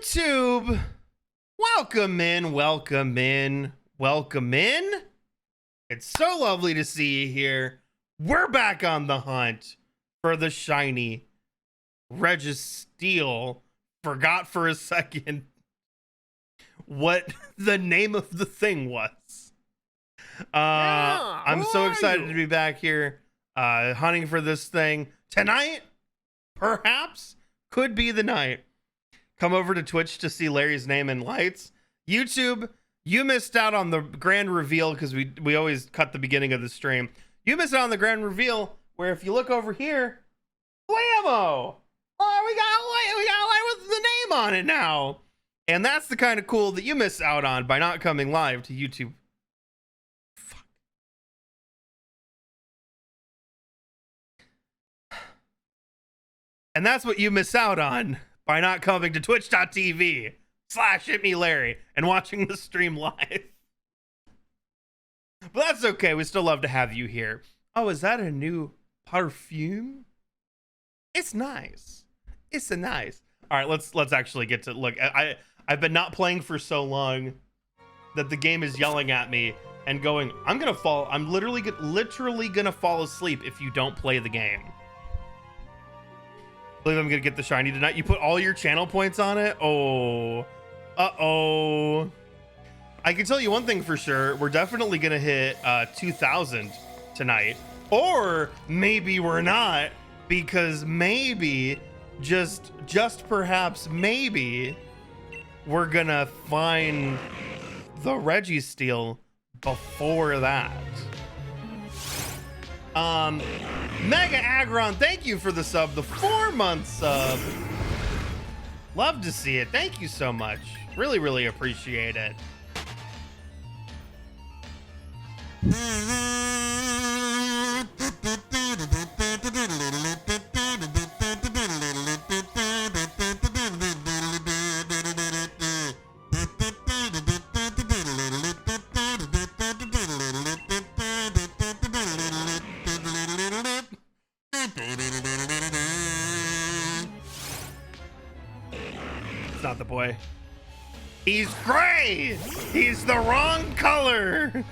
YouTube, welcome in, welcome in, welcome in. It's so lovely to see you here. We're back on the hunt for the shiny Registeel. Forgot for a second what the name of the thing was. I'm so excited to be back here hunting for this thing. Tonight, perhaps, could be the night. Come over to Twitch to see Larry's name in lights. YouTube, you missed out on the grand reveal because we always cut the beginning of the stream. You missed out on the grand reveal where if you look over here, Whammo! Oh, we got a light with the name on it now. And that's the kind of cool that you miss out on by not coming live to YouTube. Fuck. And that's what you miss out on by not coming to twitch.tv/HitMeLarry and watching the stream live. But that's okay. We still love to have you here. Oh, is that a new perfume? It's nice. It's a nice. All right, let's actually get to look. I've been not playing for so long that the game is yelling at me and going, I'm gonna fall. I'm literally gonna fall asleep if you don't play the game. I believe I'm gonna get the shiny tonight. You put all your channel points on it. Oh, uh-oh. I can tell you one thing for sure. We're definitely gonna hit 2,000 tonight, or maybe we're not, because maybe just perhaps maybe we're gonna find the Registeel before that. Mega Agron, thank you for the sub, the 4-month sub. Love to see it. Thank you so much. Really, really appreciate it. Not the boy. He's gray. He's the wrong color.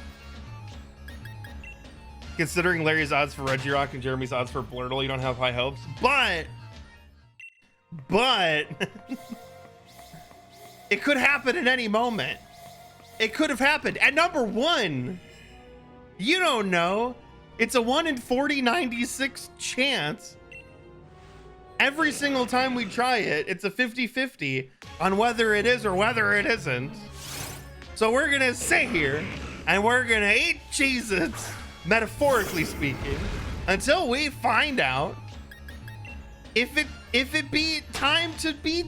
Considering Larry's odds for Regirock and Jeremy's odds for Blurtle, you don't have high hopes. But it could happen at any moment. It could have happened at number 1. You don't know. It's a 1 in 40/96 chance. Every single time we try it, it's a 50-50 on whether it is or whether it isn't. So we're gonna sit here and we're gonna eat Cheez-Its, metaphorically speaking, until we find out if it be time to be,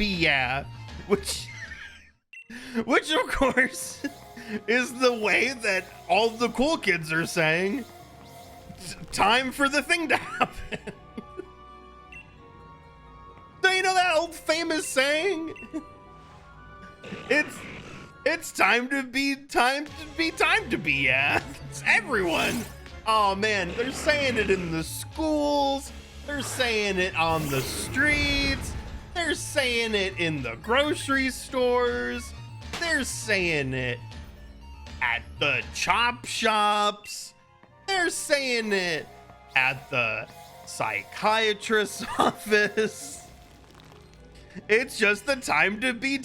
yeah, which of course is the way that all the cool kids are saying, time for the thing to happen. Do you know that old famous saying? It's time to be, yeah. It's everyone. Oh man, they're saying it in the schools. They're saying it on the streets. They're saying it in the grocery stores. They're saying it at the chop shops. They're saying it at the psychiatrist's office. It's just the time to be.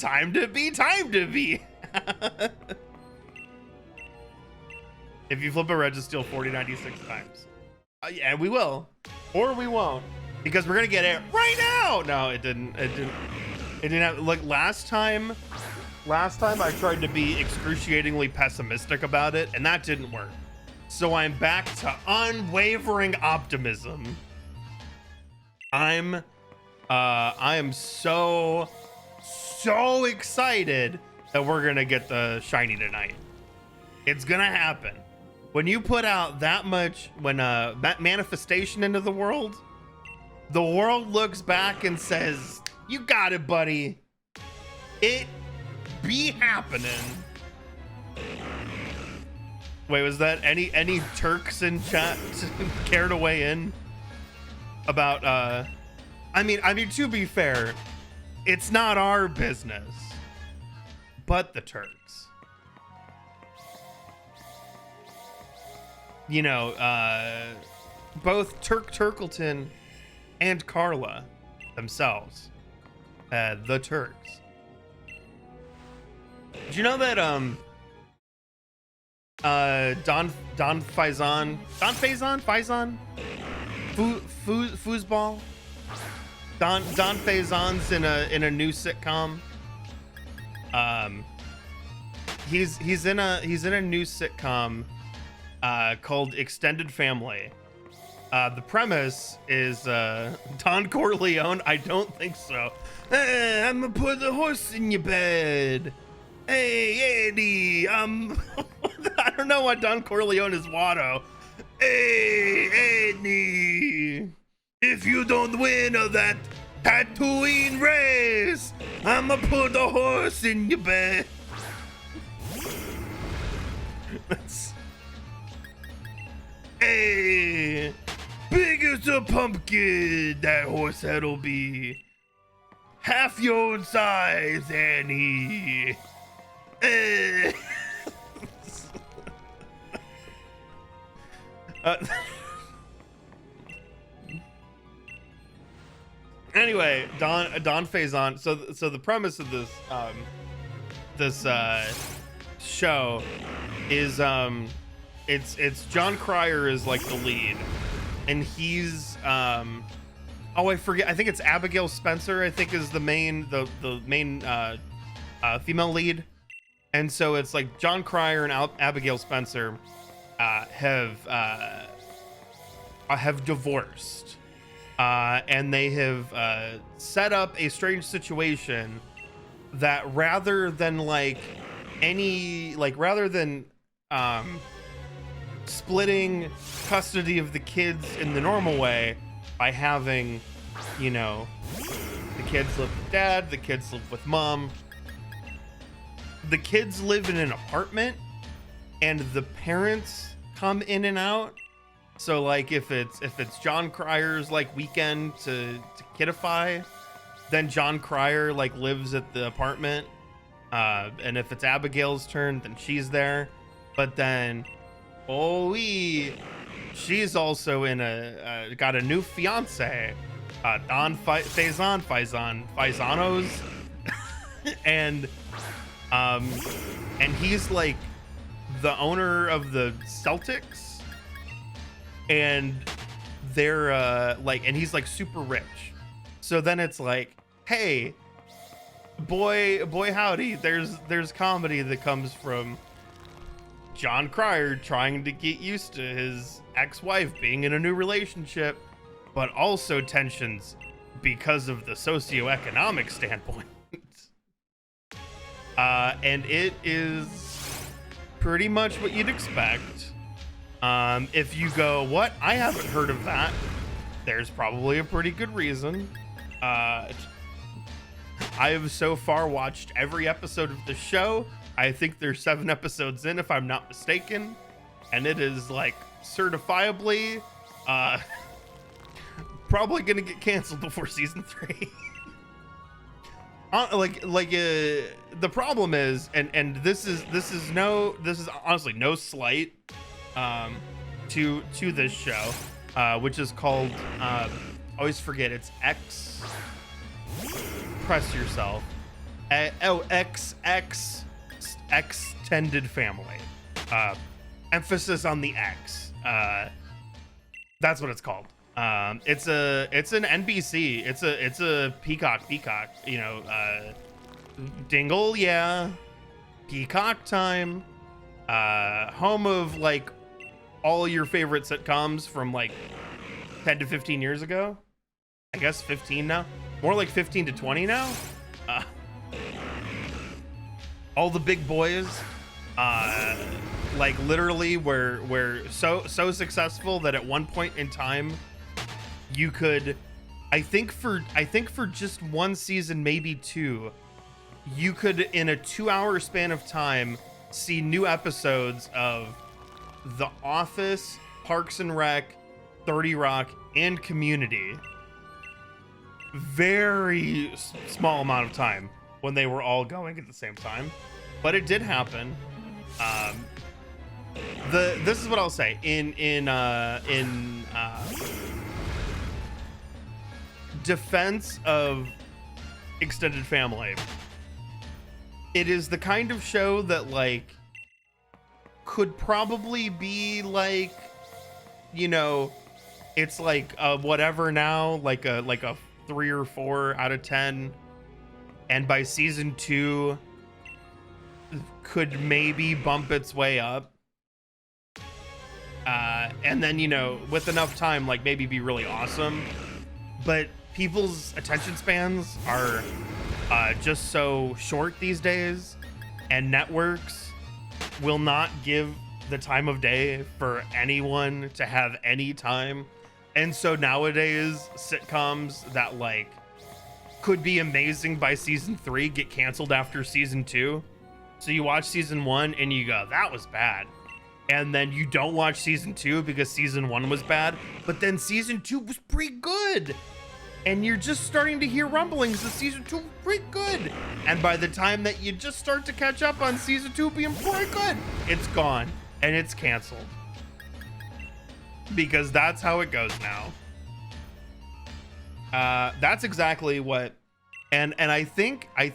If you flip a Registeel 40/96 times. Yeah, we will. Or we won't. Because we're gonna get it right now. No, it didn't have, like last time I tried to be excruciatingly pessimistic about it, and that didn't work. So I'm back to unwavering optimism. I am so excited that we're gonna get the shiny tonight. It's gonna happen. When you put out that much, that manifestation into the world looks back and says, you got it, buddy. It be happening. Wait, was that any Turks in chat care to weigh in about I mean, to be fair, It's not our business, but the Turks. You know, both Turk Turkleton and Carla themselves, the Turks. Did you know that Don Faison foosball Don Faison's in a new sitcom. He's in a new sitcom called Extended Family. The premise is Don Corleone. I don't think so. Hey, I'm gonna put the horse in your bed. Hey, Eddie, I don't know what Don Corleone is Watto. Hey, Eddie, if you don't win that Tatooine race, I'ma put the horse in your bed. Hey, big as a pumpkin, that horse head'll be. Half your own size, Annie. Anyway, Don Faison. So the premise of this show is it's John Cryer is like the lead, and he's oh, I forget. I think it's Abigail Spencer. I think is the main female lead. And so it's like John Cryer and Abigail Spencer have divorced, and they have set up a strange situation that rather than splitting custody of the kids in the normal way by having, you know, the kids live with dad, the kids live with mom. The kids live in an apartment and the parents come in and out. So like if it's John Cryer's like weekend to kidify, then John Cryer like lives at the apartment. And if it's Abigail's turn, then she's there. But then she's also in got a new fiance, Don Faisanos. And he's like the owner of the Celtics, and they're and he's like super rich. So then it's like, hey, boy howdy, there's comedy that comes from John Cryer trying to get used to his ex-wife being in a new relationship, but also tensions because of the socioeconomic standpoint. And it is pretty much what you'd expect. If you go, what? I haven't heard of that. There's probably a pretty good reason. I have so far watched every episode of the show. I think there's 7 episodes in, if I'm not mistaken. And it is like certifiably probably gonna get canceled before season 3. The problem is, and this is honestly no slight to this show, which is called always forget, it's X, press yourself, XX Extended Family, emphasis on the X. That's what it's called. It's an NBC. It's a Peacock. You know, Dingle, yeah. Peacock time. Home of like all your favorite sitcoms from like 10 to 15 years ago. I guess 15 now. More like 15 to 20 now. All the big boys. Like literally were so successful that at one point in time you could, I think for just one season, maybe 2, you could in a 2-hour span of time see new episodes of The Office, Parks and Rec, 30 Rock, and Community very small amount of time when they were all going at the same time, but it did happen. This is what I'll say in defense of Extended Family. It is the kind of show that like could probably be like, you know, it's like whatever now, like a 3 or 4 out of 10, and by season 2 could maybe bump its way up, and then, you know, with enough time, like maybe be really awesome. But people's attention spans are just so short these days, and networks will not give the time of day for anyone to have any time. And so nowadays, sitcoms that like could be amazing by season 3 get canceled after season 2. So you watch season 1 and you go, that was bad. And then you don't watch season 2 because season 1 was bad, but then season 2 was pretty good. And you're just starting to hear rumblings that season 2 was pretty good. And by the time that you just start to catch up on season 2 being pretty good, it's gone and it's canceled. Because that's how it goes now. That's exactly what, and I think I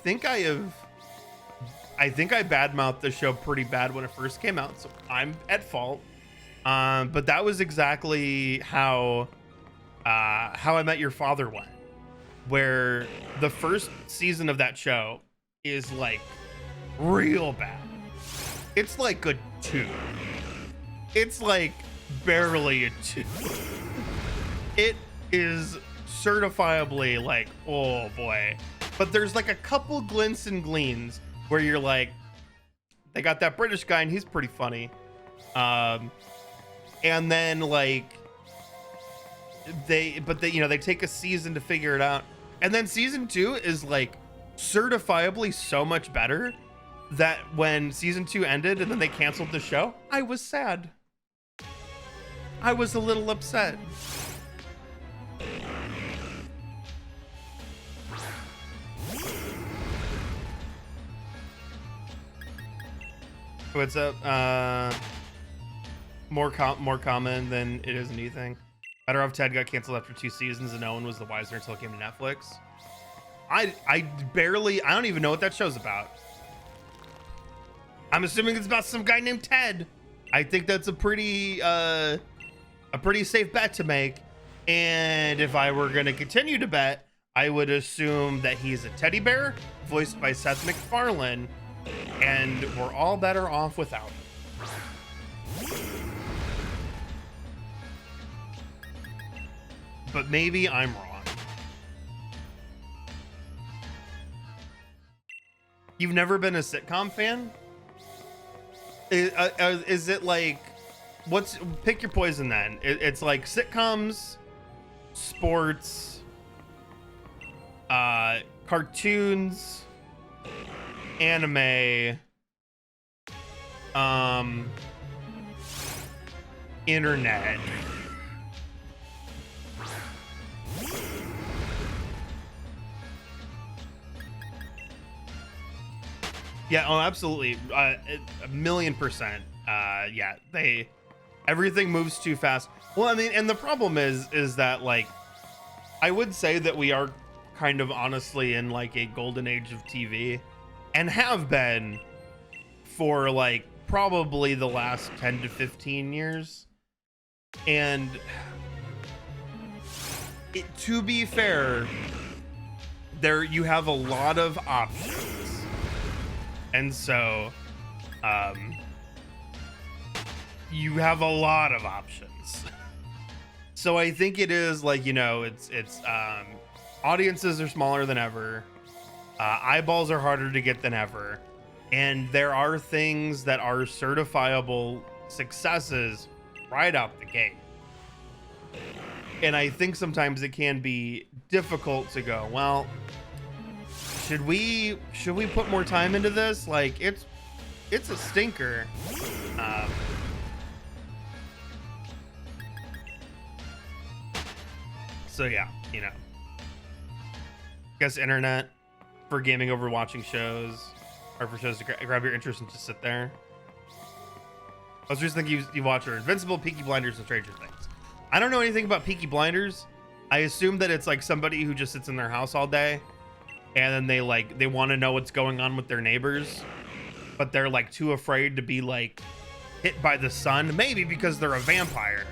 badmouthed the show pretty bad when it first came out, so I'm at fault. But that was exactly how I Met Your Father went, where the first season of that show is like real bad. It's like a 2. It's like barely a 2. It is certifiably like, oh boy. But there's like a couple glints and gleams where you're like, they got that British guy and he's pretty funny. And then like they take a season to figure it out. And then season 2 is like certifiably so much better that when season 2 ended and then they canceled the show, I was sad. I was a little upset. What's up? More common than it is anything. Better Off Ted got canceled after 2 seasons and no one was the wiser until it came to Netflix. I don't even know what that show's about. I'm assuming it's about some guy named Ted. I think that's a pretty safe bet to make. And if I were going to continue to bet, I would assume that he's a teddy bear voiced by Seth MacFarlane, and we're all better off without him. But maybe I'm wrong. You've never been a sitcom fan? Is it like, pick your poison then. It's like sitcoms, sports, cartoons, anime, internet. Yeah, oh, absolutely. 1,000,000%. Yeah, everything moves too fast. Well, I mean, and the problem is that, like, I would say that we are kind of honestly in like a golden age of TV, and have been for like probably the last 10 to 15 years. And to be fair, you have a lot of options. And so, you have a lot of options. So I think it is like, you know, it's audiences are smaller than ever. Eyeballs are harder to get than ever. And there are things that are certifiable successes right out the gate. And I think sometimes it can be difficult to go, well, should we put more time into this? Like, it's a stinker. So yeah, you know. guess internet for gaming over watching shows, or for shows to grab your interest and just sit there. I was just thinking you watch her Invincible, Peaky Blinders, and Stranger Things. I don't know anything about Peaky Blinders. I assume that it's like somebody who just sits in their house all day, and then they want to know what's going on with their neighbors, but they're like too afraid to be like hit by the sun, maybe because they're a vampire,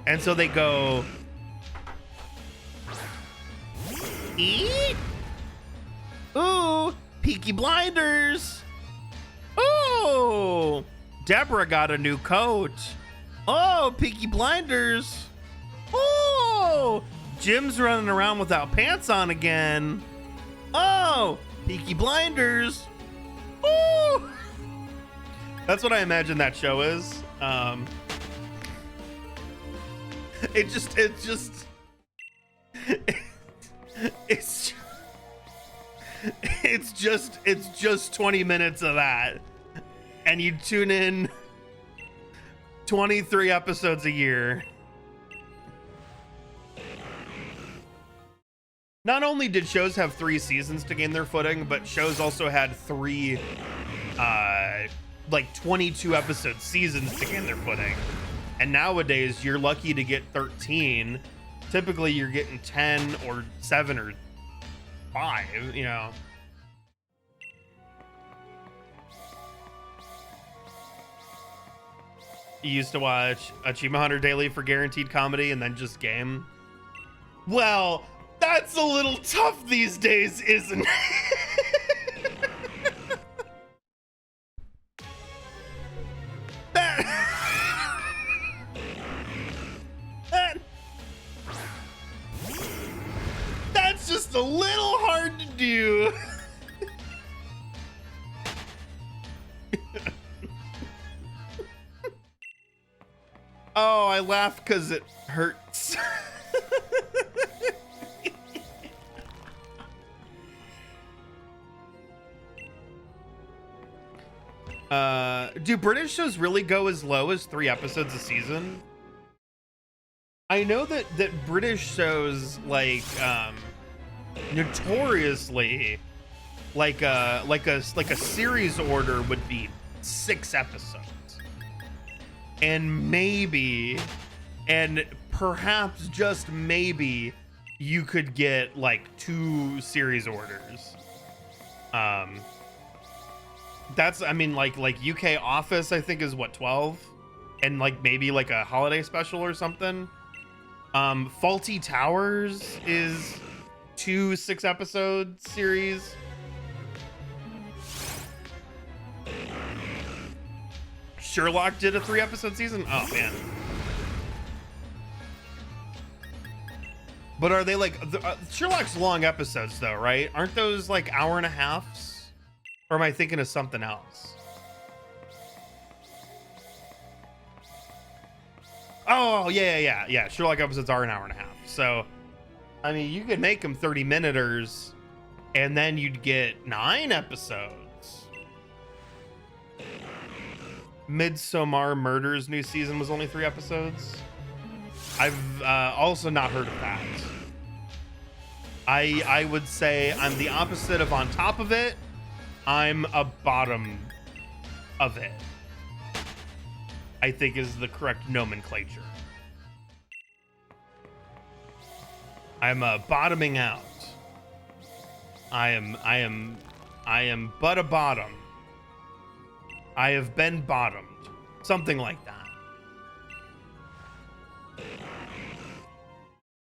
and so they go eat. Ooh, Peaky Blinders. Ooh, Deborah got a new coat. Oh, Peaky Blinders. Oh, Jim's running around without pants on again. Oh, Peaky Blinders. Ooh. That's what I imagine that show is. It's just 20 minutes of that, and you tune in 23 episodes a year. Not only did shows have 3 seasons to gain their footing, but shows also had 3 like 22 episode seasons to gain their footing. And nowadays you're lucky to get 13. Typically you're getting 10 or 7 or 5, you know. You used to watch Achievement Hunter daily for guaranteed comedy and then just game. Well, that's a little tough these days, isn't it? That's just a little hard to do. Oh, I laugh because it hurts. Do British shows really go as low as 3 episodes a season? I know that British shows like notoriously like a series order would be 6 episodes. And maybe, and perhaps just maybe, you could get like 2 series orders. That's, I mean, like UK Office, I think is what, 12, and like maybe like a holiday special or something. Faulty Towers is 2 6-episode series. Sherlock did a 3-episode season. Oh man. But are they like Sherlock's long episodes though, right? Aren't those like hour and a halfs? Or am I thinking of something else? Oh yeah. Sherlock episodes are an hour and a half. So, I mean, you could make them 30-minuters, and then you'd get 9 episodes. Midsommar Murders new season was only 3 episodes. I've also not heard of that. I would say I'm the opposite of on top of it. I'm a bottom of it, I think is the correct nomenclature. I'm bottoming out. I am but a bottom. I have been bottomed. Something like that.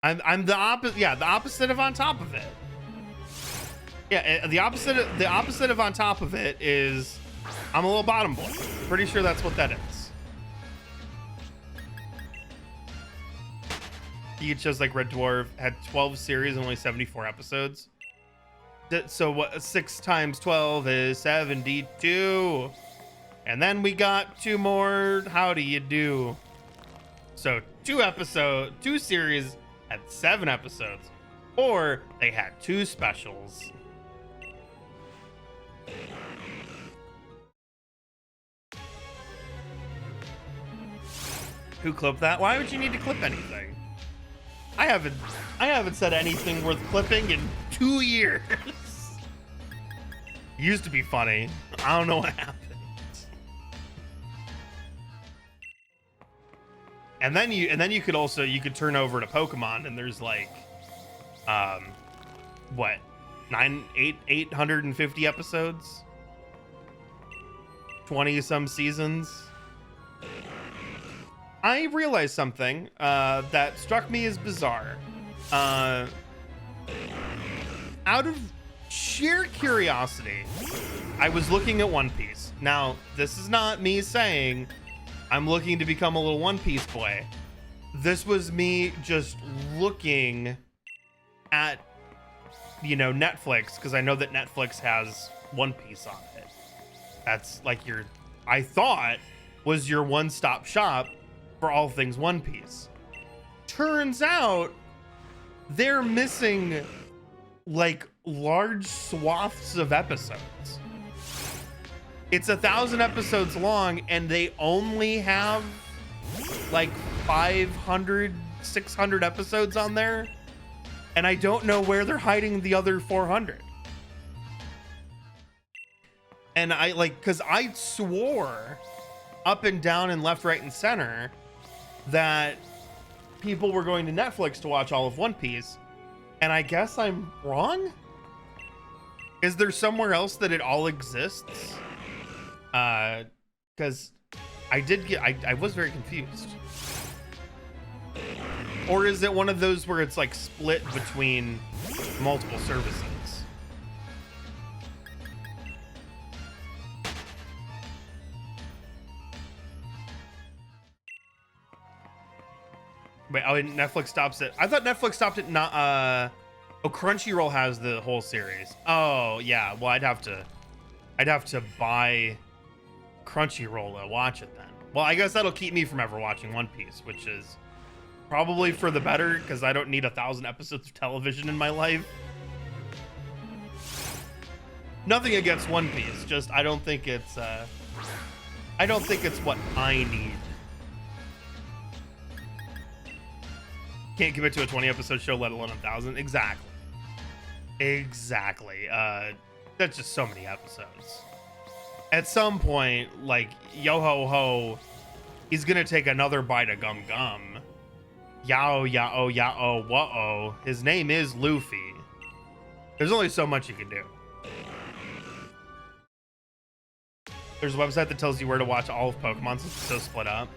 I'm the opposite. Yeah, the opposite of on top of it. Yeah, the opposite of on top of it is I'm a little bottom boy. Pretty sure that's what that is. You get shows like Red Dwarf had 12 series and only 74 episodes. So what? 6 times 12 is 72. And then we got 2 more. How do you do? So 2 series had 7 episodes, or they had 2 specials. Who clipped that? Why would you need to clip anything? I haven't. I haven't said anything worth clipping in 2 years. Used to be funny. I don't know what happened. And then you could also, you could turn over to Pokemon and there's like, what, 850 episodes, 20 some seasons. I realized something that struck me as bizarre. Out of sheer curiosity, I was looking at One Piece. Now, this is not me saying I'm looking to become a little One Piece boy. This was me just looking at, you know, Netflix, because I know that Netflix has One Piece on it. That's like your, I thought was your one-stop shop for all things One Piece. Turns out they're missing like large swaths of episodes. It's 1,000 episodes long and they only have like 500, 600 episodes on there. And I don't know where they're hiding the other 400. And I like, cause I swore up and down and left, right, and center that people were going to Netflix to watch all of One Piece. And I guess I'm wrong. Is there somewhere else that it all exists? Because I was very confused. Or is it one of those where it's like split between multiple services? Wait, oh, Netflix stops it. I thought Netflix stopped it. Not. Oh, Crunchyroll has the whole series. Oh, yeah. Well, I'd have to buy Crunchyroll to watch it then. Well, I guess that'll keep me from ever watching One Piece, which is probably for the better, because I don't need 1,000 episodes of television in my life. Nothing against One Piece, just I don't think it's what I need. Can't commit to a 20 episode show, let alone 1,000. Exactly. That's just so many episodes. At some point, like, Yo-Ho-Ho, he's gonna take another bite of Gum Gum. Yao, yao, yao, whoa. His name is Luffy. There's only so much you can do. There's a website that tells you where to watch all of Pokemon since it's so split up.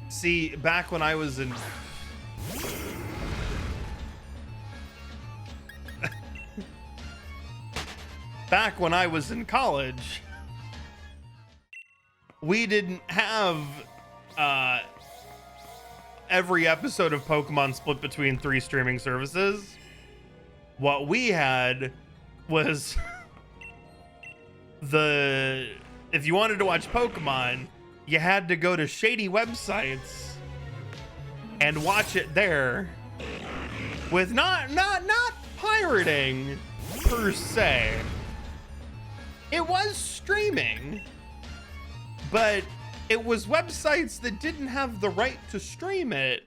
See, back when I was in... back when I was in college, we didn't have every episode of Pokemon split between 3 streaming services. What we had was if you wanted to watch Pokemon, you had to go to shady websites and watch it there with not pirating per se. It was streaming, but it was websites that didn't have the right to stream it.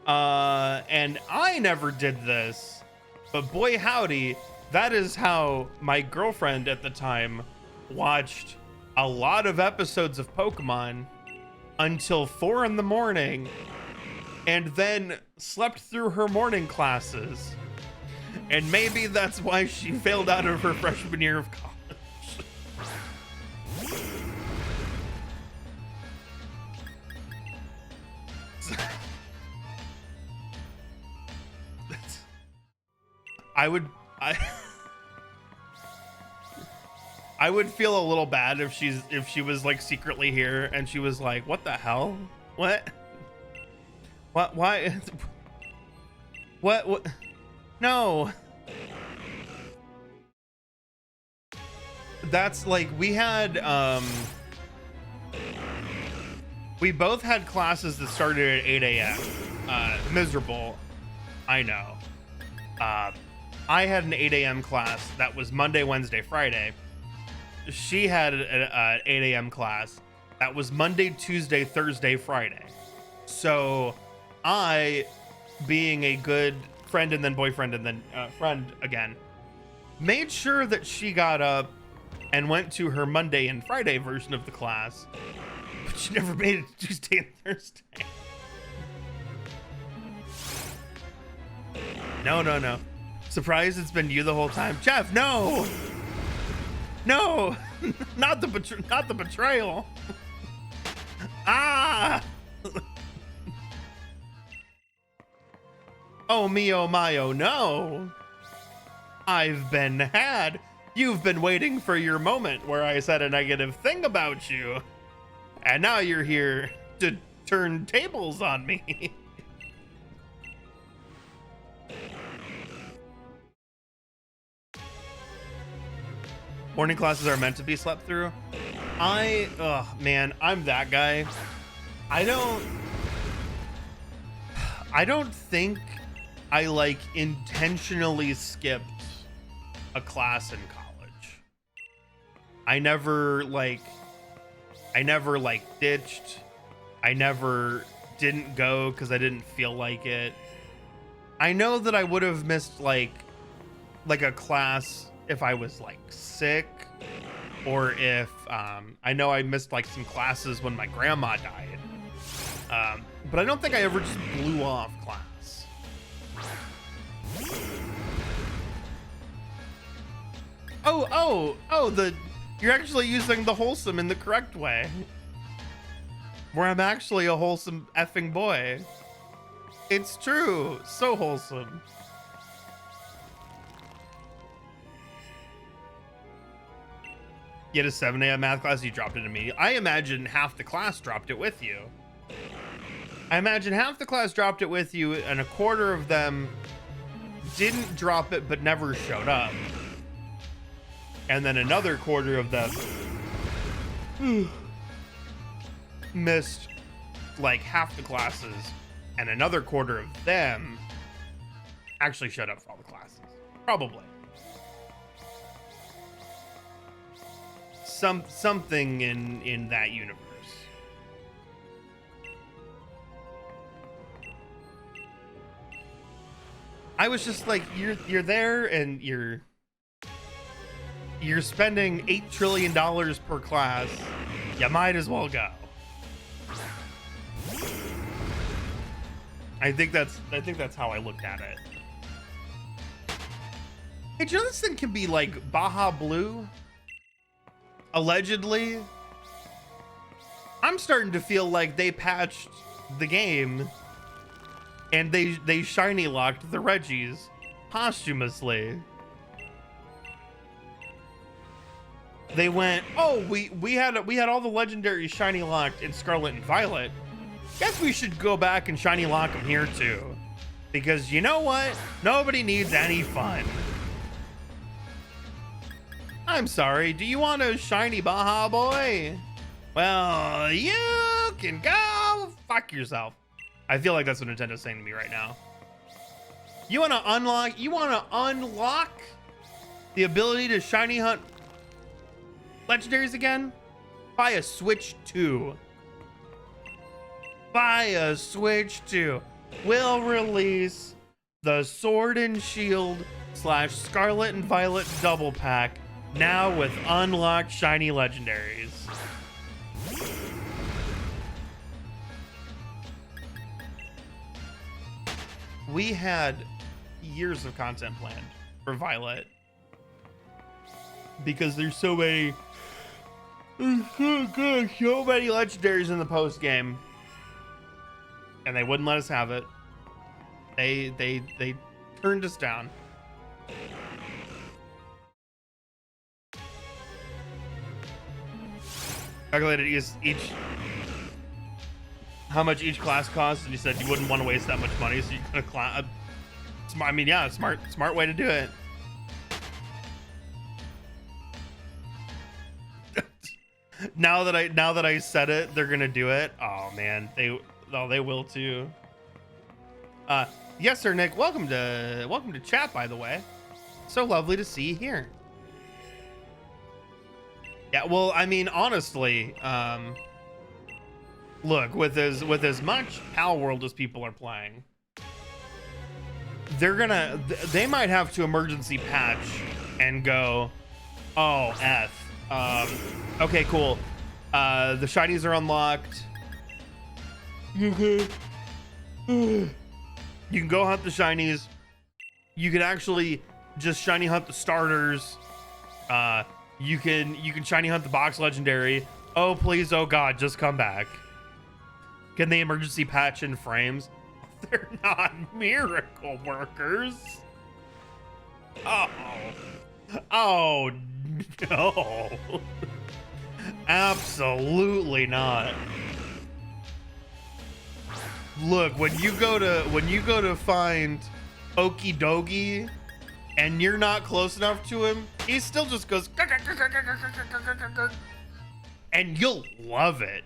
And I never did this, but boy howdy, that is how my girlfriend at the time watched a lot of episodes of Pokemon until 4 in the morning and then slept through her morning classes. And maybe that's why she failed out of her freshman year of college. I would feel a little bad if she was like secretly here and she was like, what the hell? What? Why? What? No. That's like, we both had classes that started at 8 a.m. Miserable. I know. I had an 8 a.m. class that was Monday, Wednesday, Friday. She had an 8 a.m. class that was Monday, Tuesday, Thursday, Friday. So I being a good friend and then boyfriend and then friend again, made sure that she got up and went to her Monday and Friday version of the class, but she never made it to Tuesday and Thursday. No. Surprised it's been you the whole time. Jeff, no! No! Not the betrayal. Ah! Oh me, oh my, oh no. I've been had. You've been waiting for your moment where I said a negative thing about you. And now you're here to turn tables on me. Morning classes are meant to be slept through. Oh man, I'm that guy. I don't think I like intentionally skipped a class in college. I never ditched. I never didn't go because I didn't feel like it. I know that I would have missed like a class if I was like sick, or if I know I missed like some classes when my grandma died. But I don't think I ever just blew off class. You're actually using the wholesome in the correct way. Where I'm actually a wholesome effing boy. It's true, so wholesome. You had a 7 a.m. math class, you dropped it immediately. I imagine half the class dropped it with you. I imagine half the class dropped it with you, and a quarter of them didn't drop it but never showed up. And then another quarter of them missed like half the classes, and another quarter of them actually showed up for all the classes. Probably. Something in that universe. I was just like, you're there and you're spending $8 trillion per class. You might as well go. I think that's how I looked at it. Hey, do you know this thing can be like Baja Blue? Allegedly. I'm starting to feel like they patched the game and they shiny locked the Reggies posthumously. They went, oh, we had all the legendaries shiny locked in Scarlet and Violet. Guess we should go back and shiny lock them here too. Because you know what? Nobody needs any fun. I'm sorry, do you want a shiny Baja Boy? Well, you can go fuck yourself. I feel like that's what Nintendo's saying to me right now. You want to unlock the ability to shiny hunt legendaries again? Buy a Switch 2. Buy a Switch 2. We'll release the Sword and Shield / Scarlet and Violet double pack now with unlocked shiny legendaries. We had years of content planned for Violet because there's so many legendaries in the post game, and they wouldn't let us have it. They turned us down. Calculated each how much each class costs, and you said you wouldn't want to waste that much money, so you're gonna class. I mean, yeah, smart way to do it. now that I said it, they're gonna do it. Oh man, they will too. Yes, sir, Nick. Welcome to chat, by the way. So lovely to see you here. Yeah, well, I mean, honestly, look, with as much Pal World as people are playing, they might have to emergency patch and go, oh, F. Okay, cool. The shinies are unlocked. You can go hunt the shinies. You can actually just shiny hunt the starters. You can shiny hunt the box legendary. Oh, please, oh God, just come back. Can they emergency patch in frames? They're not miracle workers. Oh no. Absolutely not. Look, when you go to find Okie Dokie and you're not close enough to him, he still just goes and you'll love it.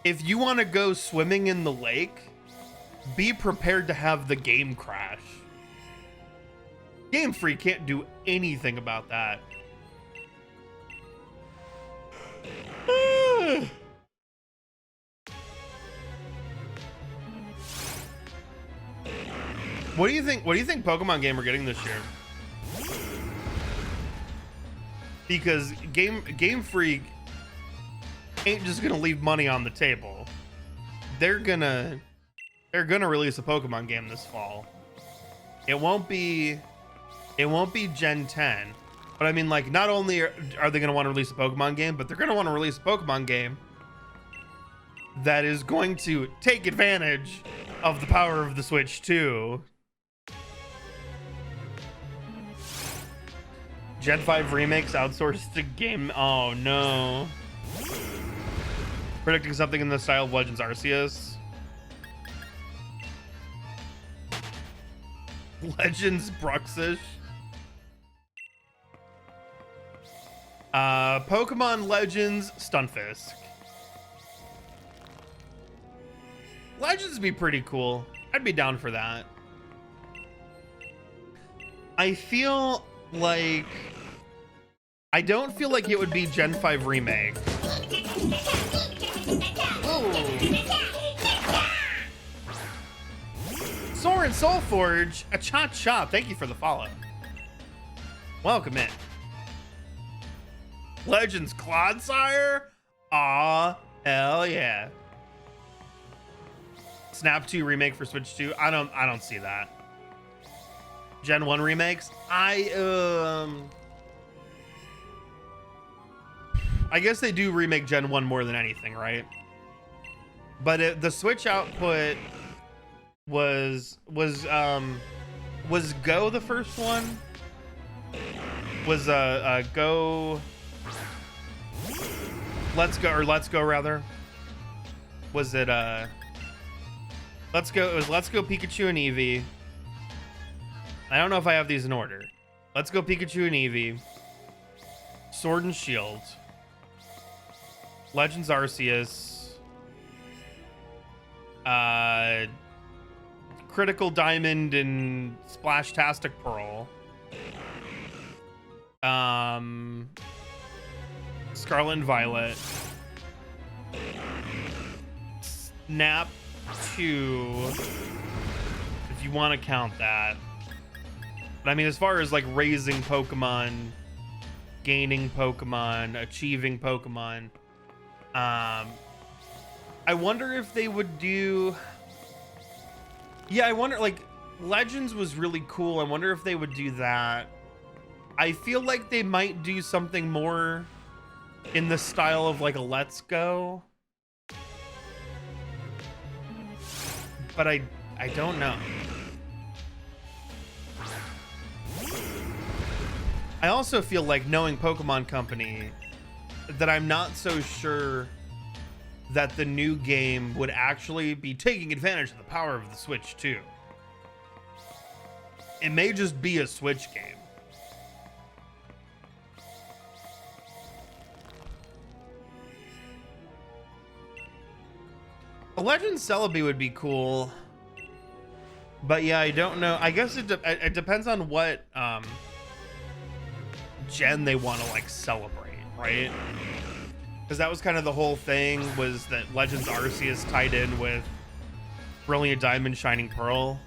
If you want to go swimming in the lake, be prepared to have the game crash. Game Freak can't do anything about that. What do you think Pokemon Game are getting this year? Because Game Freak ain't just gonna leave money on the table. They're gonna release a Pokemon game this fall. It won't be Gen 10, but I mean, like, not only are they gonna want to release a Pokemon game, but they're gonna want to release a Pokemon game that is going to take advantage of the power of the Switch too. Gen 5 remakes outsourced to game. Oh no. Predicting something in the style of Legends Arceus. Legends Bruxish. Pokemon Legends Stunfisk. Legends would be pretty cool. I'd be down for that. I don't feel like it would be Gen 5 remake. Soren Soulforge, a cha-cha. Thank you for the follow. Welcome in. Legends Clodsire? Aw, hell yeah. Snap 2 remake for Switch 2? I don't see that. Gen 1 remakes? I guess they do remake Gen 1 more than anything, right? But the Switch output was Go the first one? Was Go Let's Go rather? Was it Let's Go? It was Let's Go Pikachu and Eevee. I don't know if I have these in order. Let's Go Pikachu and Eevee. Sword and Shield. Legends Arceus. Critical Diamond and Splashtastic Pearl. Scarlet and Violet. Snap 2. If you want to count that. But I mean, as far as like raising Pokemon, gaining Pokemon, achieving Pokemon, I wonder if they would do. Yeah, I wonder, like, Legends was really cool. I wonder if they would do that. I feel like they might do something more in the style of like a Let's Go. But I don't know. I also feel like, knowing Pokemon Company, that I'm not so sure that the new game would actually be taking advantage of the power of the Switch 2. It may just be a Switch game. A Legend Celebi would be cool. But yeah, I don't know. I guess it depends on what gen they want to like celebrate, right? Because that was kind of the whole thing, was that Legends Arceus tied in with Brilliant Diamond, Shining Pearl.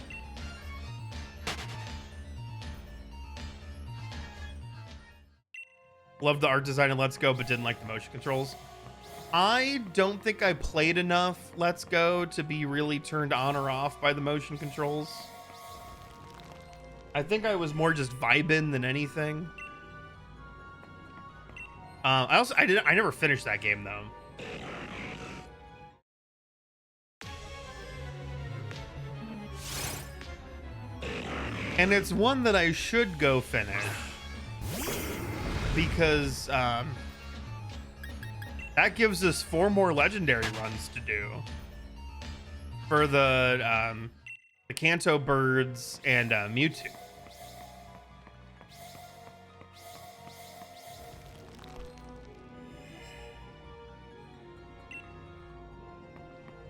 Loved the art design in Let's Go, but didn't like the motion controls. I don't think I played enough Let's Go to be really turned on or off by the motion controls. I think I was more just vibing than anything. I never finished that game though. And it's one that I should go finish because that gives us 4 more legendary runs to do for the Kanto birds and Mewtwo.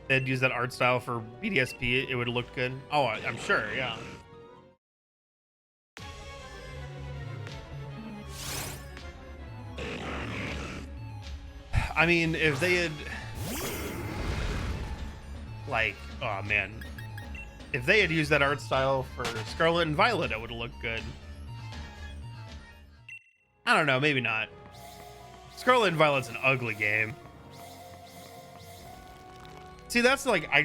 They'd use that art style for BDSP, it would look good. Oh, I'm sure, yeah. I mean, if they had, like, oh man, if they had used that art style for Scarlet and Violet, it would have looked good. I don't know, maybe not. Scarlet and Violet's an ugly game. See, that's like, I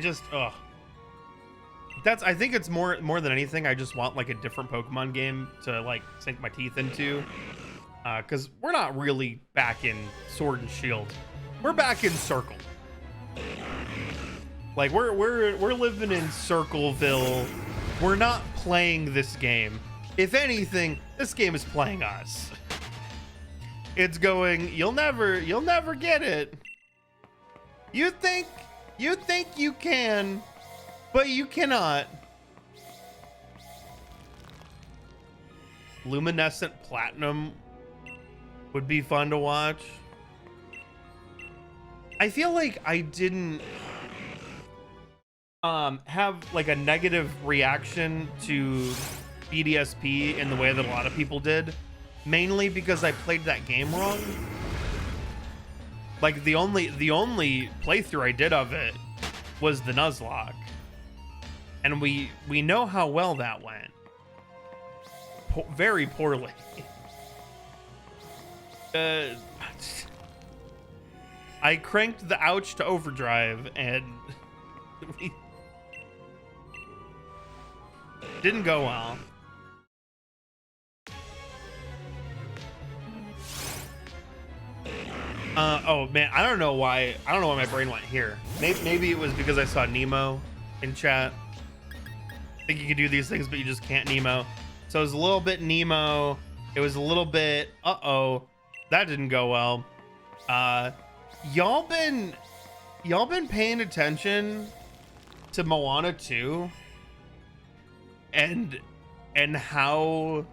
think it's more than anything, I just want like a different Pokemon game to like sink my teeth into. Because we're not really back in Sword and Shield. We're back in Circle. Like we're living in Circleville. We're not playing this game. If anything, this game is playing us. It's going, you'll never get it. You think you can, but you cannot. Luminescent Platinum would be fun to watch. I feel like I didn't have like a negative reaction to BDSP in the way that a lot of people did, mainly because I played that game wrong. Like the only playthrough I did of it was the Nuzlocke, and we know how well that went. Very poorly. I cranked the ouch to overdrive and we didn't go well. Oh man, I don't know why my brain went here. Maybe it was because I saw Nemo in chat. I think you can do these things, but you just can't Nemo. So it was a little bit Nemo. It was a little bit, uh-oh, that didn't go well. Y'all been paying attention to Moana 2 and how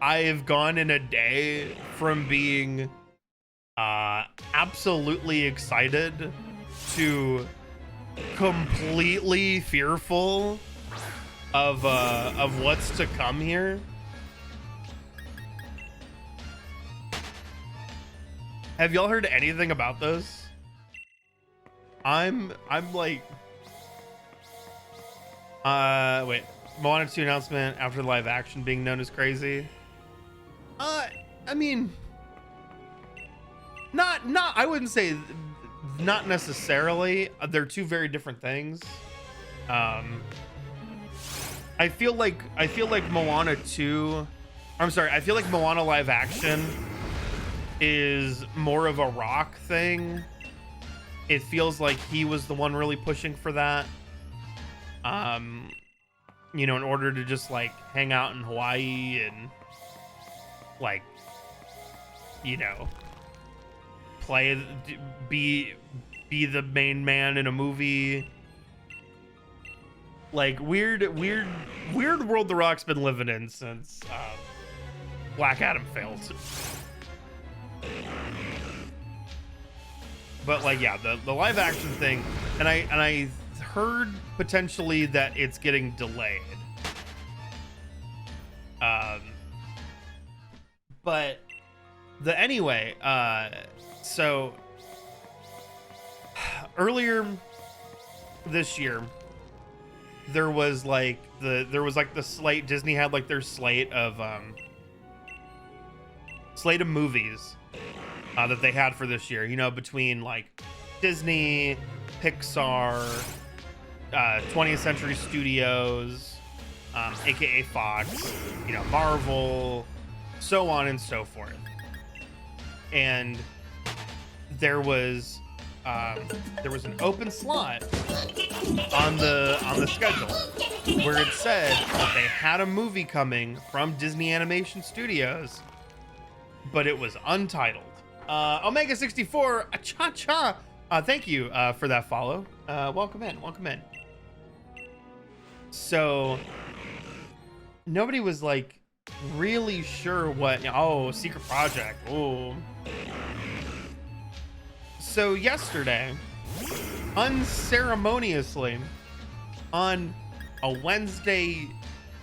I've gone in a day from being absolutely excited to completely fearful of what's to come here. Have y'all heard anything about this? I'm like, wait, Moana 2 announcement after live action being known as crazy. I mean, not, I wouldn't say not necessarily. They're two very different things. I feel like Moana 2, I'm sorry, I feel like Moana live action is more of a Rock thing. It feels like he was the one really pushing for that. You know, in order to just like hang out in Hawaii and like, you know, be the main man in a movie. Like weird world the Rock's been living in since Black Adam failed. But like, yeah, the live action thing, and I heard potentially that it's getting delayed. But anyway, so earlier this year there was like the slate. Disney had like their slate of slate of movies that they had for this year, you know, between like Disney, Pixar, 20th Century Studios, aka Fox, you know, Marvel, so on and so forth. And there was an open slot on the schedule where it said that they had a movie coming from Disney Animation Studios, but it was untitled. Omega 64, cha-cha. Thank you for that follow. Welcome in. So nobody was like really sure what. Oh, secret project. Oh. So yesterday, unceremoniously, on a Wednesday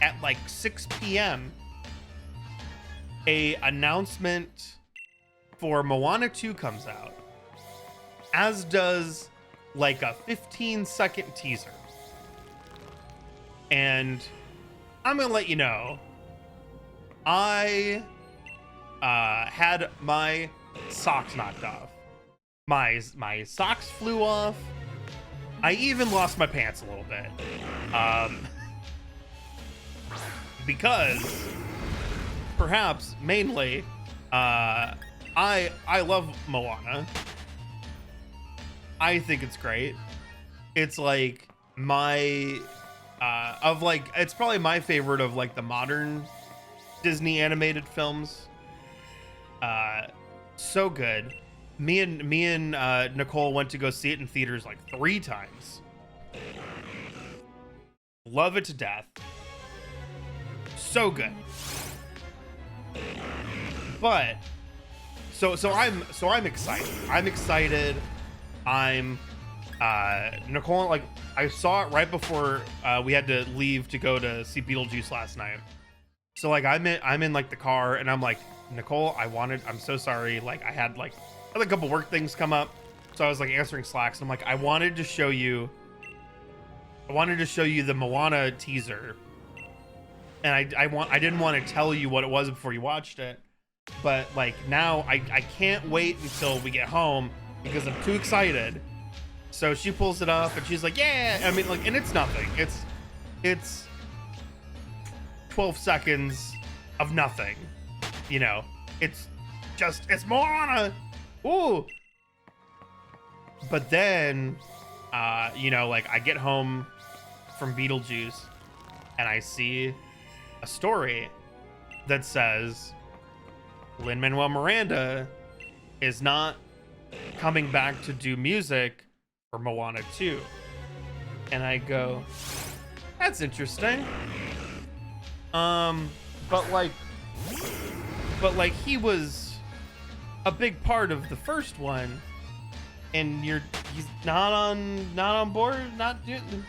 at like 6 p.m., a announcement for Moana 2 comes out, as does like a 15-second teaser. And I'm gonna let you know, I had my socks knocked off. My socks flew off. I even lost my pants a little bit. Because perhaps mainly I love Moana. I think it's great. It's like my it's probably my favorite of like the modern Disney animated films. So good. Me and Nicole went to go see it in theaters like 3 times. Love it to death. So good. But so I'm excited. I'm Nicole, like, I saw it right before we had to leave to go to see Beetlejuice last night. So like I'm in like the car and I'm like, Nicole, I'm so sorry. Like I had a couple work things come up. So I was like answering Slacks and I'm like, I wanted to show you the Moana teaser. And I didn't want to tell you what it was before you watched it. But like now I can't wait until we get home because I'm too excited. So she pulls it up and she's like, yeah. I mean, like, and it's nothing. It's 12 seconds of nothing. You know, it's Moana. Ooh. But then, you know, like I get home from Beetlejuice and I see a story that says Lin-Manuel Miranda is not coming back to do music for Moana 2. And I go, that's interesting. But like he was a big part of the first one, and he's not on board, not doing.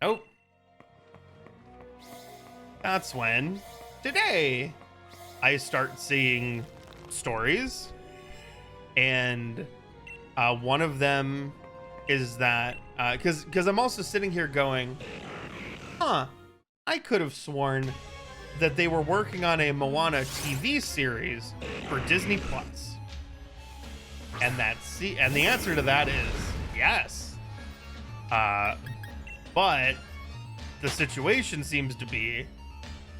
Nope. That's when today I start seeing stories, and one of them is that because I'm also sitting here going, I could have sworn that they were working on a Moana TV series for Disney Plus. And and the answer to that is yes. But the situation seems to be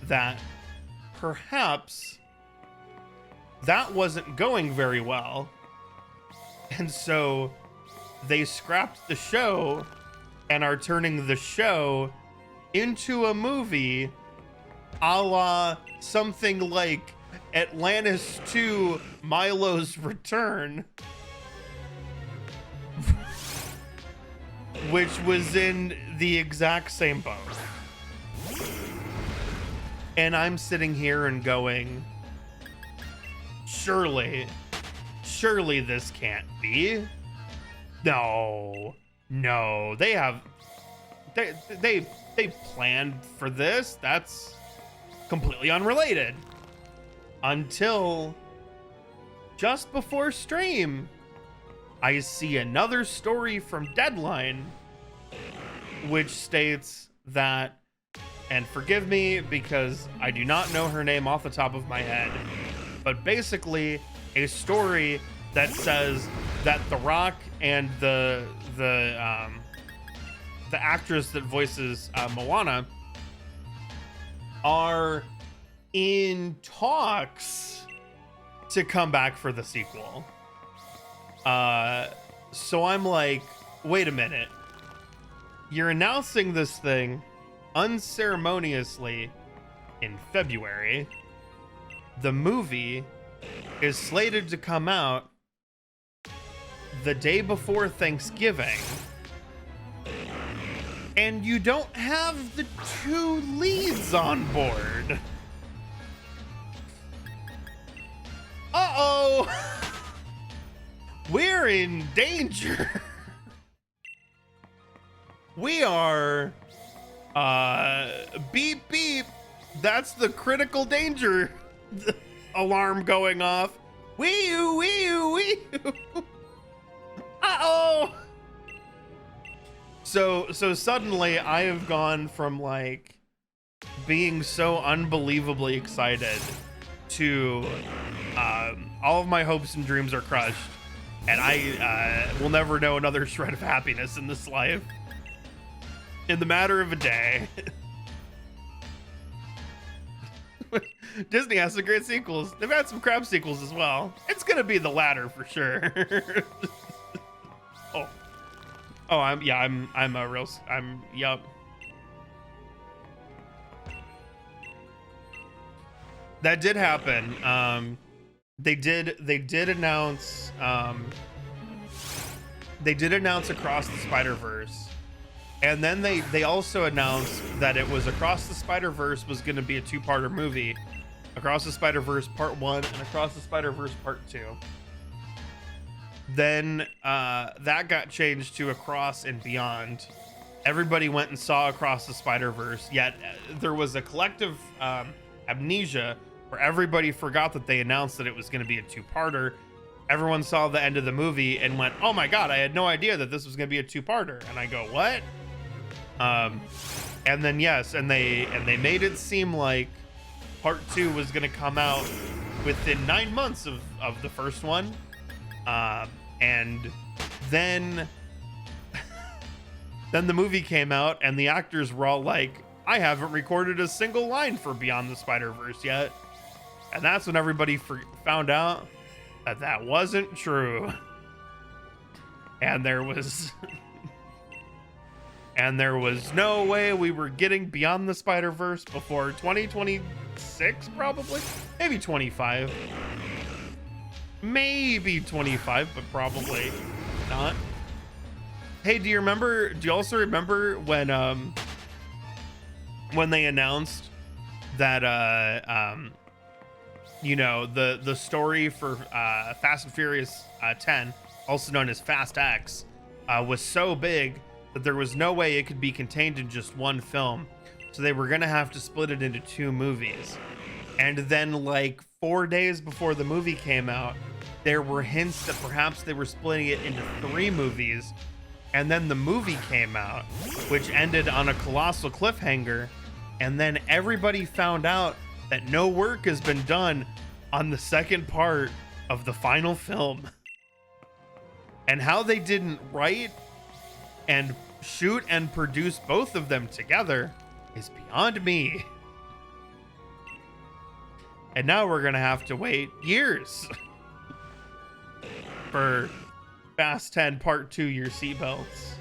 that perhaps that wasn't going very well. And so they scrapped the show and are turning the show into a movie a la something like Atlantis 2 Milo's Return, which was in the exact same boat. And I'm sitting here and going, surely this can't be. No, they planned for this. That's completely unrelated. Until just before stream, I see another story from Deadline, which states that, and forgive me because I do not know her name off the top of my head, but basically a story that says that The Rock and the actress that voices Moana are in talks to come back for the sequel. So I'm like, wait a minute. You're announcing this thing unceremoniously in February. The movie is slated to come out the day before Thanksgiving. And you don't have the two leads on board. Uh-oh. We're in danger. We are, beep, beep. That's the critical danger alarm going off. Wee-oo, wee-oo, wee-oo. Uh-oh. So suddenly I have gone from like being so unbelievably excited to all of my hopes and dreams are crushed, and I will never know another shred of happiness in this life. In the matter of a day. Disney has some great sequels. They've had some crap sequels as well. It's gonna be the latter for sure. Yup. That did happen. They did announce Across the Spider-Verse. And then they also announced that it was Across the Spider-Verse was going to be a two-parter movie. Across the Spider-Verse Part 1 and Across the Spider-Verse Part 2. Then that got changed to Across and Beyond. Everybody went and saw Across the Spider-Verse, yet there was a collective amnesia where everybody forgot that they announced that it was going to be a two-parter. Everyone saw the end of the movie and went, oh my God, I had no idea that this was going to be a two-parter. And I go, what? And then yes, and they made it seem like Part 2 was going to come out within 9 months of the first one. And then then the movie came out and the actors were all like, I haven't recorded a single line for Beyond the Spider-Verse yet. And that's when everybody found out that that wasn't true. And there was and there was no way we were getting Beyond the Spider-Verse before 2026, probably. Maybe 25. Maybe 25, but probably not. Hey, do you also remember when they announced that you know, the story for Fast and Furious 10, also known as Fast X, was so big that there was no way it could be contained in just one film. So they were gonna have to split it into two movies. And then like 4 days before the movie came out, there were hints that perhaps they were splitting it into 3 movies. And then the movie came out, which ended on a colossal cliffhanger. And then everybody found out that no work has been done on the second part of the final film. And how they didn't write and shoot and produce both of them together is beyond me. And now we're gonna have to wait years for Fast 10 Part 2, your seatbelts.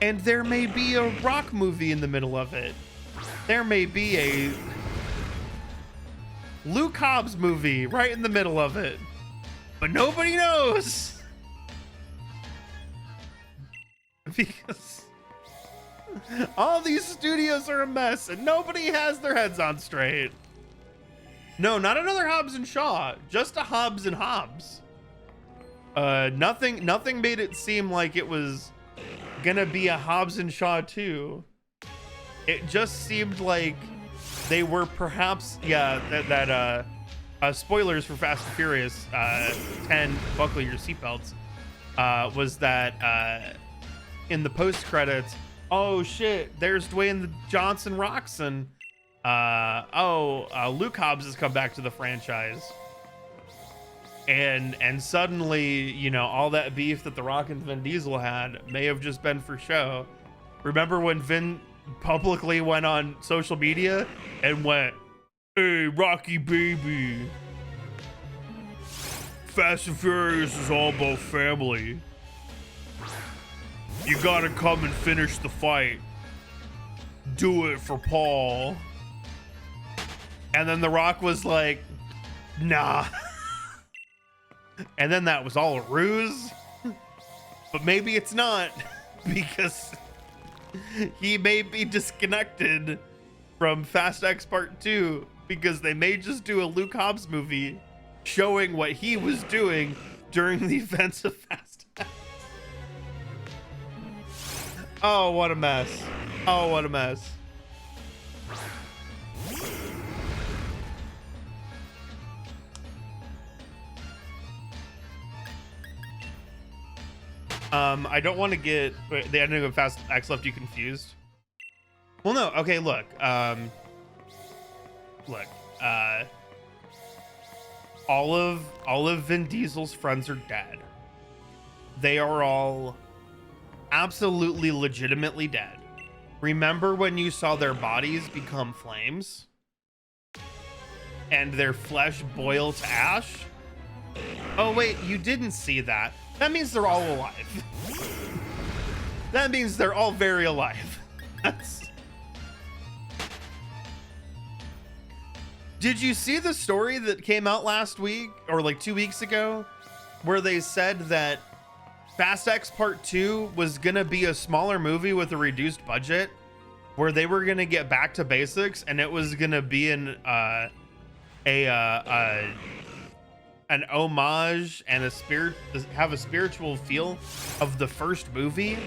And there may be a Rock movie in the middle of it. There may be a Luke Hobbs movie right in the middle of it. But nobody knows. Because all these studios are a mess and nobody has their heads on straight. No, not another Hobbs and Shaw, just a Hobbs and Hobbs. Nothing made it seem like it was gonna be a Hobbs and Shaw 2. It just seemed like they were perhaps, spoilers for Fast and Furious 10, buckle your seatbelts, was that in the post credits, oh shit, there's Dwayne the Johnson Roxon Luke Hobbs has come back to the franchise. And suddenly, you know, all that beef that The Rock and Vin Diesel had may have just been for show. Remember when Vin publicly went on social media and went, "Hey, Rocky baby, Fast and Furious is all about family. You gotta come and finish the fight. Do it for Paul." And then The Rock was like, "Nah." And then that was all a ruse. But maybe it's not, because he may be disconnected from Fast X Part 2, because they may just do a Luke Hobbs movie showing what he was doing during the events of Fast X. Oh, what a mess. Oh, what a mess. I don't want to get the ending of Fast X left you confused. Well, no. Okay, look. All of Vin Diesel's friends are dead. They are all absolutely legitimately dead. Remember when you saw their bodies become flames and their flesh boil to ash? Oh wait, you didn't see that. That means they're all alive. That means they're all very alive. Did you see the story that came out last week or like 2 weeks ago where they said that Fast X Part 2 was gonna be a smaller movie with a reduced budget, where they were gonna get back to basics and it was gonna be an homage and have a spiritual feel of the first movie?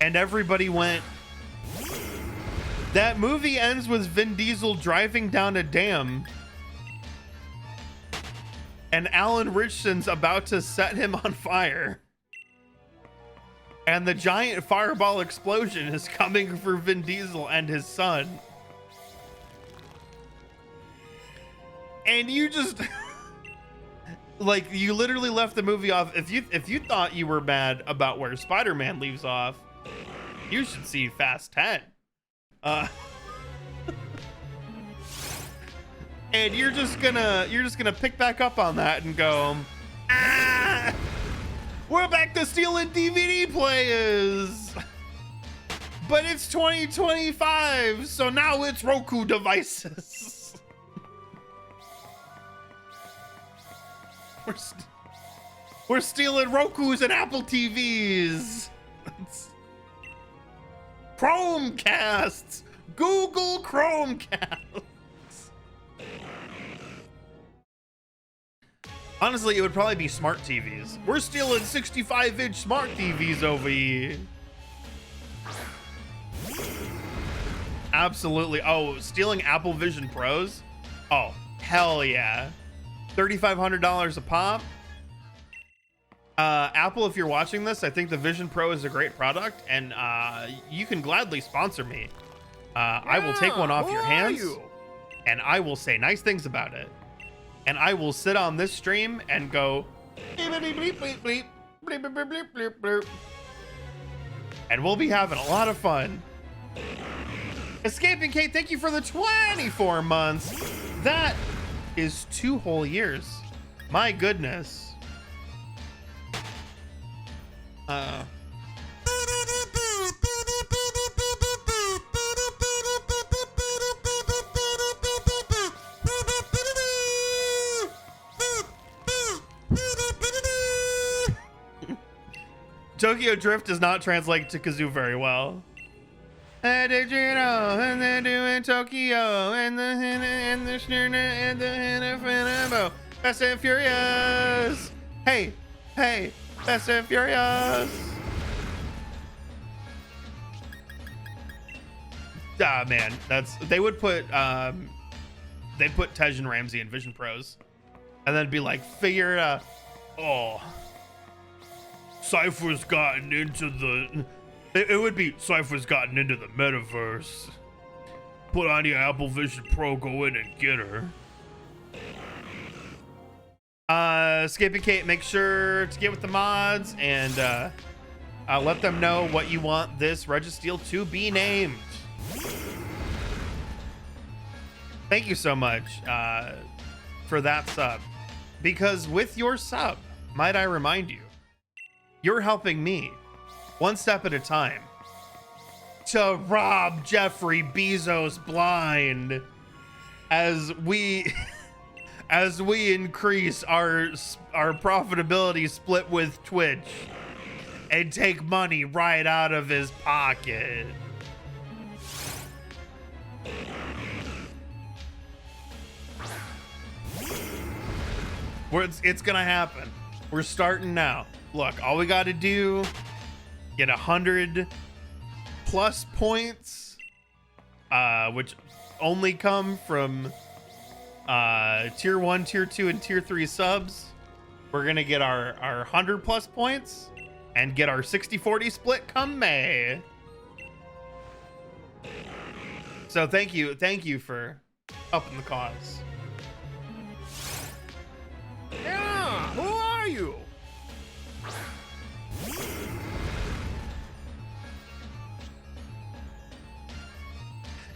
And everybody went, that movie ends with Vin Diesel driving down a dam and Alan Richardson's about to set him on fire, and the giant fireball explosion is coming for Vin Diesel and his son. And you just like, you literally left the movie off. If you thought you were mad about where Spider-Man leaves off, you should see Fast 10. And you're just gonna pick back up on that and go, ah, we're back to stealing DVD players. But it's 2025, so now it's Roku devices. We're stealing Rokus and Apple TVs. Chromecasts. Google Chromecasts. Honestly, it would probably be smart TVs. We're stealing 65-inch smart TVs over here. Absolutely. Oh, stealing Apple Vision Pros? Oh, hell yeah. $3,500 a pop. Apple, if you're watching this, I think the Vision Pro is a great product, and you can gladly sponsor me. I will take one off your hands, and I will say nice things about it. And I will sit on this stream and go, bleep, bleep, bleep, bleep, bleep, bleep, bleep, bleep, bleep. And we'll be having a lot of fun. Escaping Kate, thank you for the 24 months. That is 2 whole years. My goodness. Tokyo Drift does not translate to kazoo very well. Did you know? And they're doing Tokyo and the Schnerna and the Hinafenabo. Fast and Furious. Hey, Fast and Furious. Ah, man, they would put they'd put Tej and Ramsey in Vision Pros, and then be like, figure it out. Oh, Cypher's gotten into the. It would be Cypher's gotten into the metaverse. Put on your Apple Vision Pro, go in and get her. Skippy Kate, make sure to get with the mods and let them know what you want this Registeel to be named. Thank you so much for that sub. Because with your sub, might I remind you, you're helping me one step at a time to rob Jeffrey Bezos blind as we increase our profitability split with Twitch and take money right out of his pocket. It's gonna happen. We're starting now. Look, all we got to do, get 100+ points, which only come from tier 1, tier 2, and tier 3 subs. We're gonna get our 100+ points and get our 60-40 split come May. So thank you for helping the cause. Yeah, who are you?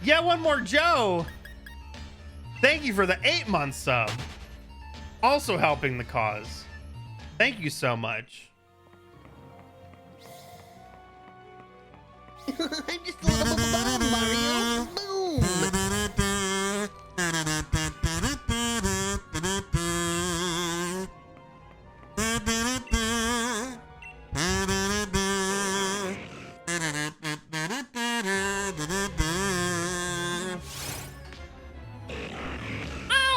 Yeah, one more Joe. Thank you for the 8-month sub. Also helping the cause. Thank you so much. I'm just a little bomb, Mario. Boom.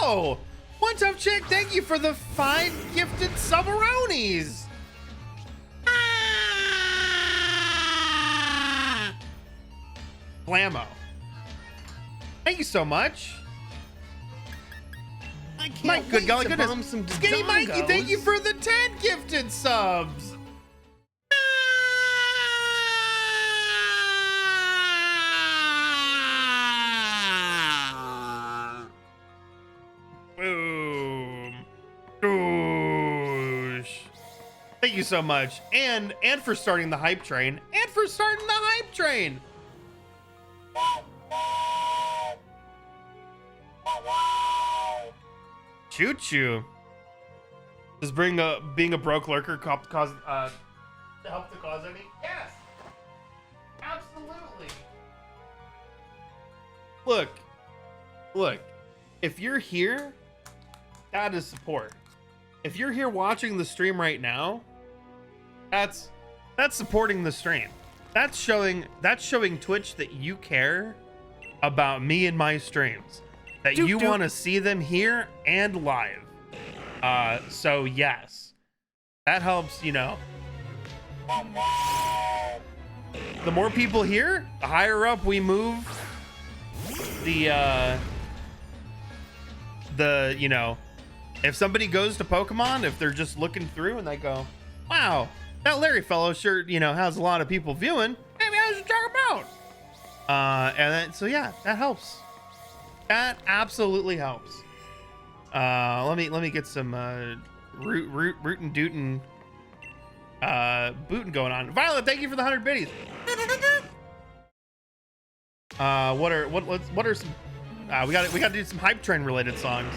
Oh, One Tough Chick, thank you for the 5 gifted subaronis. Blammo. Thank you so much. I can't My good wait golly to goodness. bomb some Skinny Mikey, Dodongos. thank you for the 10 gifted subs. Boom. Doosh. Thank you so much. And for starting the hype train. And for starting the hype train. Choo choo. Does being a broke lurker help the cause any? Yes. Absolutely. Look. If you're here, that is support. If you're here watching the stream right now, that's supporting the stream. That's showing Twitch that you care about me and my streams. That you want to see them here and live. So yes, that helps, you know. The more people here, the higher up we move the you know, if somebody goes to Pokemon, if they're just looking through and they go, wow, that Larry fellow sure, you know, has a lot of people viewing, maybe I should check him out. And then, so yeah, that helps. That absolutely helps. Let me get some rootin' dootin' bootin' going on. Violet, thank you for the 100 biddies. What are some? We got to do some hype train related songs.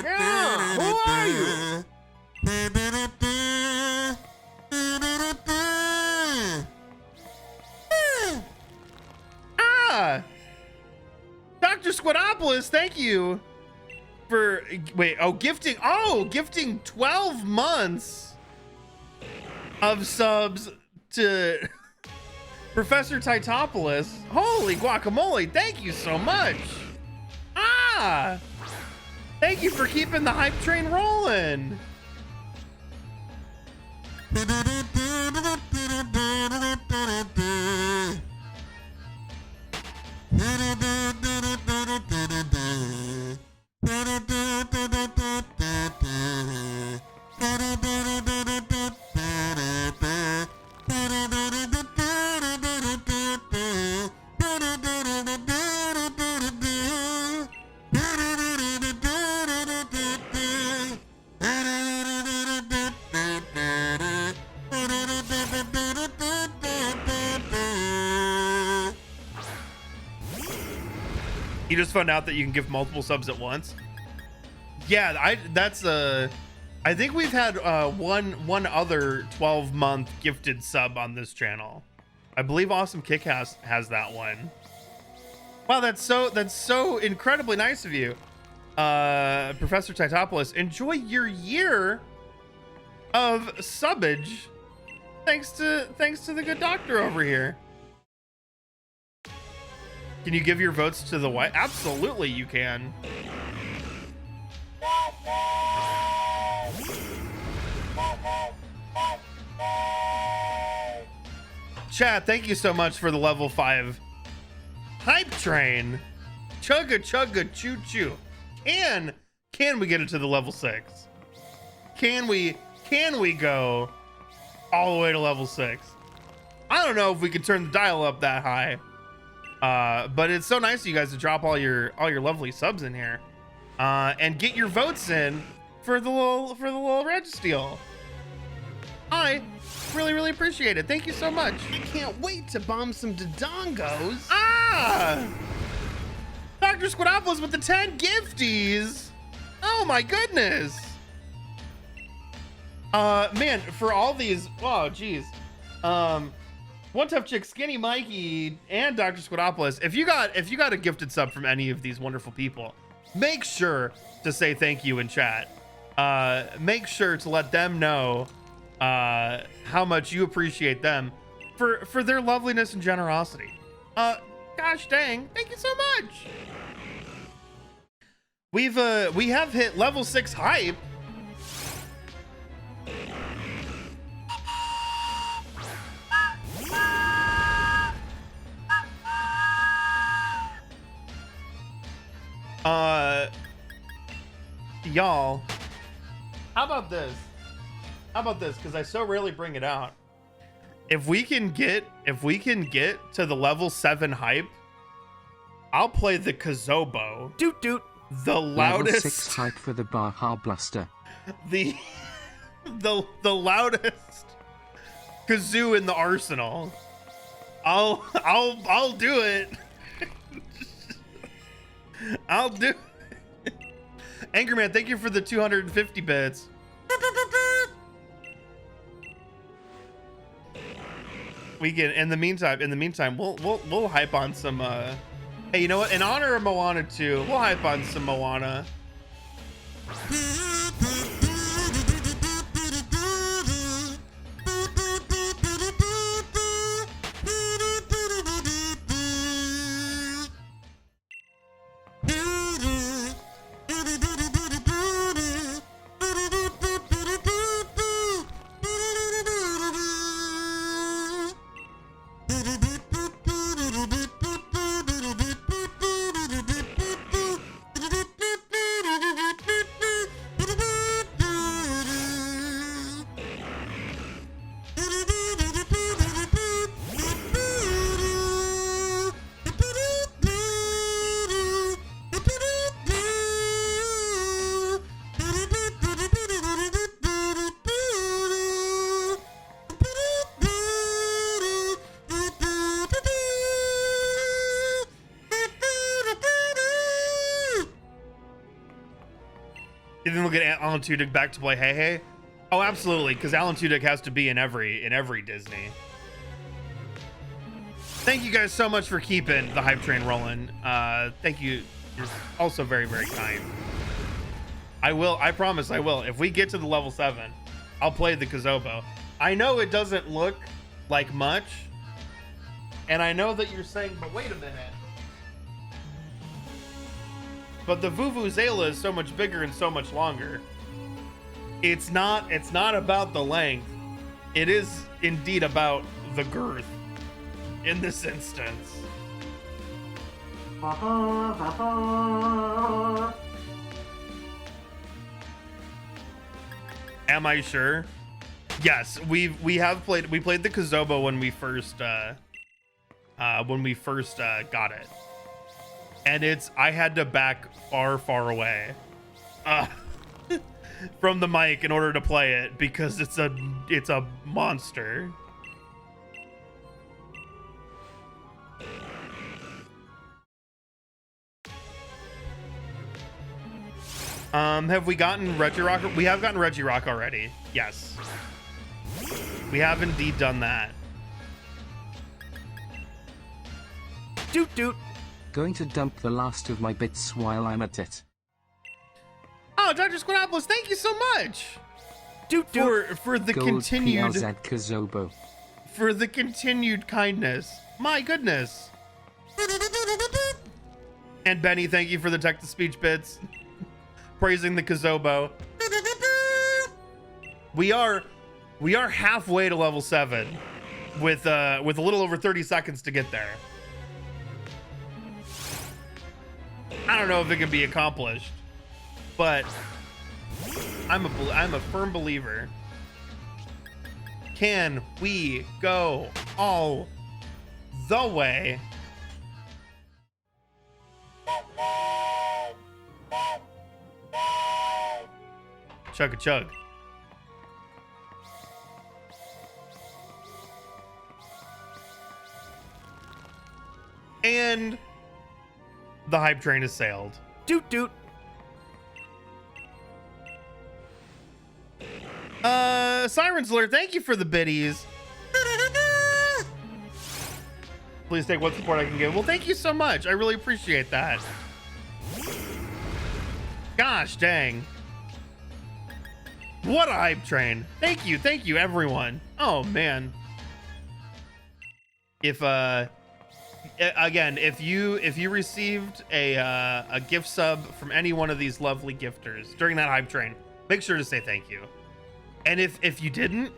Yeah, who are you? Dr. Squidopoulos, thank you for gifting 12 months of subs to Professor Titopoulos. Holy guacamole, thank you so much. Thank you for keeping the hype train rolling. You just found out that you can give multiple subs at once. Yeah, I think we've had one other 12-month gifted sub on this channel. I believe Awesome Kick has that one. Wow, that's so incredibly nice of you, Professor Titopoulos. Enjoy your year of subbage, thanks to the good doctor over here. Can you give your votes to the white? Absolutely, you can. Chat, thank you so much for the level 5 hype train. Chugga chugga choo choo. Can we get it to the level 6? Can we go all the way to level 6? I don't know if we can turn the dial up that high. But it's so nice of you guys to drop all your lovely subs in here. And get your votes in for the little Registeel. I really appreciate it. Thank you so much. I can't wait to bomb some Dodongos. Ah! Dr. Squidopoulos with the 10 gifties. Oh my goodness. Man, for all these, oh geez. One Tough Chick, Skinny Mikey, and Dr. Squidopoulos. If you got a gifted sub from any of these wonderful people, make sure to say thank you in chat. Make sure to let them know how much you appreciate them for their loveliness and generosity. Gosh dang, thank you so much. We have hit level 6 hype. Y'all, how about this? Because I so rarely bring it out. If we can get to the level 7 hype, I'll play the Kazobo. Doot doot. The loudest. Level 6 hype for the Baja Blaster. The loudest kazoo in the arsenal. I'll do it. I'll do. Angerman, thank you for the 250 bits. We can. In the meantime, we'll hype on some. Hey, you know what? In honor of Moana 2, we'll hype on some Moana. You think we'll get Alan Tudyk back to play Hey Hey? Oh, absolutely, because Alan Tudyk has to be in every Disney. Thank you guys so much for keeping the hype train rolling. Thank you. You're also very kind. I promise I will. If we get to the level 7, I'll play the Kazobo. I know it doesn't look like much, and I know that you're saying, but wait a minute. But the Vuvuzela is so much bigger and so much longer. It's not about the length. It is indeed about the girth in this instance. Am I sure? Yes, we played the Kazobo when we first got it. And I had to back far away from the mic in order to play it because it's a monster. Have we gotten Regirock? We have gotten Regirock already. Yes. We have indeed done that. Doot doot. Going to dump the last of my bits while I'm at it. Oh, Dr. Squidopoulos, thank you so much. Doot doot. For the Gold continued PLZ Kazobo. for the continued kindness. My goodness. And Benny, thank you for the text-to-speech bits. Praising the Kazobo. We are halfway to level 7 with a little over 30 seconds to get there. I don't know if it can be accomplished, but I'm a firm believer. Can we go all the way? Chug a chug. And the hype train has sailed. Doot doot. Sirens Alert, thank you for the biddies. Please take what support I can give. Well, thank you so much. I really appreciate that. Gosh dang. What a hype train. Thank you everyone. Oh man. If again, if you received a gift sub from any one of these lovely gifters during that hype train, make sure to say thank you. And if you didn't,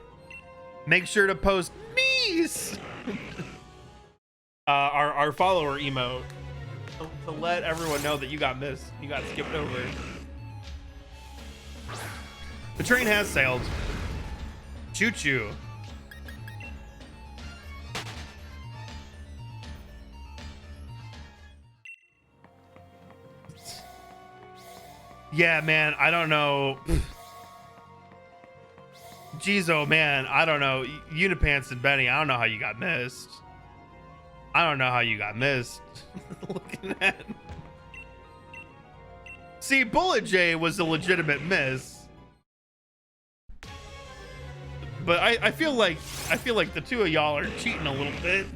make sure to post me's our follower emote to let everyone know that you got missed, you got skipped over. The train has sailed. Choo choo. Yeah, man, I don't know. Jeez, oh man, I don't know. Unipants and Benny, I don't know how you got missed. I don't know how you got missed. Looking at. See, Bullet J was a legitimate miss. But I feel like the two of y'all are cheating a little bit.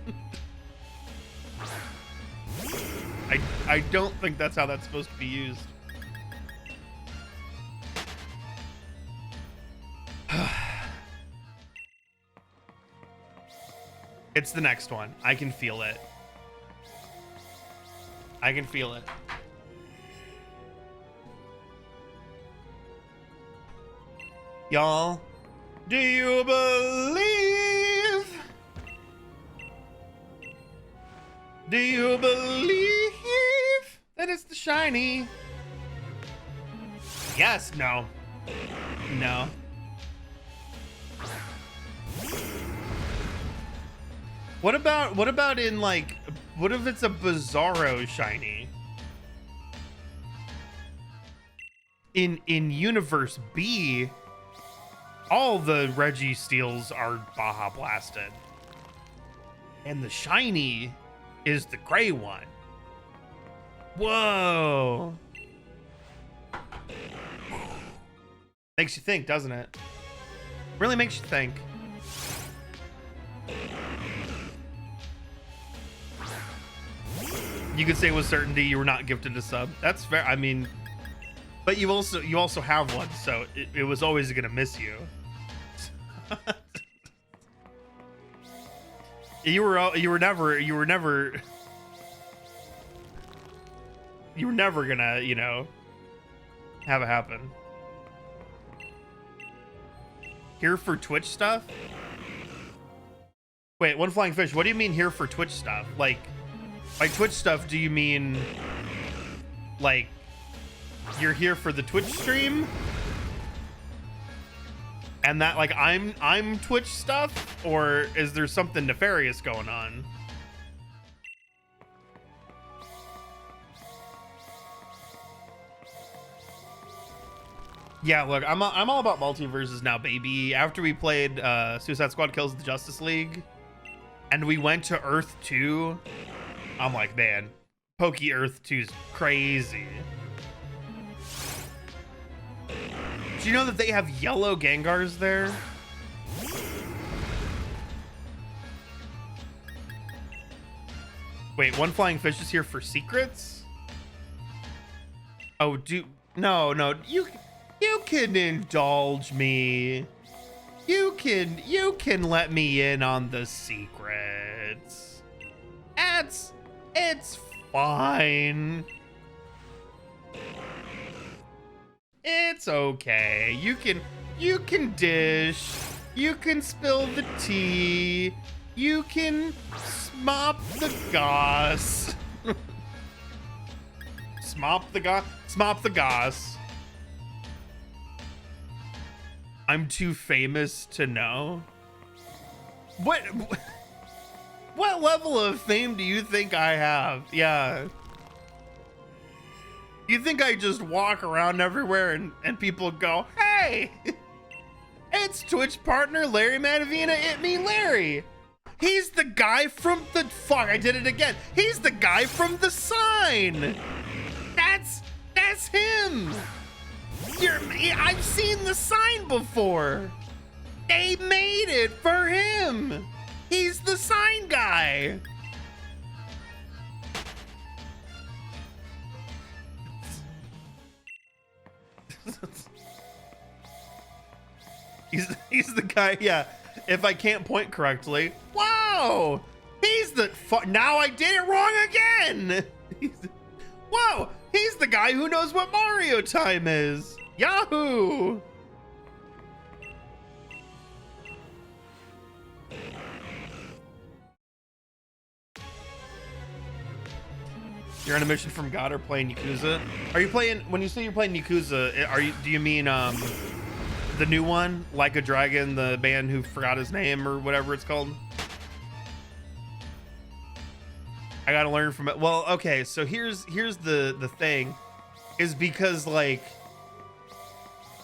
I don't think that's how that's supposed to be used. It's the next one. I can feel it. I can feel it. Y'all, do you believe? Do you believe that it's the shiny? Yes, no. No. What about in like, what if it's a Bizarro shiny? In Universe B, all the Registeels are Baja Blasted. And the shiny is the gray one. Whoa. Makes you think, doesn't it? Really makes you think. You could say with certainty you were not gifted a sub. That's fair. I mean, but you also have one, so it was always gonna miss you. you were never gonna, you know, have it happen. Here for Twitch stuff? Wait, One Flying Fish, what do you mean here for Twitch stuff? Like, by Twitch stuff, do you mean like you're here for the Twitch stream? And that like I'm Twitch stuff, or is there something nefarious going on? Yeah, look, I'm all about multiverses now, baby. After we played Suicide Squad Kills the Justice League, and we went to Earth 2, I'm like, man, Pokey Earth 2's crazy. Do you know that they have yellow Gengars there? Wait, one flying fish is here for secrets? Oh, no, you can indulge me. You can let me in on the secrets. It's fine. It's okay. You can dish. You can spill the tea. You can mop the goss. Smop the goss. I'm too famous to know. What level of fame do you think I have? Yeah. You think I just walk around everywhere and people go, hey, it's Twitch partner Larry Madavina, it me Larry. He's the guy from the, fuck, I did it again. He's the guy from the sign. That's him. I've seen the sign before. They made it for him. He's the sign guy. He's the guy, yeah. If I can't point correctly, wow, he's the now I did it wrong again. Whoa, he's the guy who knows what Mario time is. Yahoo! You're on a mission from God or playing Yakuza? Are you playing, when you say you're playing Yakuza, do you mean the new one, Like a Dragon, the band who forgot his name or whatever it's called? I gotta learn from it. Well, okay, so here's the thing, is because like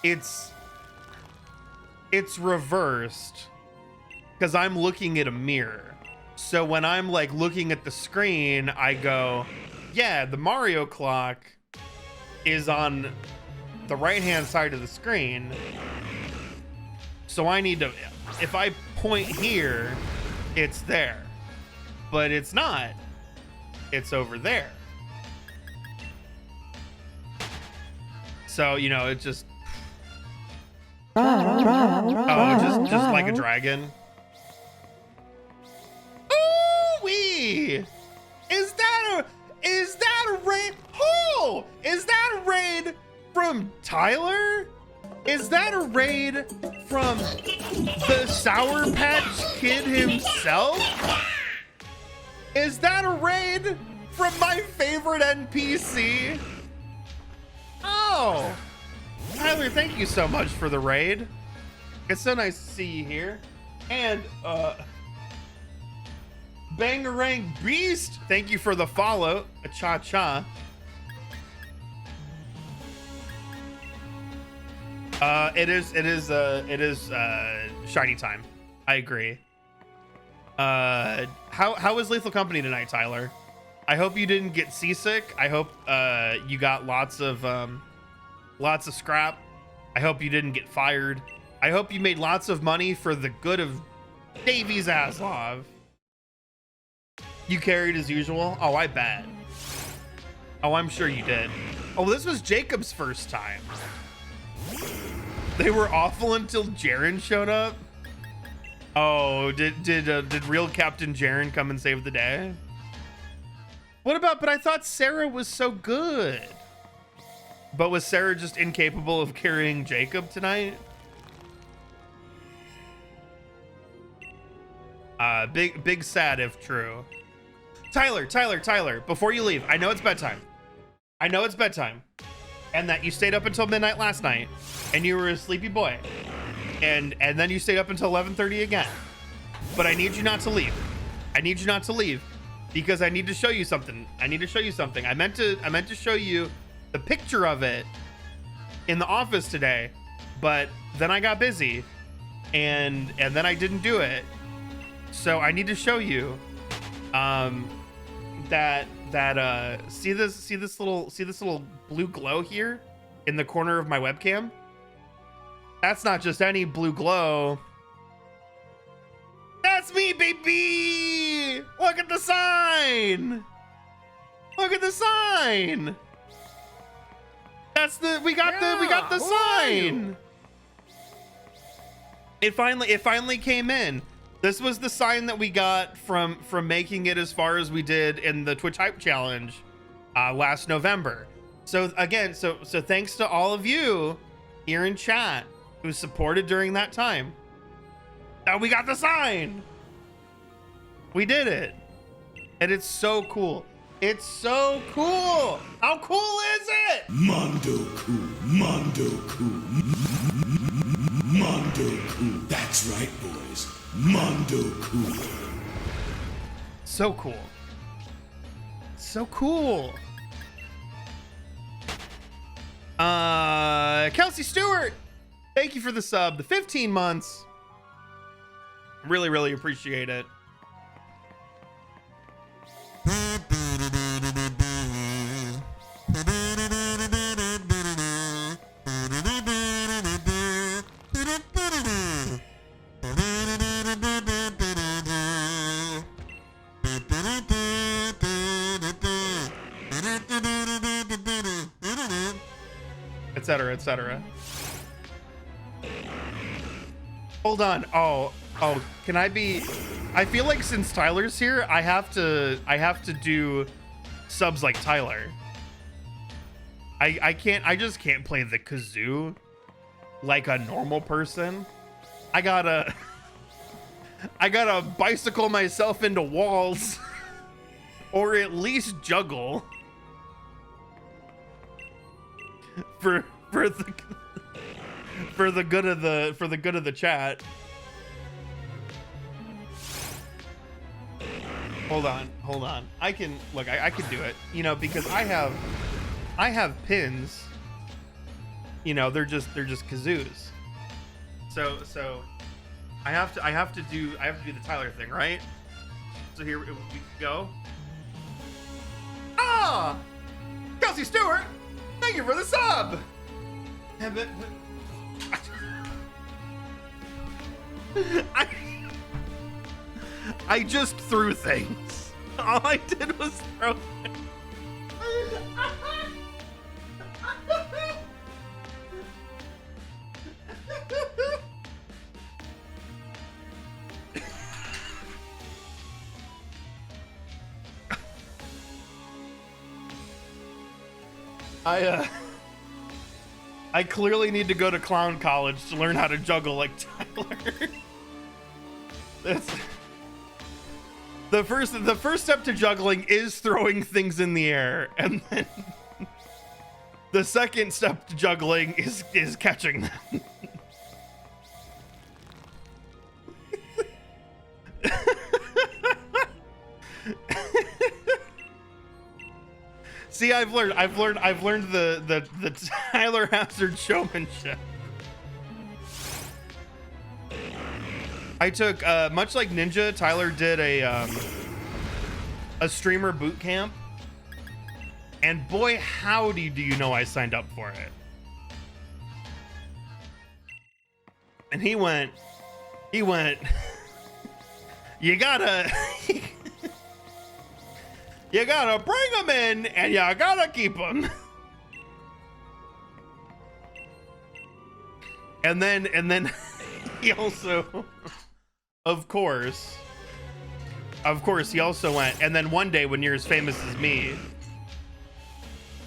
it's reversed because I'm looking at a mirror. So when I'm like looking at the screen, I go, yeah, the Mario clock is on the right hand side of the screen. So I need to, if I point here, it's there, but it's not. It's over there. So, you know, it just, oh, just like a dragon. Ooh-wee! Is that a raid? Oh, is that a raid from Tyler? Is that a raid from the Sour Patch Kid himself? Is that a raid from my favorite NPC? Oh, Tyler, thank you so much for the raid. It's so nice to see you here. And Bangarang Beast, thank you for the follow. A cha-cha. It is shiny time. I agree. How was Lethal Company tonight, Tyler? I hope you didn't get seasick. I hope you got lots of scrap. I hope you didn't get fired. I hope you made lots of money for the good of Davey Zaslav. You carried as usual? Oh, I bet. Oh, I'm sure you did. Oh, this was Jacob's first time. They were awful until Jaren showed up. Oh, did real Captain Jaren come and save the day? What about, but I thought Sarah was so good. But was Sarah just incapable of carrying Jacob tonight? Big sad if true. Tyler, before you leave, I know it's bedtime. And that you stayed up until midnight last night and you were a sleepy boy. And then you stayed up until 11:30 again. But I need you not to leave. Because I need to show you something. I meant to show you the picture of it in the office today, but then I got busy and then I didn't do it. So I need to show you that see this little blue glow here in the corner of my webcam? That's not just any blue glow. That's me, baby! Look at the sign! Look at the sign! That's the we got the sign! It finally came in. This was the sign that we got from making it as far as we did in the Twitch Hype Challenge last November. So again, so thanks to all of you here in chat who supported during that time. Now we got the sign. We did it. And it's so cool. It's so cool. How cool is it? Mondo cool, Mondo cool, Mondo cool. That's right, boys. Mondo cool. So cool. So cool. Kelsey Stewart, thank you for the sub, the 15 months. Really appreciate it. Etc. Hold on. Oh, can I feel like since Tyler's here, I have to do subs like Tyler. I just can't play the kazoo like a normal person. I gotta bicycle myself into walls or at least juggle for the good of the chat. Hold on. I can do it, because I have pins, they're just kazoos. So I have to do the Tyler thing, right? So here we go. Kelsey Stewart, thank you for the sub. I just threw things. All I did was throw things. I clearly need to go to clown college to learn how to juggle like Tyler. That's the first step to juggling is throwing things in the air, and then the second step to juggling is catching them. See, I've learned the Tyler Hazard showmanship. I took much like Ninja, Tyler did a streamer boot camp, and boy howdy do you know I signed up for it. And he went you gotta you gotta bring them in and you gotta keep them. And then he also, of course, he also went, and then one day when you're as famous as me,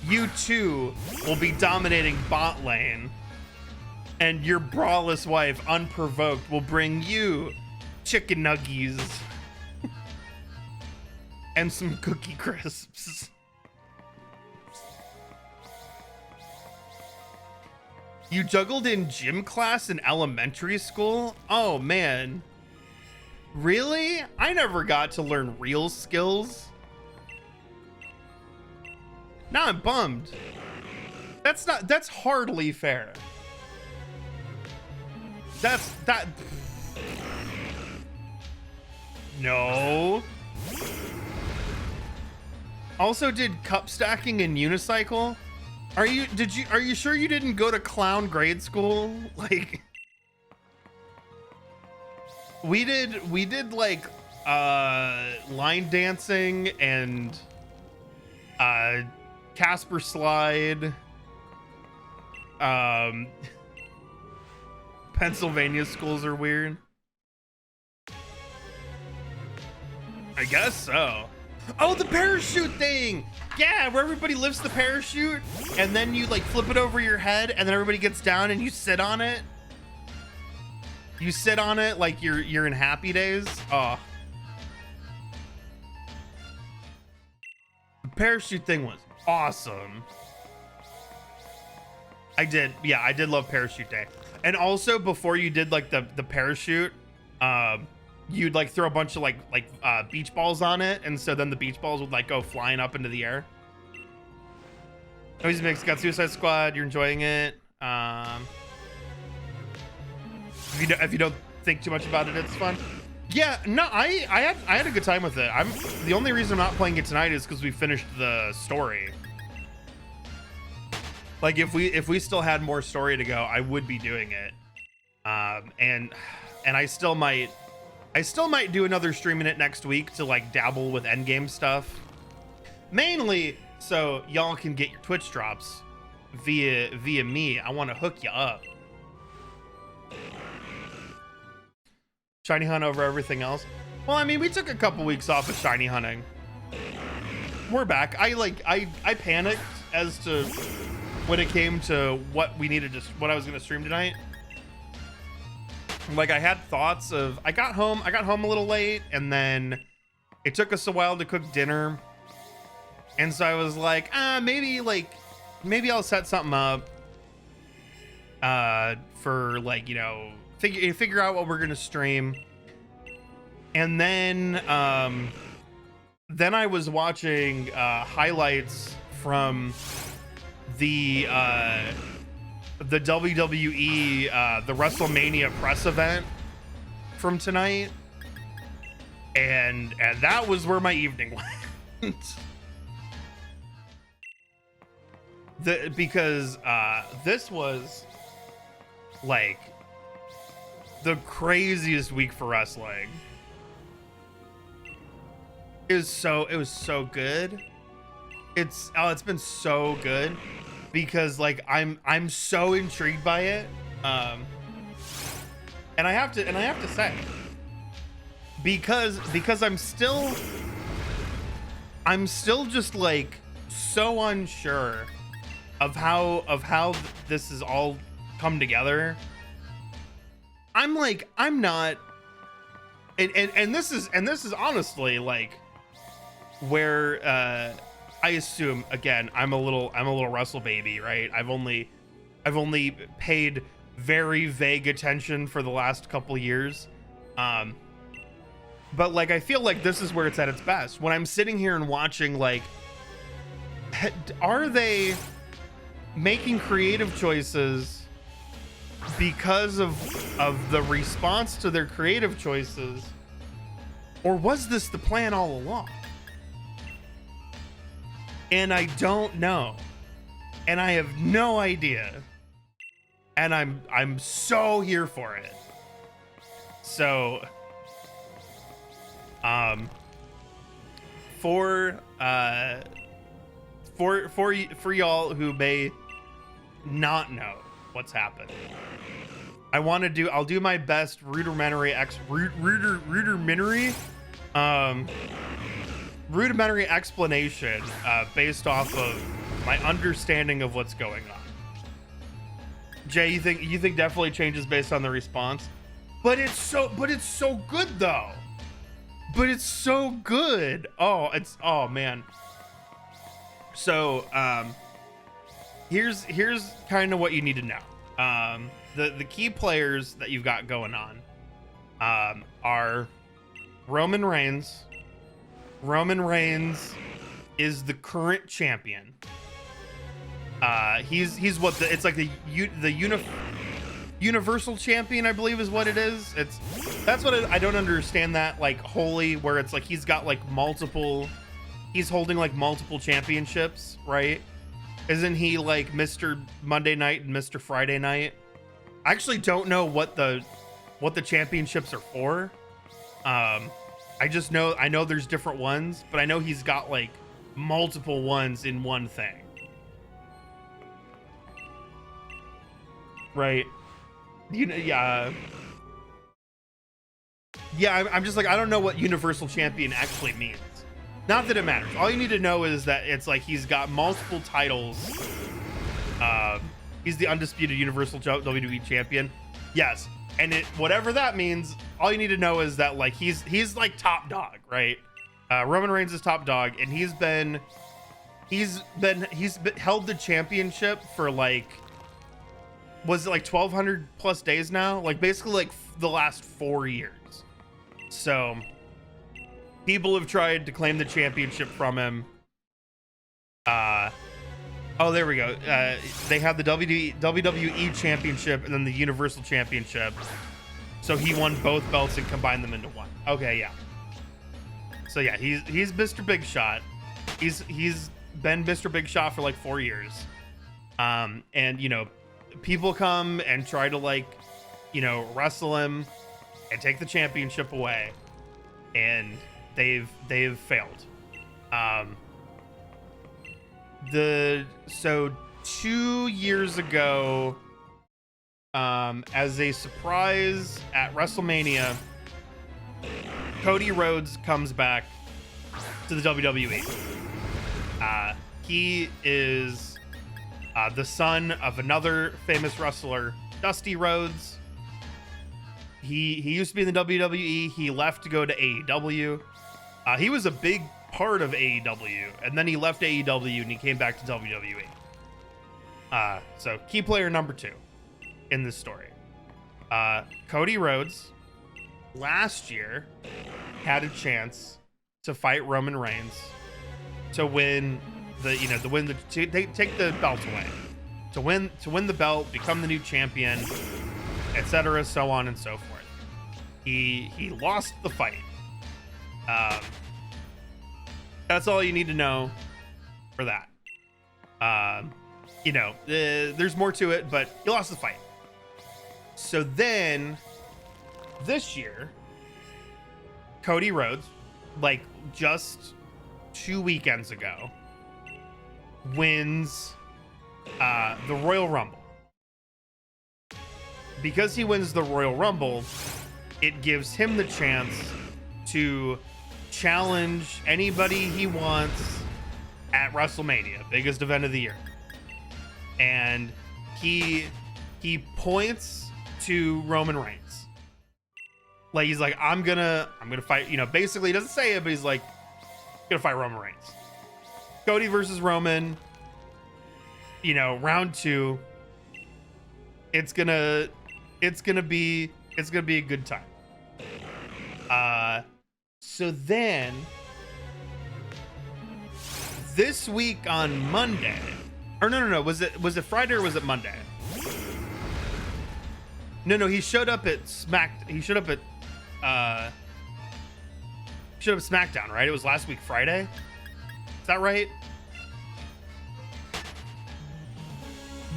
you too will be dominating bot lane, and your braless wife, unprovoked, will bring you chicken nuggies and some cookie crisps. You juggled in gym class in elementary school? Oh man. Really? I never got to learn real skills. Now I'm bummed. That's hardly fair. No. Also did cup stacking in unicycle. Are you sure you didn't go to clown grade school? Like we did like line dancing and Casper slide. Pennsylvania schools are weird. I guess so. Oh, the parachute thing. Yeah, where everybody lifts the parachute and then you like flip it over your head and then everybody gets down and you sit on it. You sit on it like you're in Happy Days. Oh. The parachute thing was awesome. I did love parachute day. And also before you did like the parachute, you'd like throw a bunch of like beach balls on it, and so then the beach balls would like go flying up into the air. Noisy Mix got Suicide Squad. You're enjoying it. If you don't think too much about it, it's fun. Yeah, no, I had a good time with it. The only reason I'm not playing it tonight is because we finished the story. Like if we still had more story to go, I would be doing it. And I still might do another stream in it next week to like dabble with endgame stuff. Mainly so y'all can get your Twitch drops via me. I want to hook you up. Shiny hunt over everything else. Well, I mean, we took a couple weeks off of shiny hunting. We're back. I panicked as to when it came to what I was gonna stream tonight. Like I had thoughts of, I got home a little late, and then it took us a while to cook dinner. And so I was like, maybe I'll set something up for like, you know, figure out what we're gonna stream. And then I was watching highlights from the WWE the WrestleMania press event from tonight, and that was where my evening went. Because this was like the craziest week for wrestling. It was so good. It's been so good because like I'm so intrigued by it. And I have to say, because I'm still just like so unsure of how this has all come together. I'm not, and this is honestly like where I assume, again, I'm a little Russell baby, right? I've only paid very vague attention for the last couple years. But like I feel like this is where it's at its best. When I'm sitting here and watching, like, are they making creative choices because of the response to their creative choices, or was this the plan all along? And I don't know, and I have no idea, and I'm so here for it. So for y'all who may not know what's happened, I'll do my best rudimentary explanation based off of my understanding of what's going on. Jay, you think definitely changes based on the response, but it's so good though. But it's so good. Oh man. So here's kind of what you need to know. The key players that you've got going on are Roman Reigns. Roman Reigns is the current champion. He's what it's like the universal champion, I believe is what it is. That's what I don't understand that like wholly, where it's like he's got like he's holding like multiple championships, right? Isn't he like Mr. Monday Night and Mr. Friday Night? I actually don't know what the championships are for. I know there's different ones, but I know he's got like multiple ones in one thing. Right. You know, yeah. Yeah, I'm just like, I don't know what Universal Champion actually means. Not that it matters. All you need to know is that it's like he's got multiple titles. He's the undisputed Universal WWE Champion. Yes. And whatever that means, all you need to know is that like he's like top dog, right? Roman Reigns is top dog, and he's held the championship for like, was it like 1,200 plus days now? Like basically like the last 4 years. So people have tried to claim the championship from him. Oh, there we go. They have the WWE Championship and then the Universal Championship. So he won both belts and combined them into one. Okay, yeah. So yeah, he's Mr. Big Shot. He's been Mr. Big Shot for like 4 years. And you know, people come and try to like, you know, wrestle him and take the championship away, and they've failed. So 2 years ago, as a surprise at WrestleMania, Cody Rhodes comes back to the WWE. He is the son of another famous wrestler, Dusty Rhodes. He used to be in the WWE. He left to go to AEW. He was a big part of AEW, and then he left AEW and he came back to WWE. So key player number 2 in this story. Cody Rhodes last year had a chance to fight Roman Reigns to win take the belt away, to win the belt, become the new champion, etc., so on and so forth. He lost the fight. That's all you need to know for that. There's more to it, but he lost the fight. So then this year, Cody Rhodes, like just 2 weekends ago, wins the Royal Rumble. Because he wins the Royal Rumble, it gives him the chance to challenge anybody he wants at WrestleMania, biggest event of the year. And he points to Roman Reigns. Like he's like, I'm gonna fight, basically he doesn't say it, but he's like, gonna fight Roman Reigns. Cody versus Roman, round 2. It's gonna be a good time. So then this week on Monday, or no, was it Friday or was it Monday? No, he showed up at SmackDown, right? It was last week Friday. Is that right?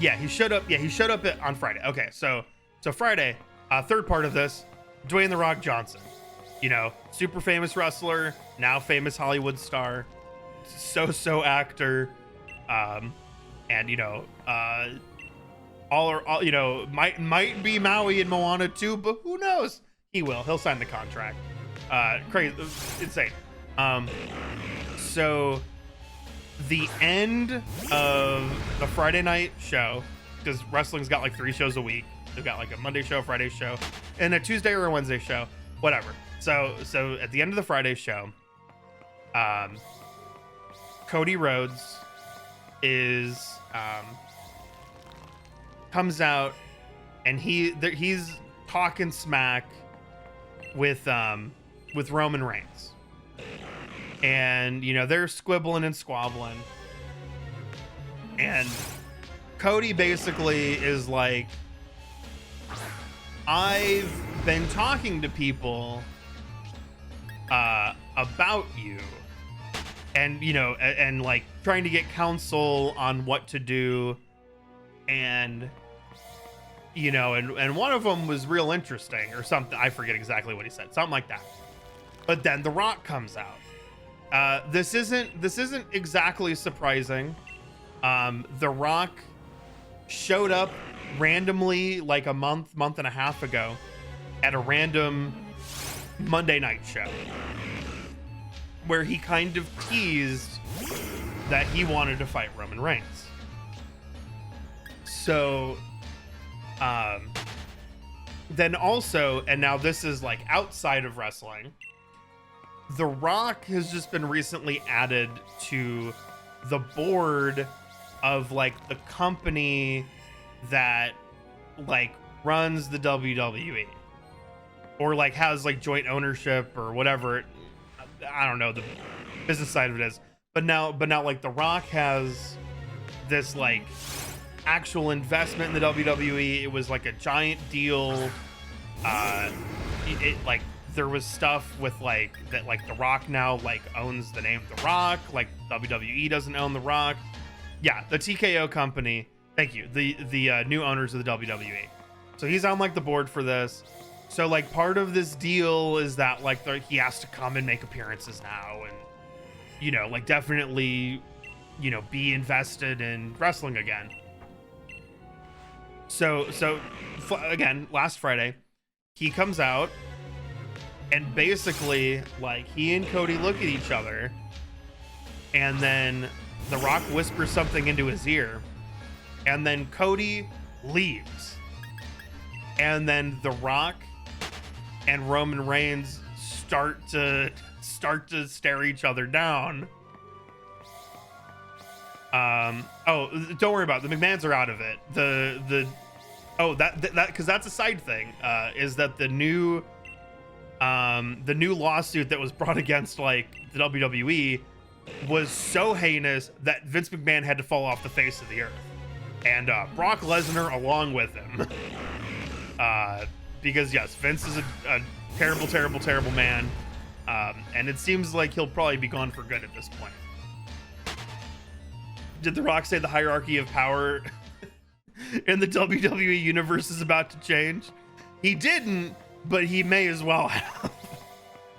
Yeah, he showed up on Friday. Okay, so Friday, third part of this, Dwayne "The Rock" Johnson. Super famous wrestler, now famous Hollywood star, so actor, and might be Maui and Moana too, but who knows? He'll sign the contract. Crazy, insane. So the end of the Friday night show, because wrestling's got like 3 shows a week. They've got like a Monday show, Friday show, and a Tuesday or a Wednesday show, whatever. So at the end of the Friday show, Cody Rhodes comes out, and he's talking smack with Roman Reigns, and they're squibbling and squabbling, and Cody basically is like, I've been talking to people about you, and and like trying to get counsel on what to do, and and one of them was real interesting or something. I forget exactly what he said, something like that. But then The Rock comes out. This isn't exactly surprising. The Rock showed up randomly like a month and a half ago at a random Monday night show where he kind of teased that he wanted to fight Roman Reigns. So then also, and now this is like outside of wrestling, The Rock has just been recently added to the board of like the company that like runs the WWE, or like has like joint ownership or whatever. I don't know the business side of it is, but now like The Rock has this like actual investment in the WWE. It was like a giant deal. It like there was stuff with like that, like The Rock now like owns the name The Rock, like WWE doesn't own The Rock. Yeah, the TKO company. Thank you. The new owners of the WWE. So he's on like the board for this. So like part of this deal is that like he has to come and make appearances now, and like definitely be invested in wrestling again. So again, last Friday he comes out, and basically like he and Cody look at each other, and then The Rock whispers something into his ear, and then Cody leaves, and then The Rock and Roman Reigns start to stare each other down. Oh, don't worry about it. The McMahons are out of it. That because that's a side thing. Is that the new lawsuit that was brought against like the WWE was so heinous that Vince McMahon had to fall off the face of the earth, and Brock Lesnar along with him. Because yes, Vince is a terrible man, and it seems like he'll probably be gone for good at this point. Did The Rock say the hierarchy of power in the WWE universe is about to change? He didn't, but he may as well have.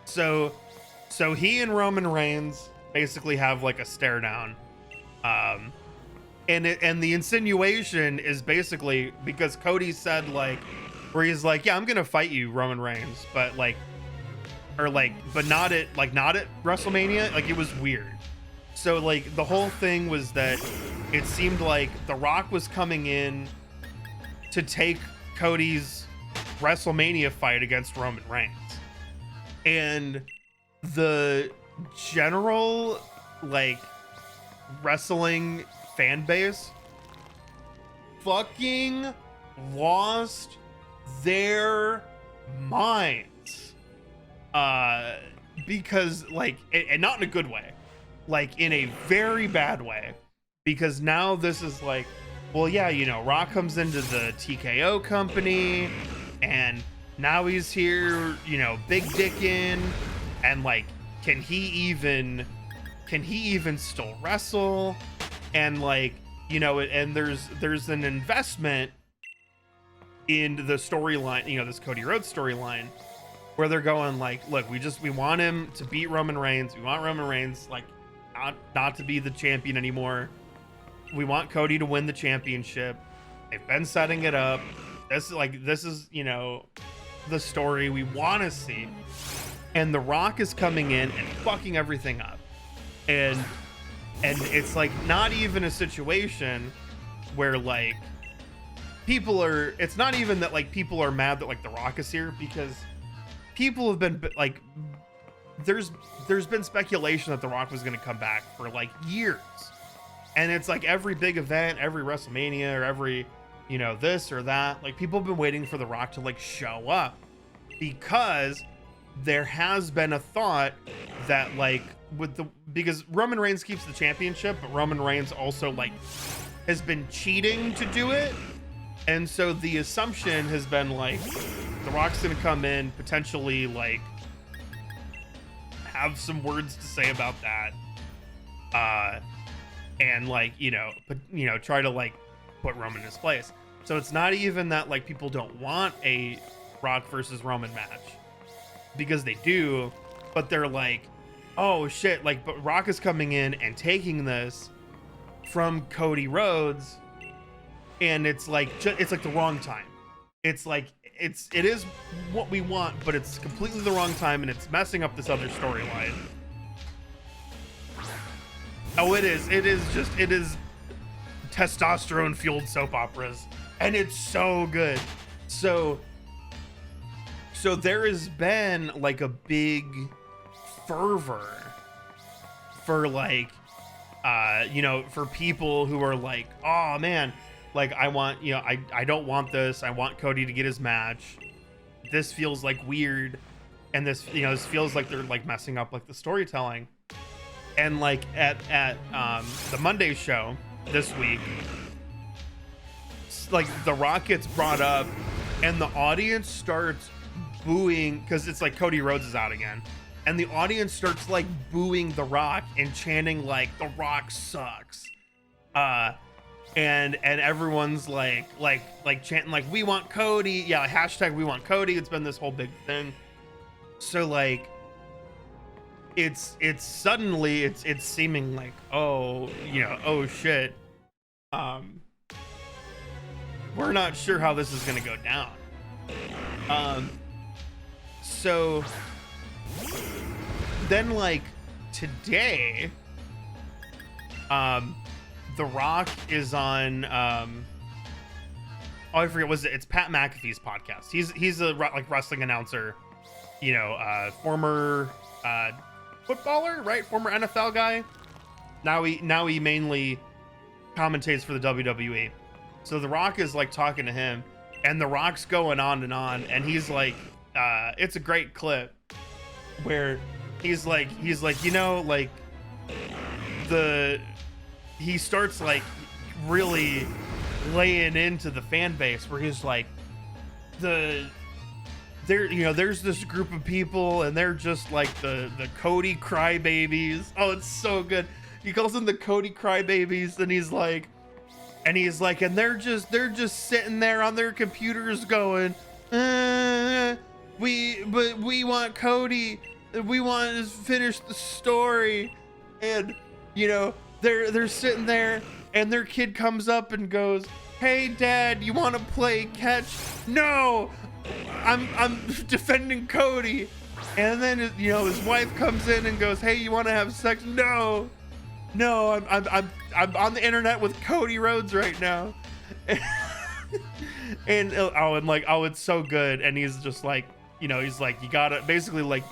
So he and Roman Reigns basically have like a stare down, and the insinuation is basically because Cody said like, where he's like, yeah, I'm gonna fight you, Roman Reigns, but not at WrestleMania. Like, it was weird. So like the whole thing was that it seemed like The Rock was coming in to take Cody's WrestleMania fight against Roman Reigns, and the general like wrestling fan base fucking lost their minds, because like, and not in a good way, like in a very bad way, because now this is like, well, yeah, Rock comes into the TKO company, and now he's here, big dickin', and like, can he even still wrestle? And like, and there's an investment in the storyline, this Cody Rhodes storyline, where they're going like, look, we want him to beat Roman Reigns. We want Roman Reigns like not to be the champion anymore. We want Cody to win the championship. They've been setting it up. This is the story we want to see. And The Rock is coming in and fucking everything up. And it's like not even a situation where like it's not even that like people are mad that like The Rock is here, because people have been like, there's been speculation that The Rock was going to come back for like years. And it's like every big event, every WrestleMania, or every, this or that, like people have been waiting for The Rock to like show up, because there has been a thought that like because Roman Reigns keeps the championship, but Roman Reigns also like has been cheating to do it. And so the assumption has been like, The Rock's gonna come in, potentially like have some words to say about that, and like, try to like put Roman in his place. So it's not even that like people don't want a Rock versus Roman match, because they do, but they're like, oh shit, like, but Rock is coming in and taking this from Cody Rhodes, and it's like the wrong time. It's like it is what we want, but it's completely the wrong time, and it's messing up this other storyline. Oh, it is testosterone fueled soap operas, and it's so good. So there has been like a big fervor for like for people who are like, oh man, like I want, I don't want this, I want Cody to get his match, this feels like weird, and this this feels like they're like messing up like the storytelling. And like at the Monday show this week, like The Rock gets brought up and the audience starts booing, because it's like Cody Rhodes is out again, and the audience starts like booing The Rock and chanting like The Rock sucks, and everyone's like chanting like we want Cody, hashtag we want Cody. It's been this whole big thing. So like it's suddenly it's seeming like, oh shit, we're not sure how this is gonna go down. So then like today, The Rock is on I forget, it's Pat McAfee's podcast. He's a like wrestling announcer, former footballer, right? Former NFL guy. Now he mainly commentates for the WWE. So The Rock is like talking to him, and The Rock's going on, and he's like, it's a great clip where he's like like he starts like really laying into the fan base, where he's like, there's this group of people and they're just like the Cody crybabies. Oh, it's so good. He calls them the Cody crybabies, and he's like, and they're just sitting there on their computers going, we want Cody, we want to finish the story. And they're sitting there, and their kid comes up and goes, hey dad, you want to play catch? No, I'm defending Cody. And then his wife comes in and goes, hey, you want to have sex? No, I'm on the internet with Cody Rhodes right now. And it's so good. And he's just like, he's like, you gotta basically like,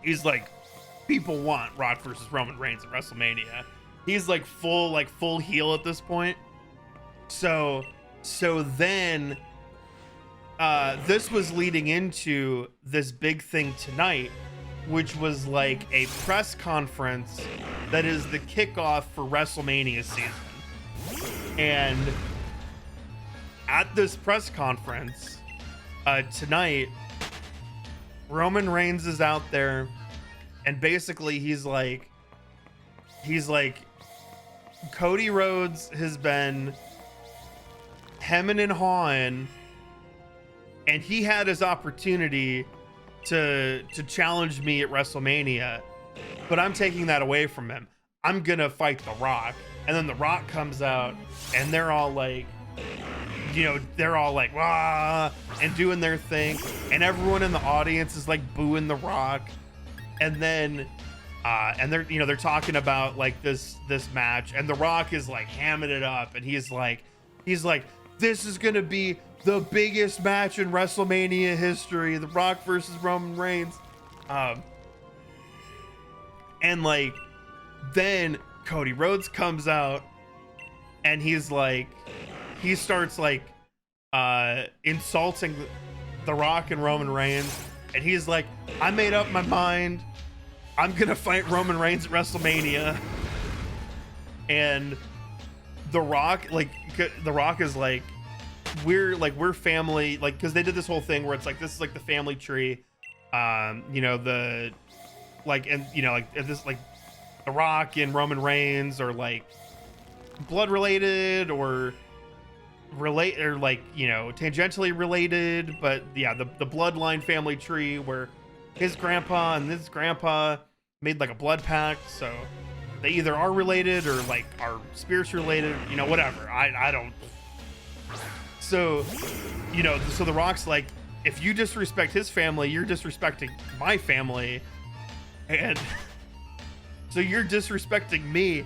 he's like, people want Rock versus Roman Reigns at WrestleMania. He's like full heel at this point. So then this was leading into this big thing tonight, which was like a press conference that is the kickoff for WrestleMania season. And at this press conference tonight, Roman Reigns is out there, and basically he's like Cody Rhodes has been hemming and hawing, and he had his opportunity to challenge me at WrestleMania, but I'm taking that away from him. I'm gonna fight The Rock. And then The Rock comes out, and they're all like, wah, and doing their thing, and everyone in the audience is like booing The Rock. And then and they're talking about like this match, and The Rock is like hamming it up, and he's like this is gonna be the biggest match in WrestleMania history, The Rock versus Roman Reigns. And like then Cody Rhodes comes out, and he starts like insulting The Rock and Roman Reigns, and he's like, I made up my mind, I'm gonna fight Roman Reigns at WrestleMania. And The Rock is like, we're family, like, because they did this whole thing where it's like, this is like the family tree, The Rock and Roman Reigns are like blood related or like, you know, tangentially related, but yeah, the bloodline family tree where his grandpa and this grandpa made like a blood pact, so they either are related or like are spirits related, you know, whatever. I don't. So, you know, so The Rock's like, if you disrespect his family, you're disrespecting my family, and so you're disrespecting me,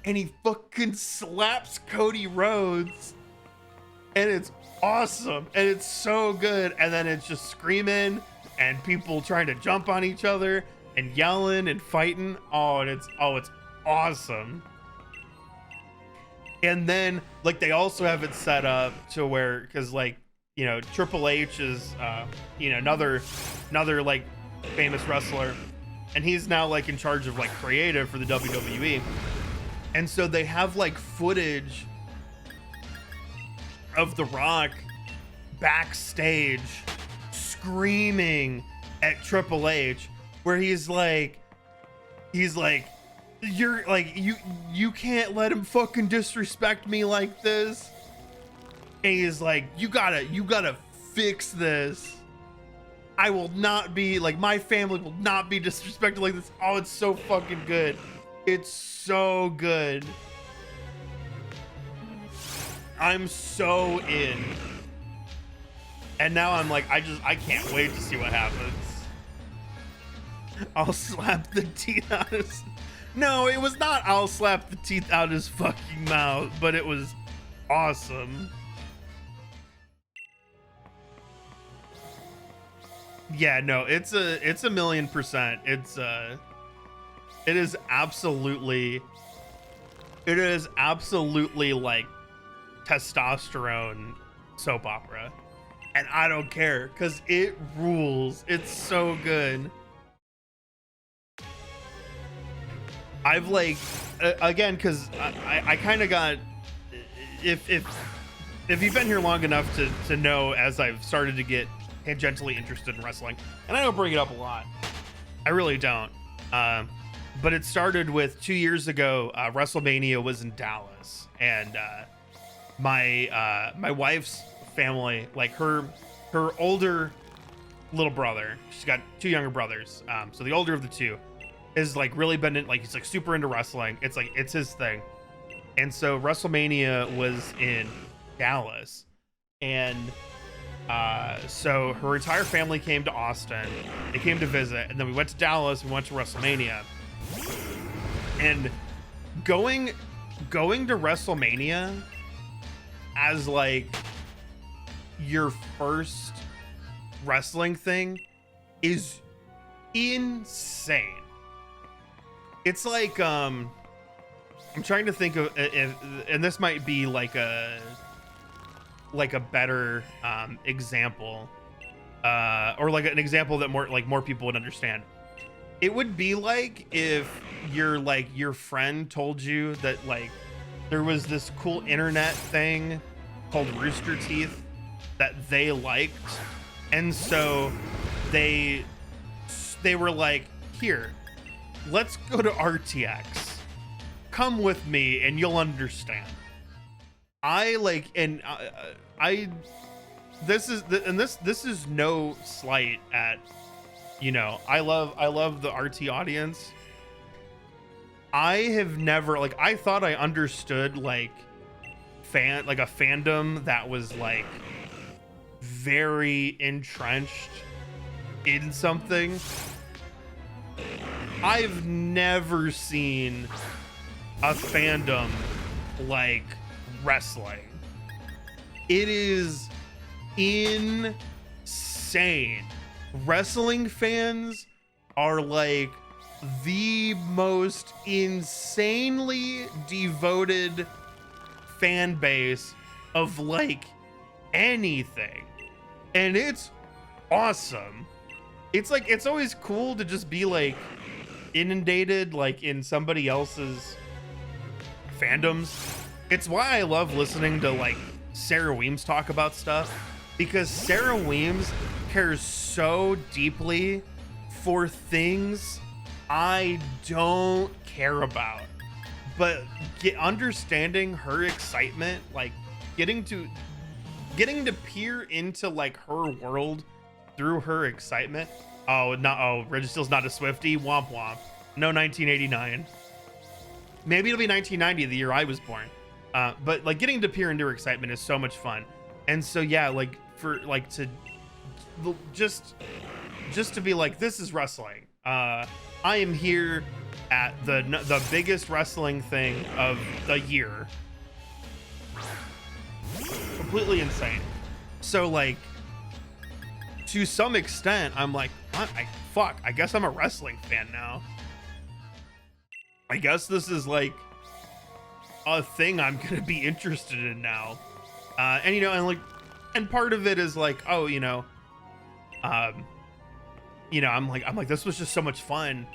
and he fucking slaps Cody Rhodes. And it's awesome, and it's so good, and then it's just screaming and people trying to jump on each other and yelling and fighting. It's awesome. And then like they also have it set up to where, because like, you know, Triple H is you know, another like famous wrestler, and he's now like in charge of like creative for the WWE, and so they have like footage of The Rock backstage screaming at Triple H, where he's like, you're like, you can't let him fucking disrespect me like this. And he's like, you gotta fix this. I will not be like, my family will not be disrespected like this. Oh, it's so fucking good. It's so good. I'm so in. And now I'm like, I can't wait to see what happens. I'll slap the teeth out of his... No, it was not I'll slap the teeth out of his fucking mouth, but it was awesome. Yeah, no, it's a 1,000,000%. It is absolutely like testosterone soap opera, and I don't care because it rules. It's so good. I've like again, because I kind of got, if you've been here long enough to know, as I've started to get tangentially interested in wrestling, and I don't bring it up a lot, I really don't, but it started with 2 years ago. WrestleMania was in Dallas, and my wife's family, like her older little brother, she's got 2 younger brothers, so the older of the 2 is like really been in, like, he's like super into wrestling. It's like, it's his thing. And so WrestleMania was in Dallas, and so her entire family came to Austin. They came to visit, and then we went to Dallas. We went to WrestleMania, and going to WrestleMania as like your first wrestling thing is insane. It's like, I'm trying to think of, and this might be like a better example, or like an example that more people would understand. It would be like if your friend told you that like there was this cool internet thing called Rooster Teeth that they liked, and so they were like, here, let's go to RTX. Come with me and you'll understand. This is no slight at, you know, I love the RT audience. I have never, like, I thought I understood like a fandom that was like very entrenched in something. I've never seen a fandom like wrestling. It is insane. Wrestling fans are like the most insanely devoted fan base of like anything, and it's awesome. It's like, it's always cool to just be like inundated like in somebody else's fandoms. It's why I love listening to like Sarah Weems talk about stuff, because Sarah Weems cares so deeply for things I don't care about. But understanding her excitement, like getting to peer into like her world through her excitement. Oh, no, oh, Registeel's not a Swiftie. Womp womp. No 1989. Maybe it'll be 1990, the year I was born. But like getting to peer into her excitement is so much fun. And so yeah, like for like to just to be like, this is wrestling. I am here at the biggest wrestling thing of the year. Completely insane. So like to some extent I'm like, what? I guess I'm a wrestling fan now. I guess this is like a thing I'm gonna be interested in now. And you know, and like, and part of it is like, oh, you know, I'm like this was just so much fun.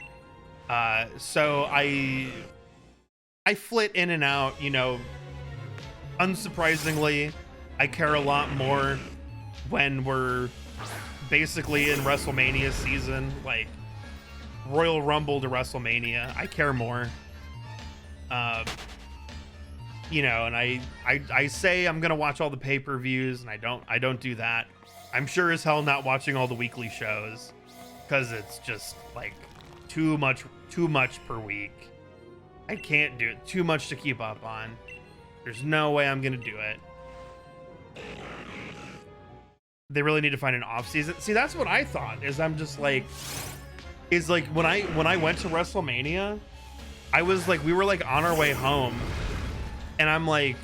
So I flit in and out, you know. Unsurprisingly, I care a lot more when we're basically in WrestleMania season, like Royal Rumble to WrestleMania. I care more. You know, and I say I'm gonna watch all the pay-per-views, and I don't do that. I'm sure as hell not watching all the weekly shows because it's just like too much per week. I can't do it. Too much to keep up on. There's no way I'm gonna do it. They really need to find an off season. See, that's what I thought. I'm just like, when I went to WrestleMania, I was like, we were like on our way home, and I'm like,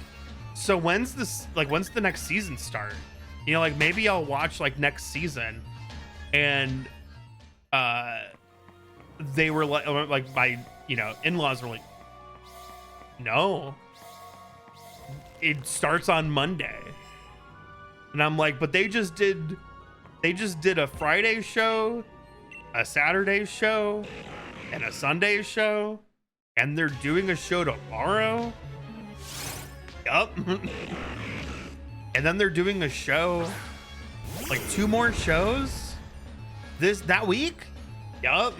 so when's the next season start? You know, like maybe I'll watch like next season. And they were like my, you know, in-laws were like, no, it starts on Monday. And I'm like, but they just did a Friday show, a Saturday show, and a Sunday show, and they're doing a show tomorrow. Yup. And then they're doing a show, like 2 more shows that week. Yup.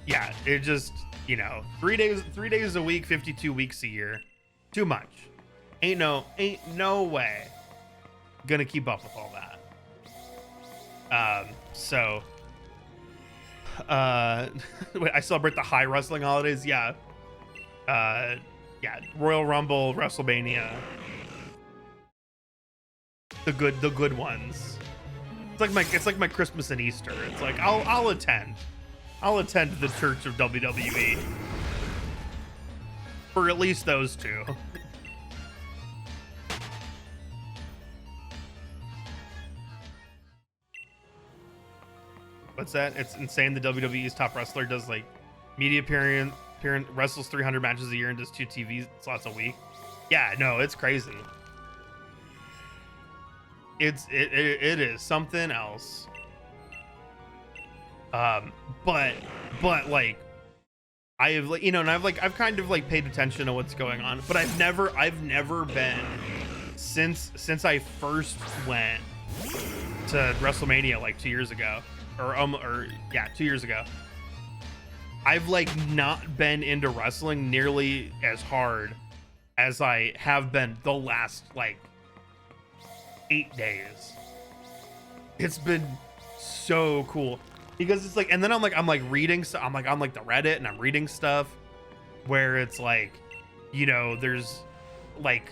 Yeah, it just, you know, 3 days a week, 52 weeks a year. Too much. Ain't no way gonna keep up with all that. So wait, I celebrate the high wrestling holidays. Yeah. Yeah, Royal Rumble, WrestleMania. The good ones. It's like my Christmas and Easter. It's like I'll attend the Church of WWE for at least those 2. What's that? It's insane. The WWE's top wrestler does like media appearance, wrestles 300 matches a year and does 2 TV slots a week. Yeah, no, it's crazy. It is something else. But like I have, like, you know, and I've kind of like paid attention to what's going on, but I've never been since I first went to WrestleMania like 2 years ago, or 2 years ago. I've like not been into wrestling nearly as hard as I have been the last like 8 days. It's been so cool because it's like, and then I'm like reading, so I'm like on like the Reddit, and I'm reading stuff where it's like, you know, there's like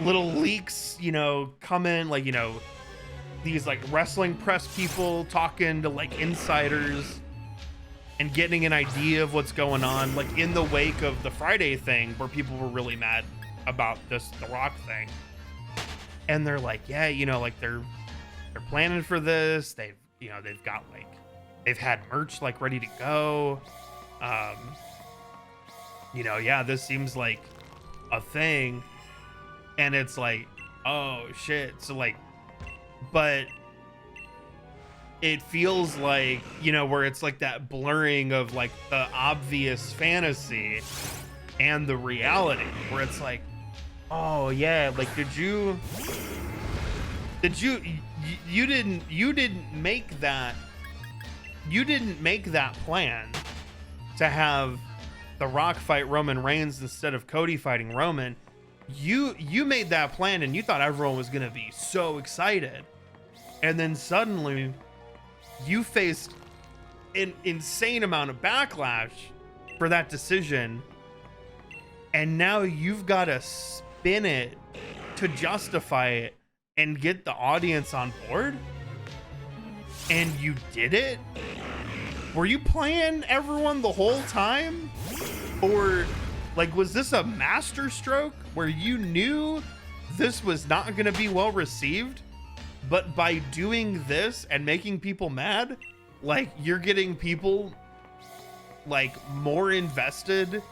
little leaks, you know, come in, like, you know, these like wrestling press people talking to like insiders and getting an idea of what's going on, like in the wake of the Friday thing where people were really mad about the Rock thing. And they're like, yeah, you know, like they're planning for this. They've got like, they've had merch like ready to go. You know, yeah, this seems like a thing. And it's like, oh shit. So like, but it feels like, you know, where it's like that blurring of like the obvious fantasy and the reality, where it's like, oh yeah, like you didn't make that you didn't make that plan to have The Rock fight Roman Reigns instead of Cody fighting Roman. You made that plan and you thought everyone was gonna be so excited, and then suddenly you faced an insane amount of backlash for that decision, and now you've got to spin it to justify it and get the audience on board. And you did it? Were you playing everyone the whole time? Or like, was this a master stroke where you knew this was not going to be well received, but by doing this and making people mad, like, you're getting people like more invested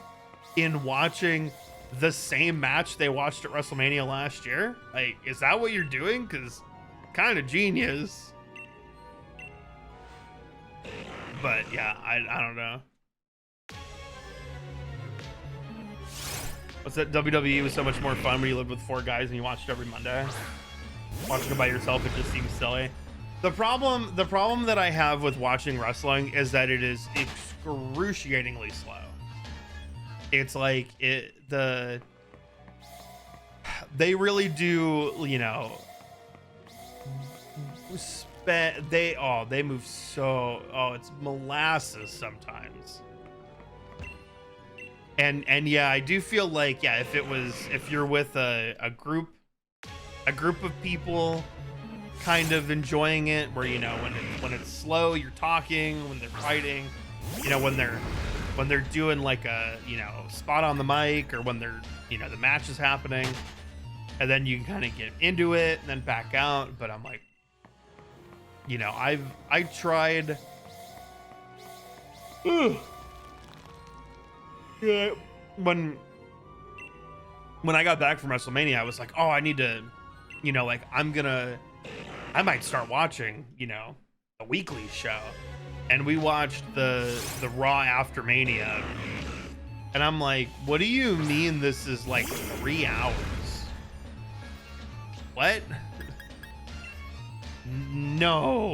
in watching the same match they watched at WrestleMania last year? Like, is that what you're doing? Because kind of genius. But yeah, I don't know. What's that? WWE was so much more fun when you lived with 4 guys and you watched every Monday. Watching it by yourself, it just seems silly. The problem that I have with watching wrestling is that it is excruciatingly slow. It's like they really do, you know, they move so, it's molasses sometimes. And yeah, I do feel like, yeah, if you're with a group of people kind of enjoying it, where, you know, when it's slow, you're talking, when they're fighting, you know, when they're doing like a, you know, spot on the mic, or when they're, you know, the match is happening, and then you can kind of get into it and then back out. But I'm like, you know, I tried. Yeah, when I got back from WrestleMania, I was like, oh, I need to, you know, like, I might start watching, you know, a weekly show. And we watched the Raw after Mania, and I'm like, what do you mean this is like 3 hours? What? No.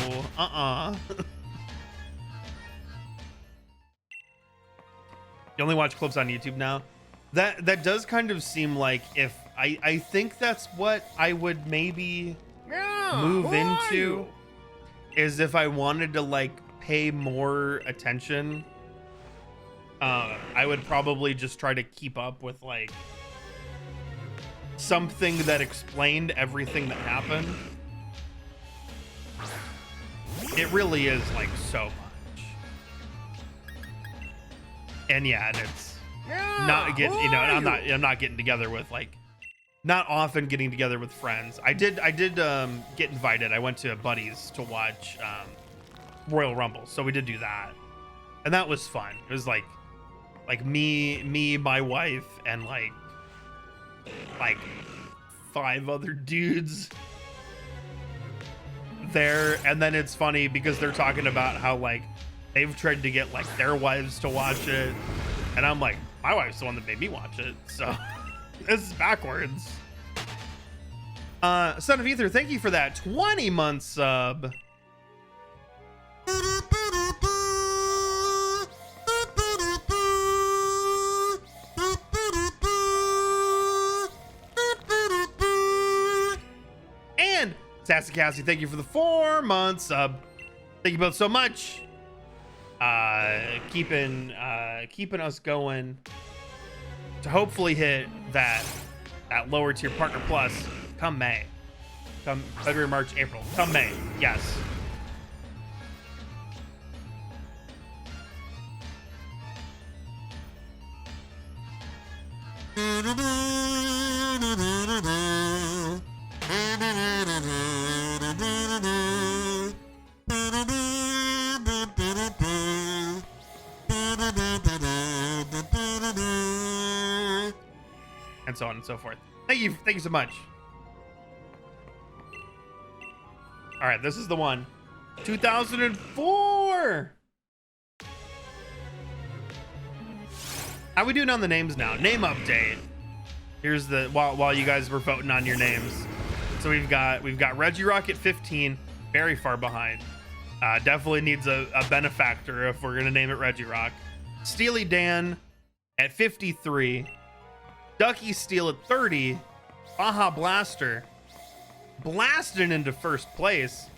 You only watch clips on YouTube now? That does kind of seem like, if I think that's what I would maybe move into, is if I wanted to like pay more attention, I would probably just try to keep up with like something that explained everything that happened. It really is like so much. And yeah, and it's not getting, you know, I'm not getting together with, like, not often getting together with friends. I did get invited. I went to a buddy's to watch Royal Rumble, so we did do that, and that was fun. It was like me, my wife, and like 5 other dudes there. And then it's funny because they're talking about how like they've tried to get like their wives to watch it, and I'm like, my wife's the one that made me watch it, so this is backwards. Son of Ether, thank you for that 20-month sub. And Sassy Cassie, thank you for the 4-month sub. Thank you both so much. Keeping us going to hopefully hit that lower tier partner plus come May, come February, March, April, come May. Yes. And so on and so forth. Thank you so much. All right, this is the one. 2004. How we doing on the names now? Name update. Here's the while you guys were voting on your names. So we've got Reggie Rock at 15, very far behind. Definitely needs a benefactor if we're gonna name it Regirock. Steely Dan at 53. Ducky Steel at 30. Baja Blaster blasting into first place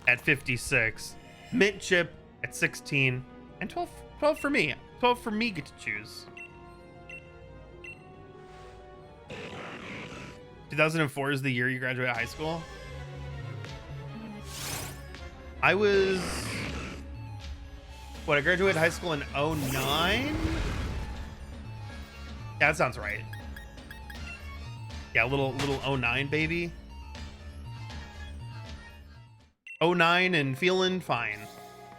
at 56. Mint Chip at 16. And 12 for me. 12 for me get to choose. 2004 is the year you graduated high school. I was... What, I graduated high school in 09? Yeah, that sounds right. Yeah, little 09 baby. 09 and feeling fine.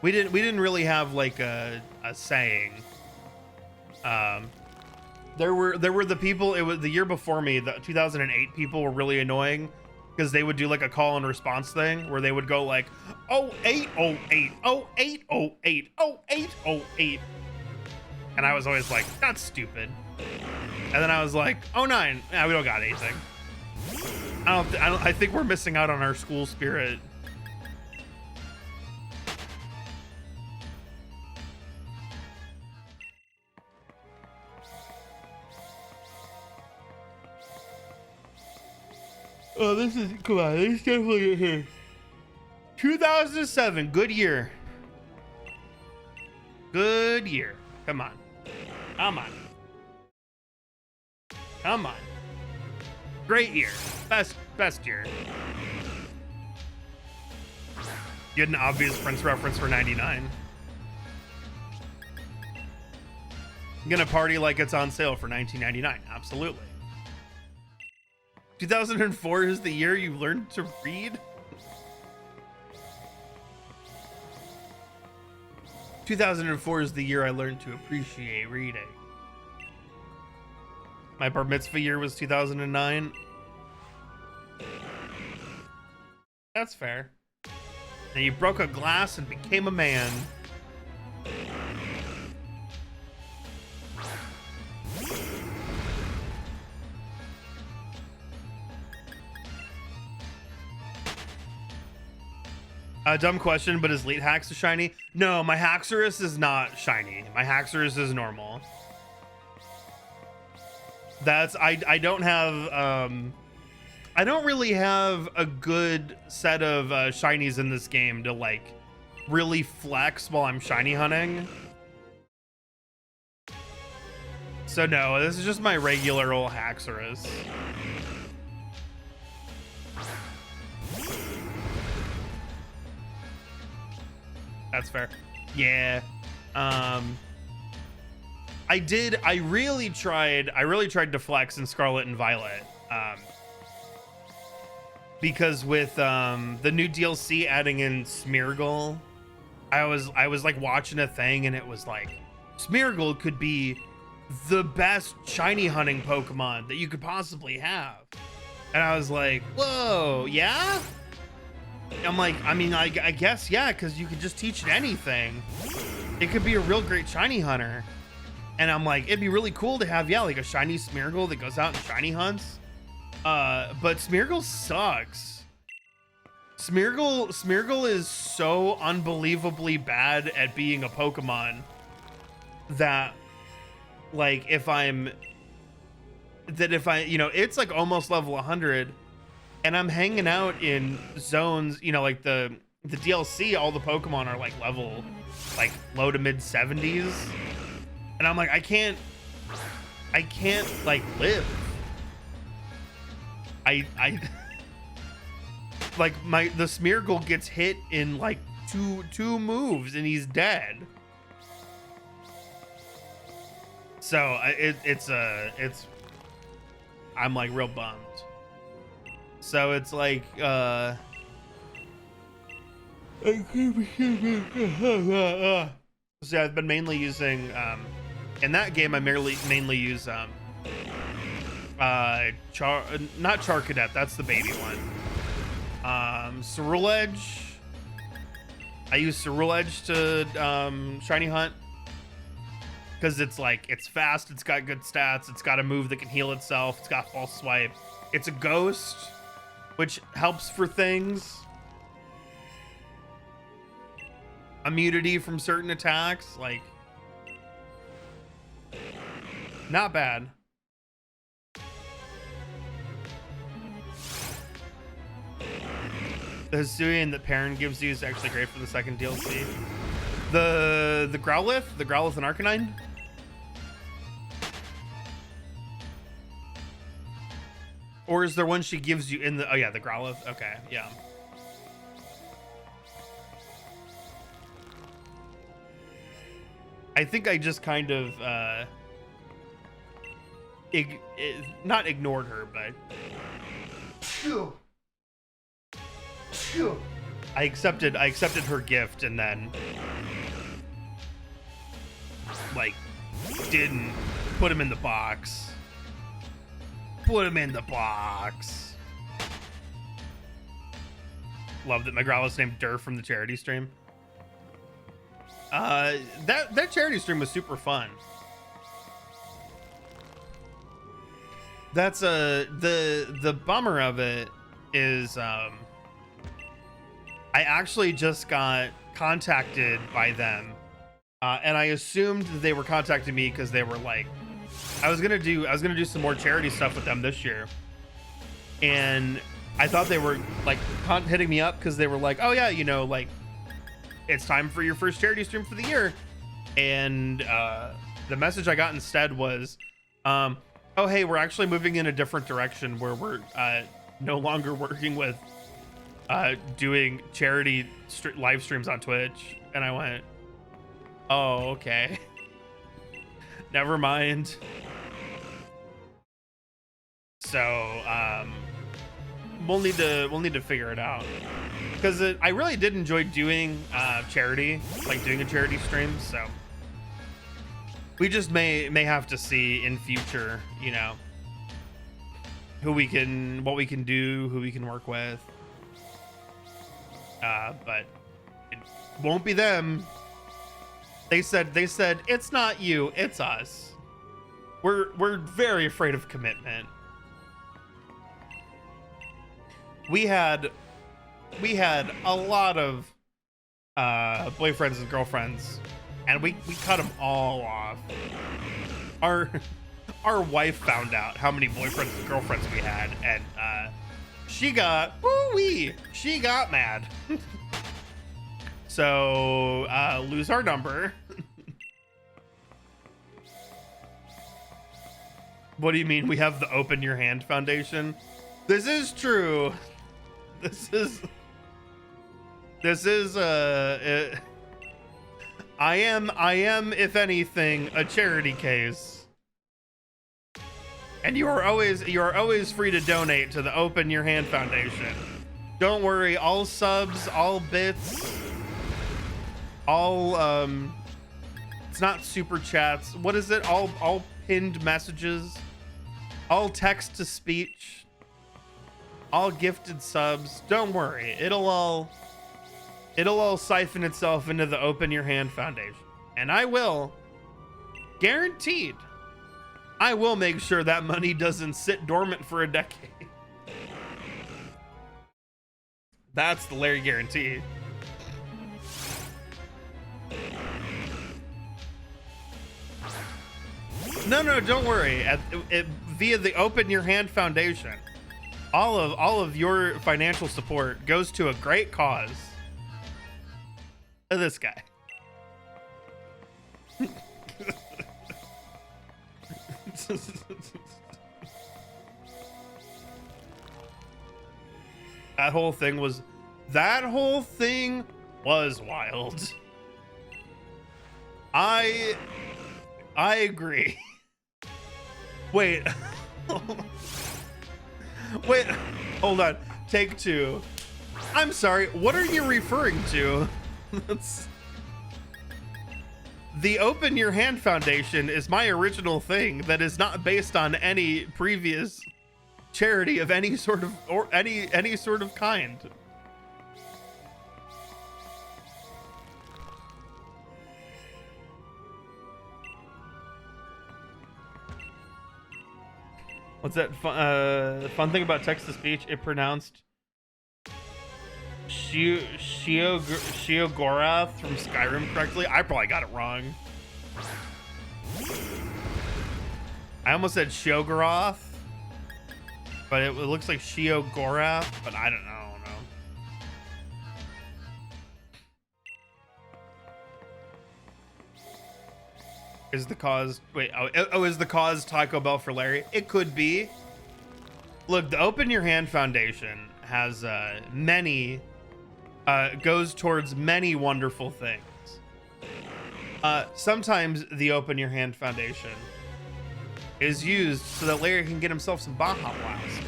We didn't really have like a saying. There were the people, it was the year before me, the 2008 people were really annoying because they would do like a call and response thing where they would go like 0808 0808 0808, and I was always like, that's stupid. And then I was like, 09, yeah, we don't got anything. I think we're missing out on our school spirit. Oh, this is, come on, this is definitely here. 2007, good year. Good year. Come on. Come on. Come on. Great year. Best year. You had an obvious Prince reference for 99. I'm gonna party like it's on sale for 1999. Absolutely. 2004 is the year you learned to read. 2004 is the year I learned to appreciate reading. My bar mitzvah year was 2009. That's fair. And you broke a glass and became a man. A dumb question, but is Elite Hax shiny? No, my Haxorus is not shiny. My Haxorus is normal. That's I don't have I don't really have a good set of shinies in this game to like really flex while I'm shiny hunting. So no, this is just my regular old Haxorus. That's fair. Yeah. I really tried to flex in Scarlet and Violet. Because with the new DLC adding in Smeargle, I was like watching a thing and it was like Smeargle could be the best shiny hunting Pokemon that you could possibly have. And I was like, whoa, yeah? I'm like, I mean, I guess, yeah, because you could just teach it anything. It could be a real great shiny hunter. And I'm like, it'd be really cool to have, yeah, like a shiny Smeargle that goes out and shiny hunts. But Smeargle sucks. Smeargle is so unbelievably bad at being a Pokemon that, like, if I, you know, it's like almost level 100. And I'm hanging out in zones, you know, like the DLC, all the Pokemon are like level, like low to mid 70s. And I'm like, I can't like live. I like the Smeargle gets hit in like two moves and he's dead. So it's I'm like real bummed. So it's like, so I've been mainly using, in that game, I mainly use, not Charcadet, that's the baby one. Ceruledge. I use Ceruledge to, shiny hunt. Because it's like, it's fast, it's got good stats, it's got a move that can heal itself, it's got false swipe. It's a ghost, which helps for things. immunity from certain attacks. Like, not bad. The Hisuian that Perrin gives you is actually great for the second DLC. The Growlithe and Arcanine. Or is there one she gives you in the? Oh yeah, the Growlithe. Okay, yeah. I think I just kind of not ignored her, but I accepted her gift and then like didn't put him in the box. Put him in the box. Love that my Growlithe's named Durr from the charity stream. That charity stream was super fun. That's the bummer of it is I actually just got contacted by them, and I assumed that they were contacting me because they were like, I was gonna do some more charity stuff with them this year, and I thought they were like hitting me up because they were like, oh yeah, you know, like it's time for your first charity stream for the year, and the message I got instead was, oh hey, we're actually moving in a different direction where we're no longer working with doing charity live streams on Twitch. And I went, oh, okay. Never mind. So we'll need to figure it out, because I really did enjoy doing charity, like doing a charity stream. So we just may have to see in future, you know, what we can do, who we can work with. But it won't be them. They said it's not you, it's us. We're very afraid of commitment. We had a lot of boyfriends and girlfriends, and we cut them all off. Our wife found out how many boyfriends and girlfriends we had, and she got she got mad. So lose our number. What do you mean we have the Open Your Hand Foundation? This is true. This is I am, if anything, a charity case. And you are always free to donate to the Open Your Hand Foundation. Don't worry, all subs, all bits, all it's not super chats. What is it? All pinned messages, all text to speech, all gifted subs. Don't worry, it'll all siphon itself into the Open Your Hand Foundation. And I will, guaranteed, I will make sure that money doesn't sit dormant for a decade. That's the Larry guarantee. No, don't worry. Via the Open Your Hand Foundation, all of your financial support goes to a great cause. This guy. That whole thing was wild. I agree. Wait. Wait, hold on. Take two. I'm sorry, what are you referring to? The Open Your Hand Foundation is my original thing that is not based on any previous charity of any sort of any sort of kind. What's that fun thing about text to speech? It pronounced Shiogorath from Skyrim correctly. I probably got it wrong. I almost said Shiogorath, but it looks like Shiogorath, but I don't know. Is the cause, wait, is the cause Taco Bell for Larry? It could be. Look, the Open Your Hand Foundation has goes towards many wonderful things. Sometimes the Open Your Hand Foundation is used so that Larry can get himself some Baja Blast.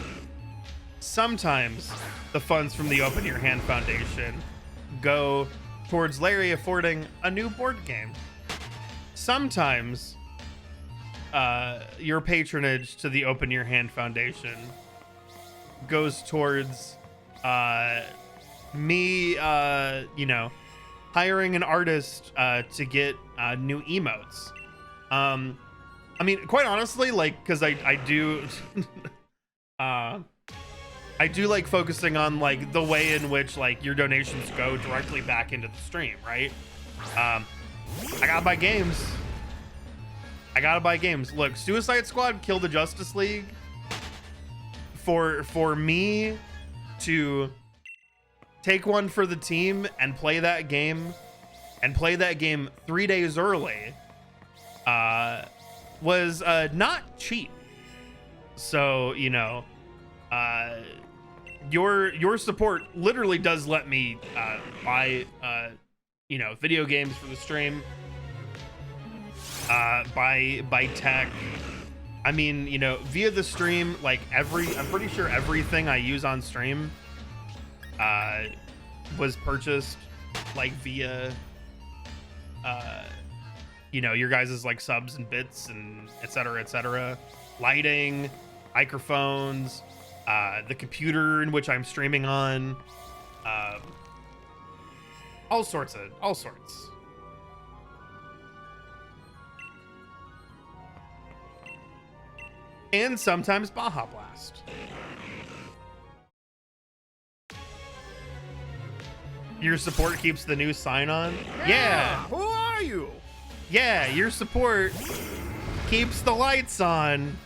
Sometimes the funds from the Open Your Hand Foundation go towards Larry affording a new board game. Sometimes your patronage to the Open Your Hand Foundation goes towards me, hiring an artist to get new emotes. I mean, quite honestly, like, because I do I do like focusing on like the way in which like your donations go directly back into the stream, right? I gotta buy games. Look, Suicide Squad killed the Justice League. For me to take one for the team and play that game 3 days early was not cheap. So, your support literally does let me buy video games for the stream, buy tech. I mean, via the stream, like I'm pretty sure everything I use on stream was purchased like via your guys' like subs and bits and et cetera, lighting, microphones, the computer in which I'm streaming on, all sorts. And sometimes Baja Blast. Your support keeps the new sign on? Yeah. Who are you? Yeah, your support keeps the lights on.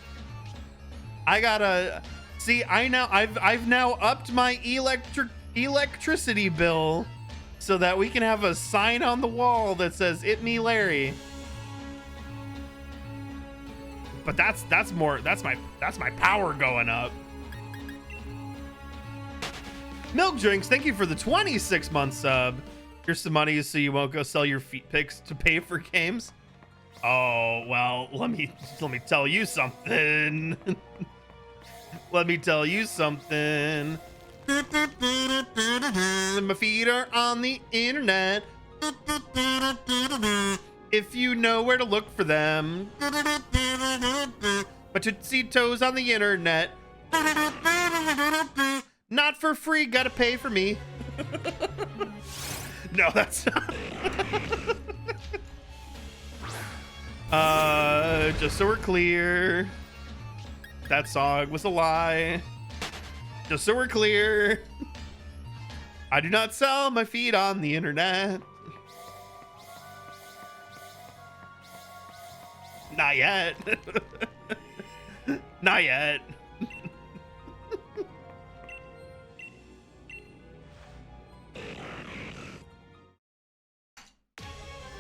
I gotta see. I've now upped my electricity bill so that we can have a sign on the wall that says "It me Larry." But that's my power going up. Milk Drinks, thank you for the 26-month sub. Here's some money so you won't go sell your feet pics to pay for games. Oh, well, let me tell you something. Let me tell you something. My feet are on the internet. If you know where to look for them. My Tootsie Toes on the internet. Not for free, gotta pay for me. No, that's not. Just so we're clear, that song was a lie. Just so we're clear, I do not sell my feet on the internet. Not yet. Not yet.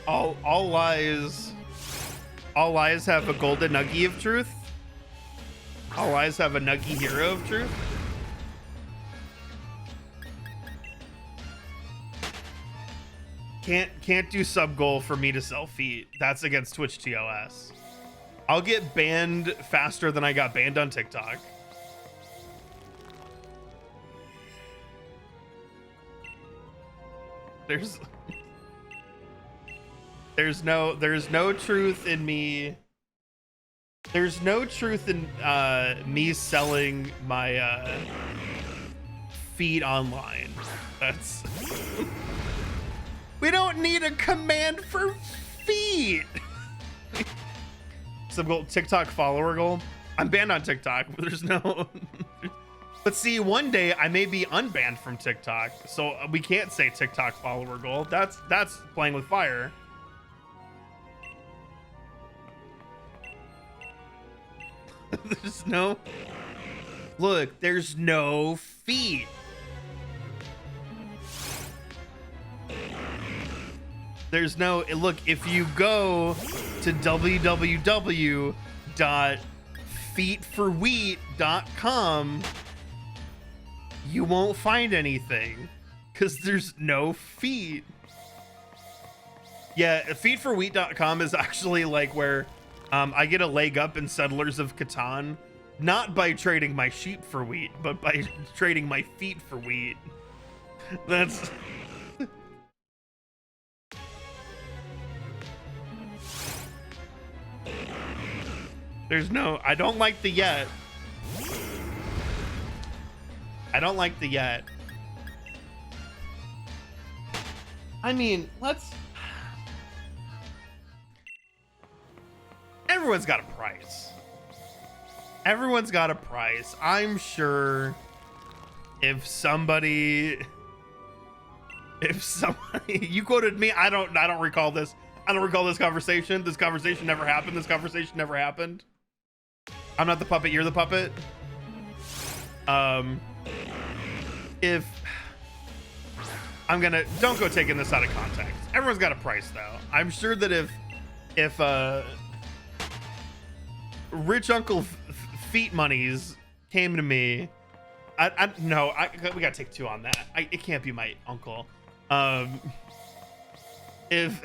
All lies have a golden nuggie of truth. All lies have a nuggie hero of truth. Can't do sub goal for me to sell feet. That's against Twitch TOS. I'll get banned faster than I got banned on TikTok. There's no truth in me. There's no truth in me selling my feet online. That's we don't need a command for feet. Some goal TikTok follower goal. I'm banned on TikTok, but there's no But see, one day I may be unbanned from TikTok, so we can't say TikTok follower goal. That's playing with fire. There's no... Look, there's no feet. There's no... Look, if you go to www.feetforwheat.com, you won't find anything because there's no feet. Yeah, feetforwheat.com is actually like where I get a leg up in Settlers of Catan, not by trading my sheep for wheat, but by trading my feet for wheat. That's... There's no... I don't like the yet. I don't like the yet. I mean, let's... Everyone's got a price. Everyone's got a price. I'm sure if somebody... You quoted me. I don't recall this. I don't recall this conversation. This conversation never happened. This conversation never happened. I'm not the puppet. You're the puppet. If I'm gonna... Don't go taking this out of context. Everyone's got a price, though. I'm sure that if rich Uncle Feet Monies came to me, no, we gotta take two on that. It can't be my uncle. If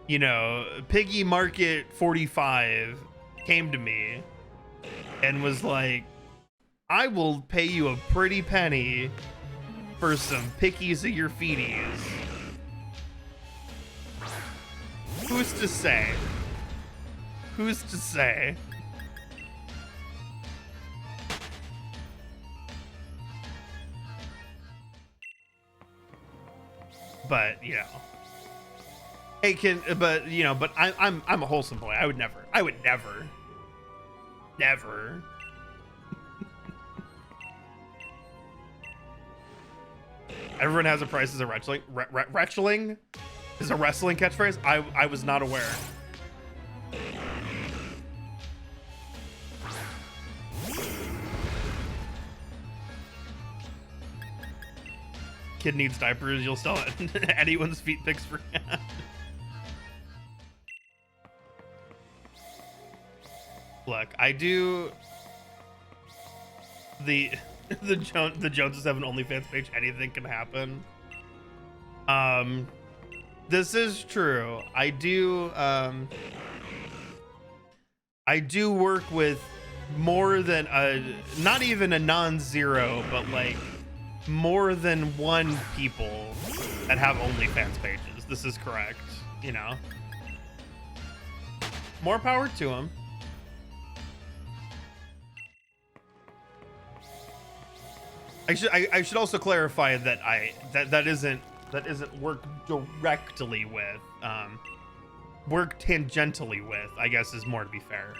you know, Piggy Market 45 came to me and was like, I will pay you a pretty penny for some pickies of your feeties. Who's to say? Who's to say? But, you know. Hey, but I'm a wholesome boy. I would never. Everyone has a price as a wrestling. Wrestling is a wrestling catchphrase. I was not aware. Kid needs diapers. You'll sell anyone's feet pics for. Look, I do the Joneses have an OnlyFans page. Anything can happen. This is true. I do work with more than not even a non-zero, but like more than one people that have OnlyFans pages. This is correct. You know, more power to them. I should also clarify that that isn't work directly with, work tangentially with, I guess is more to be fair.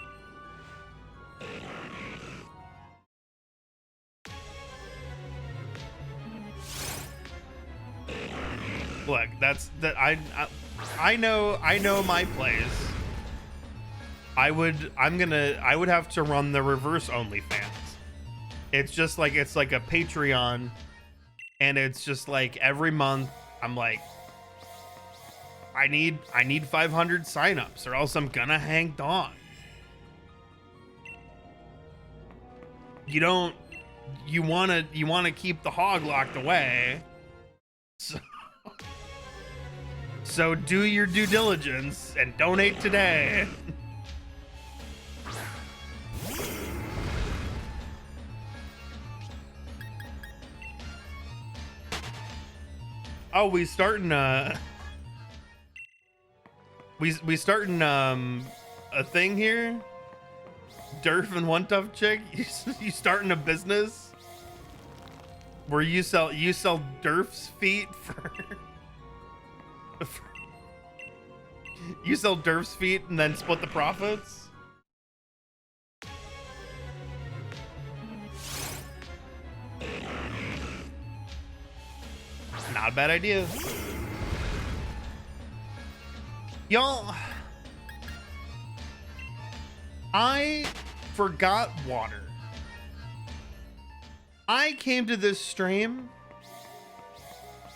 Look, I know my plays. I would have to run the reverse OnlyFans. It's just like, it's like a Patreon, and it's just like every month I'm like, I need 500 signups or else I'm gonna hang dong. You want to keep the hog locked away. So do your due diligence and donate today. Oh, we starting we starting a thing here? Durf and One Tough Chick, you starting a business where you sell Durf's feet for You sell Durf's feet and then split the profits? Not a bad idea. Y'all, I forgot water. I came to this stream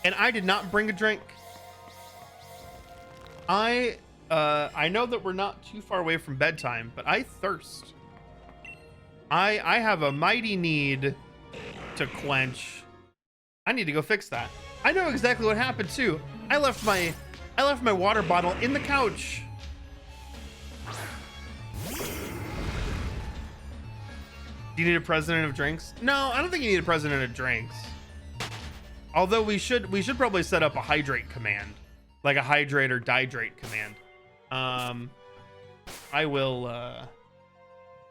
and I did not bring a drink. I know that we're not too far away from bedtime, but I thirst. I have a mighty need to quench. I need to go fix that. I know exactly what happened too. I left my water bottle in the couch. Do you need a president of drinks? No, I don't think you need a president of drinks. Although we should probably set up a hydrate command, like a hydrate or dihydrate command. I will.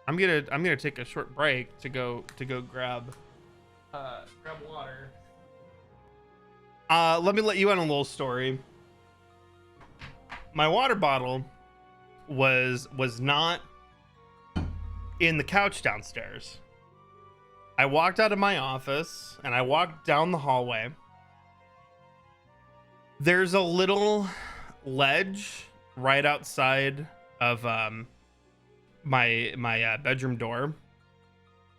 I'm gonna take a short break to go grab water. Let me let you in on a little story. My water bottle was not in the couch downstairs. I walked out of my office and I walked down the hallway. There's a little ledge right outside of my bedroom door.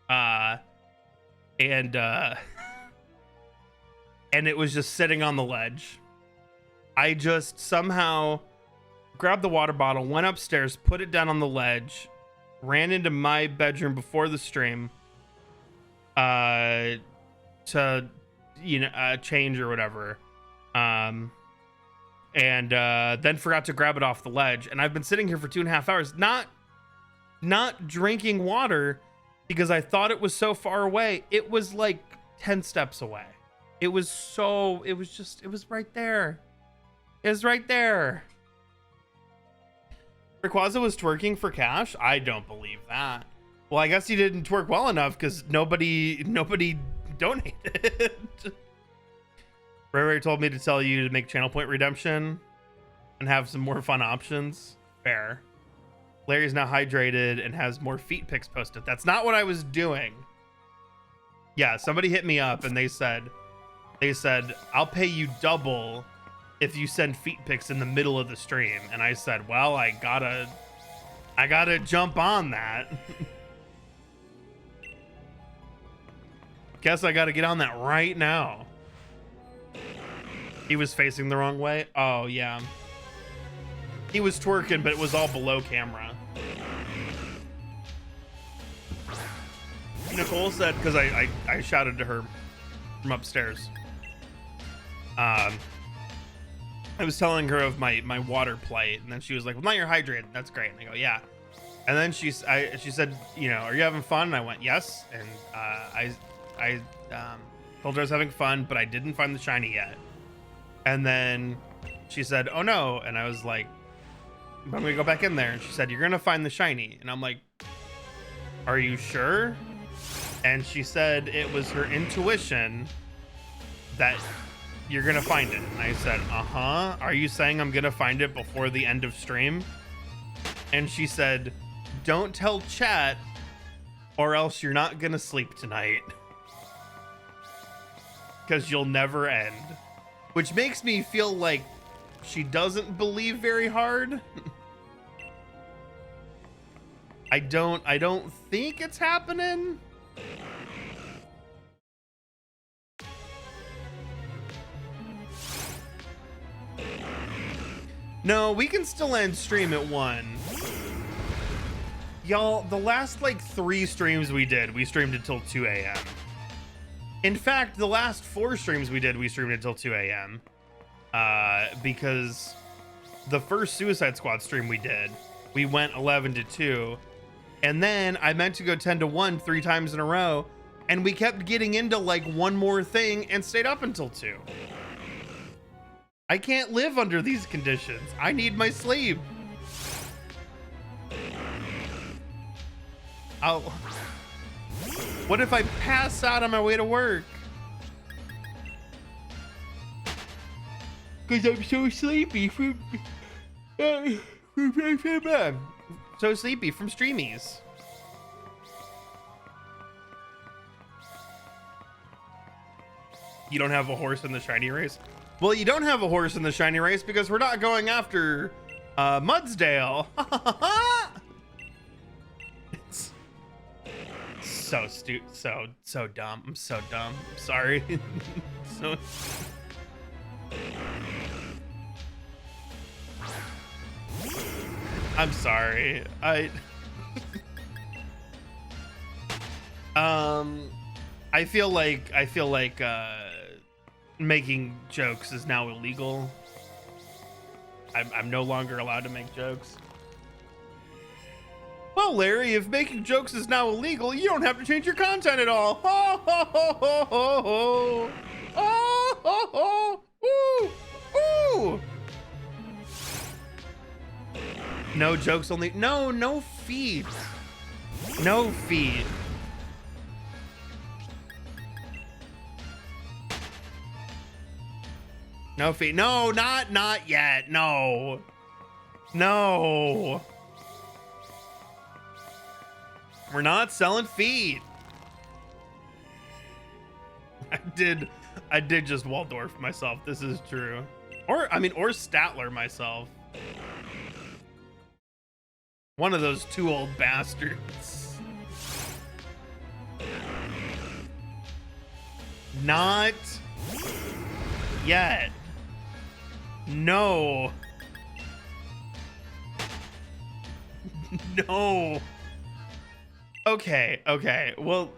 And it was just sitting on the ledge. I just somehow grabbed the water bottle, went upstairs, put it down on the ledge, ran into my bedroom before the stream to change or whatever, and then forgot to grab it off the ledge. And I've been sitting here for 2.5 hours not drinking water because I thought it was so far away. It was like 10 steps away. It was right there. It was right there. Rayquaza was twerking for cash? I don't believe that. Well, I guess he didn't twerk well enough because nobody donated. Ray told me to tell you to make channel point redemption and have some more fun options. Fair. Larry's now hydrated and has more feet pics posted. That's not what I was doing. Yeah, somebody hit me up and they said, I'll pay you double if you send feet pics in the middle of the stream. And I said, well, I gotta jump on that. Guess I gotta get on that right now. He was facing the wrong way. Oh yeah. He was twerking, but it was all below camera. Nicole said, because I shouted to her from upstairs. I was telling her of my water plight, and then she was like, well, now you're hydrated. That's great. And I go, yeah. And then she said, are you having fun? And I went, yes. And I told her I was having fun, but I didn't find the shiny yet. And then she said, oh no. And I was like, I'm gonna go back in there. And she said, you're gonna find the shiny. And I'm like, are you sure? And she said it was her intuition that you're gonna find it. And I said, uh-huh. Are you saying I'm gonna find it before the end of stream? And she said, don't tell chat or else you're not gonna sleep tonight. Because you'll never end. Which makes me feel like she doesn't believe very hard. I don't think it's happening. No, we can still end stream at 1. Y'all, the last like 3 streams we streamed until 2 a.m. In fact, the last 4 streams we streamed until 2 a.m. Because the first Suicide Squad stream we went 11 to 2. And then I meant to go 10 to 1 3 times in a row. And we kept getting into like one more thing and stayed up until 2. I can't live under these conditions. I need my sleep. What if I pass out on my way to work? Because I'm so sleepy. So sleepy from streamies. You don't have a horse in the shiny race? Well, you don't have a horse in the shiny race because we're not going after Mudsdale. It's so dumb. I'm so dumb. I'm sorry. So I'm sorry. I feel like making jokes is now illegal. I'm no longer allowed to make jokes. Well, Larry, if making jokes is now illegal, you don't have to change your content at all. Ho, ho, ho, ho, ho, ho. Oh, ho, ho. Ooh, ooh. No jokes only. No feet. No feet. No feet. No, not yet. No. We're not selling feet. I did just Waldorf myself. This is true. Or Statler myself. One of those two old bastards. Not yet. No. No. Okay. Well,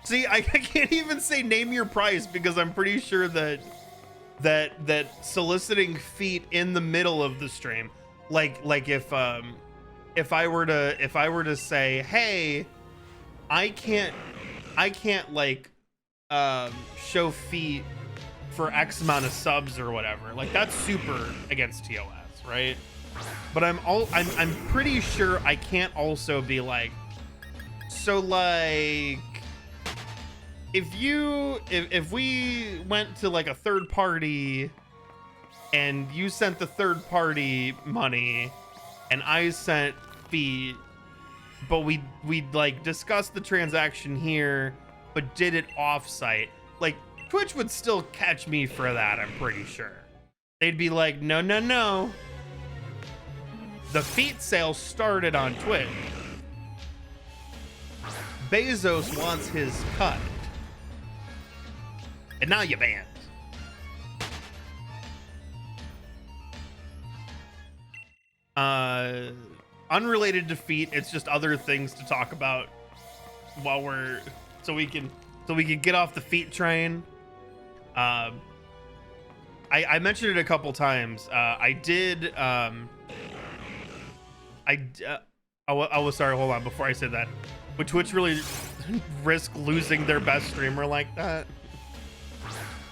see, I can't even say name your price because I'm pretty sure that soliciting feet in the middle of the stream, like if I were to say, hey, I can't like show feet for X amount of subs or whatever, like that's super against TOS, right? But I'm pretty sure I can't also be like, so like if we went to like a third party and you sent the third party money and I sent feet, but we like discussed the transaction here but did it off site, like Twitch would still catch me for that. I'm pretty sure they'd be like, no, the feet sale started on Twitch. Bezos wants his cut. And now you banned. Unrelated to feet, it's just other things to talk about while so we can get off the feet train. I mentioned it a couple times. Sorry, hold on. Before I say that, would Twitch really risk losing their best streamer like that?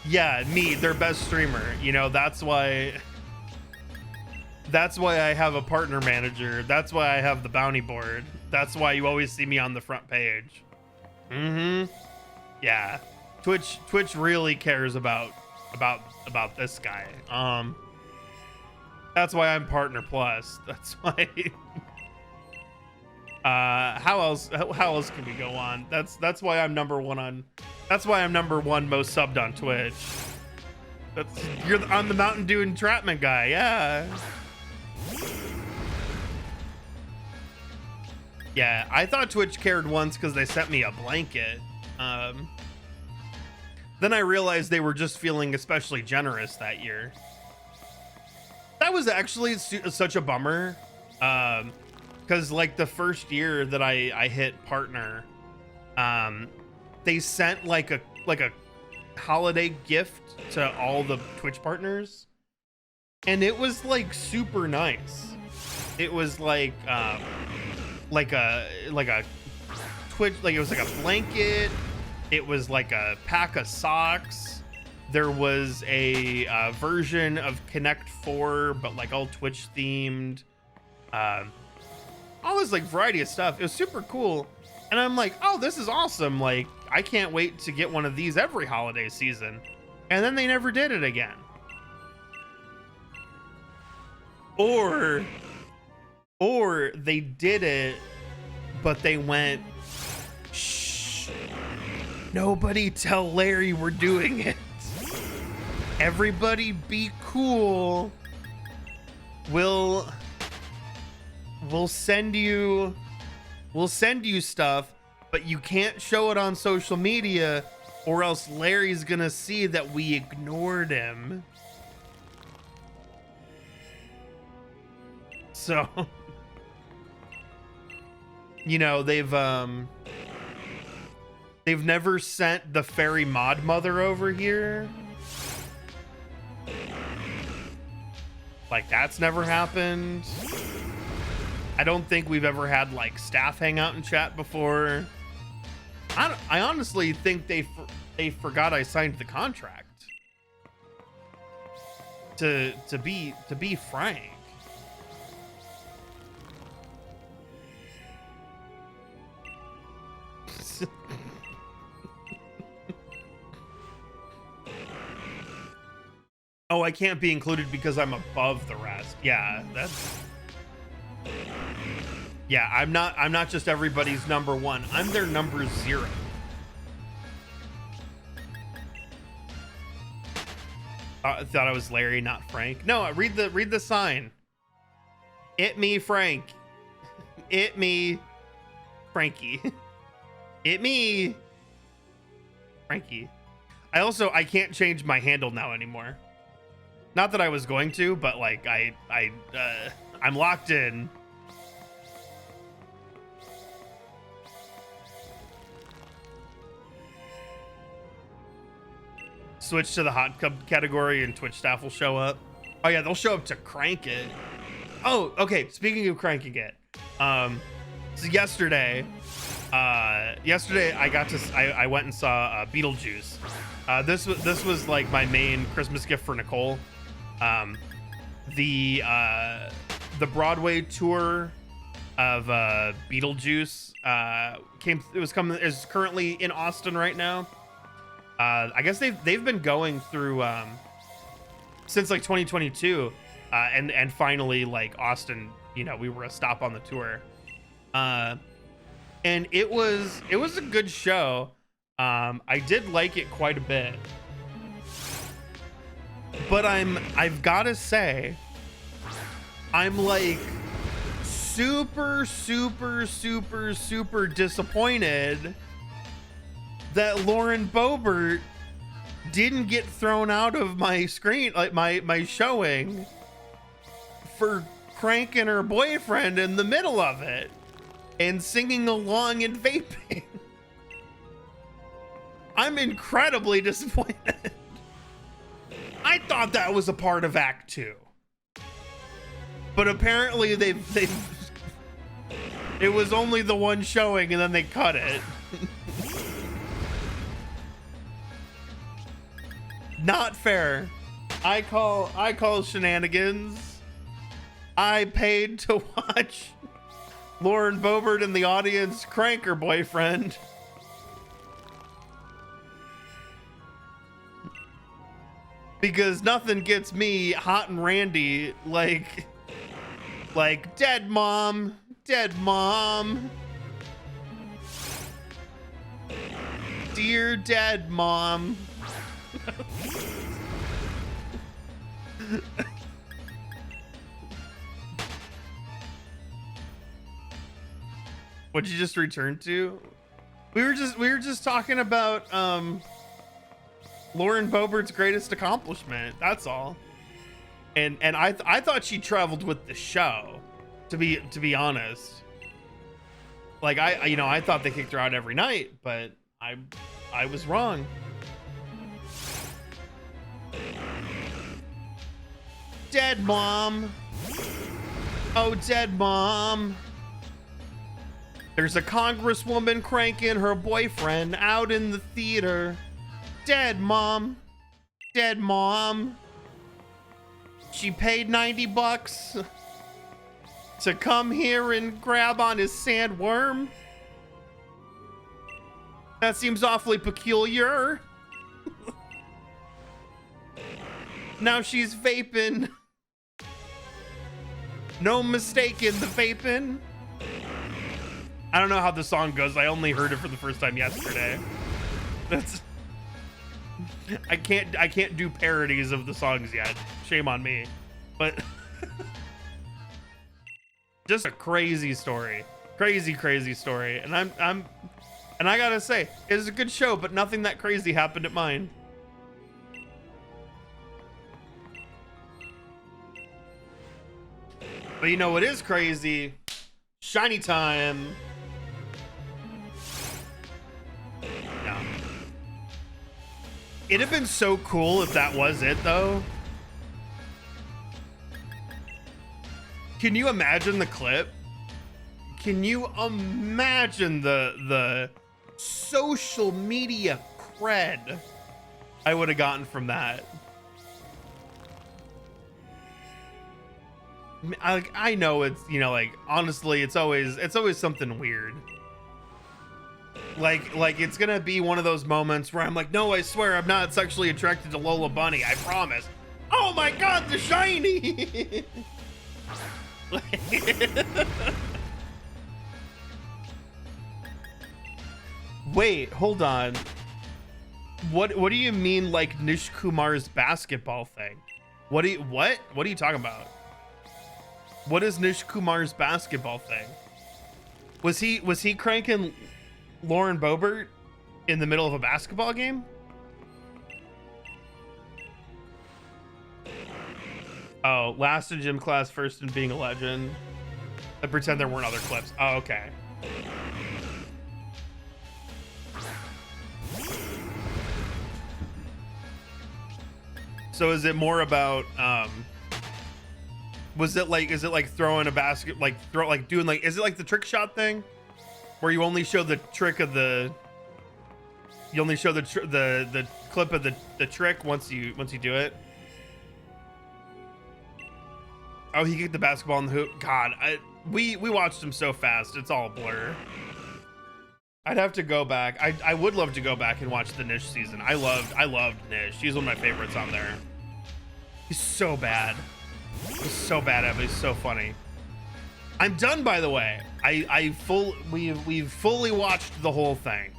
Yeah, me, their best streamer. You know, that's why I have a partner manager. That's why I have the bounty board. That's why you always see me on the front page. Yeah, Twitch really cares about this guy. That's why I'm partner plus. That's why. How else can we go on? That's why I'm number one that's why I'm number one most subbed on Twitch. I'm the Mountain Dew entrapment guy. Yeah, I thought Twitch cared once because they sent me a blanket. Then I realized they were just feeling especially generous that year. That was actually such a bummer. Because like the first year that I hit partner, they sent like a holiday gift to all the Twitch partners, and it was like super nice. It was like a Twitch, like it was like a blanket. It was like a pack of socks. There was a version of Connect 4, but like all Twitch themed. All this like variety of stuff. It was super cool. And I'm like, oh, this is awesome. Like, I can't wait to get one of these every holiday season. And then they never did it again. Or they did it, but they went, shh, nobody tell Larry we're doing it. Everybody be cool. We'll send you stuff, but you can't show it on social media or else Larry's gonna see that we ignored him. So, you know, they've never sent the fairy mod mother over here. Like, that's never happened. I don't think we've ever had like staff hang out and chat before. I honestly think they forgot I signed the contract. To be frank. Oh, I can't be included because I'm above the rest. Yeah, yeah, I'm not just everybody's number one. I'm their number 0. I thought I was Larry, not Frank. No, read the sign. It me, Frank. It me, Frankie. It me, Frankie. I can't change my handle now anymore. Not that I was going to, but like I'm locked in. Switch to the hot cup category and Twitch staff will show up. Oh yeah, they'll show up to crank it. Oh, okay. Speaking of cranking it, so yesterday I went and saw Beetlejuice. This was like my main Christmas gift for Nicole. The Broadway tour of Beetlejuice is currently in Austin right now. I guess they've been going through since like 2022, and finally like Austin, you know, we were a stop on the tour, and it was a good show. I did like it quite a bit, but I've gotta say, I'm like super disappointed that Lauren Boebert didn't get thrown out of my screen, like my showing, for cranking her boyfriend in the middle of it and singing along and vaping. I'm incredibly disappointed. I thought that was a part of Act 2, but apparently it was only the one showing and then they cut it. Not fair. I call shenanigans. I paid to watch Lauren Boebert in the audience crank her boyfriend. Because nothing gets me hot and randy like dead mom, dear dead mom. What'd you just return to? We were just talking about Lauren Boebert's greatest accomplishment. That's all. And I thought she traveled with the show, to be honest. Like I thought they kicked her out every night, but I was wrong. Dead mom. Oh, dead mom. There's a congresswoman cranking her boyfriend out in the theater. Dead mom. Dead mom. She paid $90 to come here and grab on his sandworm. That seems awfully peculiar. Now she's vaping No mistaking the vaping. I don't know how the song goes. I only heard it for the first time yesterday. That's I can't do parodies of the songs yet. Shame on me. But just a crazy story. Crazy story. And and I gotta say, it was a good show, but nothing that crazy happened at mine. But you know what is crazy? Shiny time. No. It'd have been so cool if that was it, though. Can you imagine the clip? Can you imagine the social media cred I would have gotten from that? I know it's, you know, like, honestly, it's always something weird. Like it's gonna be one of those moments where I'm like, no, I swear I'm not sexually attracted to Lola Bunny, I promise. Oh my god, the shiny. Wait, hold on. What do you mean, like Nish Kumar's basketball thing? What are you talking about? What is Nish Kumar's basketball thing? Was he cranking Lauren Boebert in the middle of a basketball game? Oh, last in gym class, first in being a legend. I pretend there weren't other clips. Oh, okay. So is it more about is it like throwing a basket, is it like the trick shot thing where you only show the trick of the the clip of the trick once you do it? Oh, he kicked the basketball in the hoop. God, we watched him so fast, it's all a blur. I'd have to go back. I would love to go back and watch the Nish season. I loved Nish. He's one of my favorites on there. He's so bad. He's so bad at it, but he's so funny. I'm done, by the way. We've fully watched the whole thing.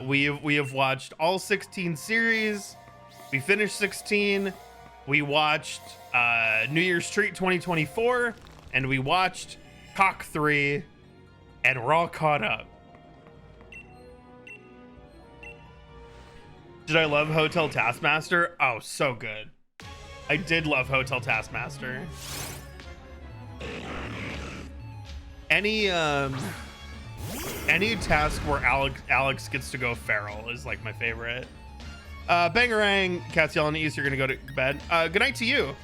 We have watched all 16 series. We finished 16. We watched New Year's Treat 2024, and we watched Cock 3, and we're all caught up. Did I love Hotel Taskmaster? Oh, so good. I did love Hotel Taskmaster. Any task where Alex gets to go feral is like my favorite. Bangarang, Cat's yelling at you, so you're gonna go to bed. Good night to you.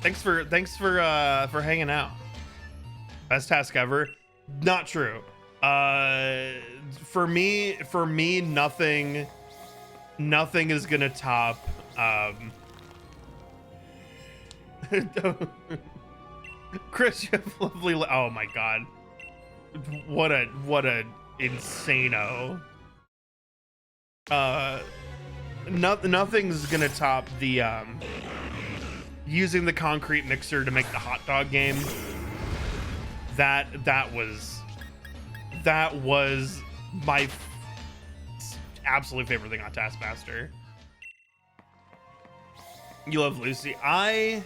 Thanks for hanging out. Best task ever? Not true. For me, nothing is gonna top. Chris, you have lovely. Oh my god, what a insano. Nothing's gonna top the using the concrete mixer to make the hot dog game. That was my absolute favorite thing on Taskmaster. You love Lucy. I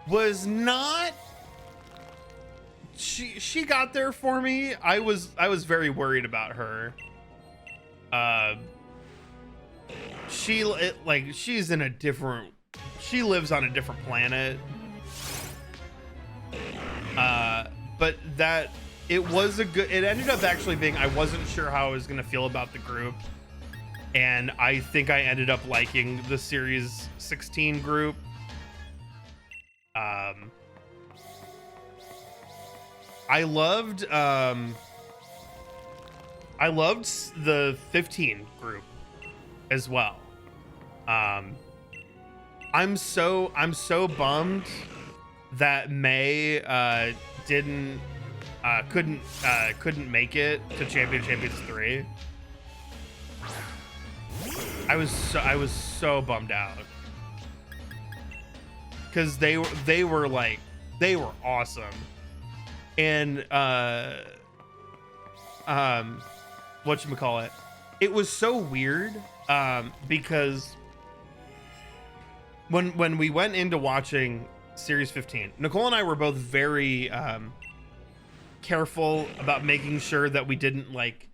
was not. She got there for me. I was very worried about her. She's in a different. She lives on a different planet. But that it was a good. It ended up actually being. I wasn't sure how I was gonna feel about the group, and I think I ended up liking the series 16 group. I loved the 15 group as well. I'm so bummed that May couldn't make it to Champions 3. I was so bummed out. because they were awesome. And whatchamacallit, it was so weird because when we went into watching series 15, Nicole and I were both very careful about making sure that we didn't like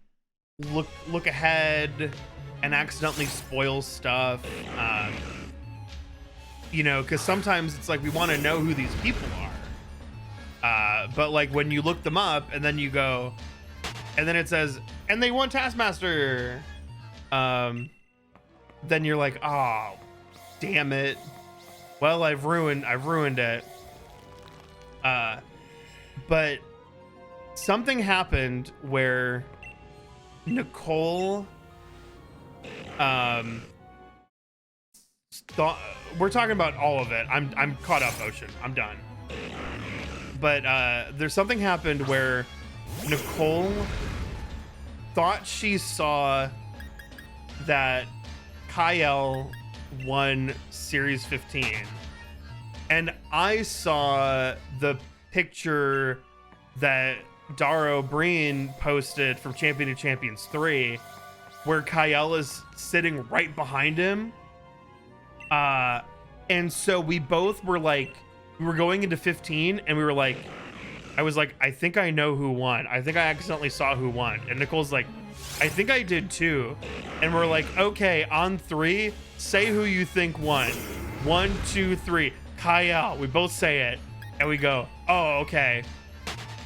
look ahead and accidentally spoil stuff, you know, because sometimes it's like we want to know who these people are, but like when you look them up and then you go and then it says and they won Taskmaster, then you're like, oh damn it, well, I've ruined it. But something happened where Nicole we're talking about all of it. I'm caught up, Ocean. I'm done. But there's something happened where Nicole thought she saw that Kyle won series 15, and I saw the picture that Daro Breen posted from Champion of Champions 3 where Kyle is sitting right behind him, and so we both were like, we were going into 15 and we were like, I was like, I think I know who won. I think I accidentally saw who won. And Nicole's like, I think I did too. And we're like, okay, on 3, say who you think won. 1, 2, 3, Kyle. We both say it and we go, oh, okay.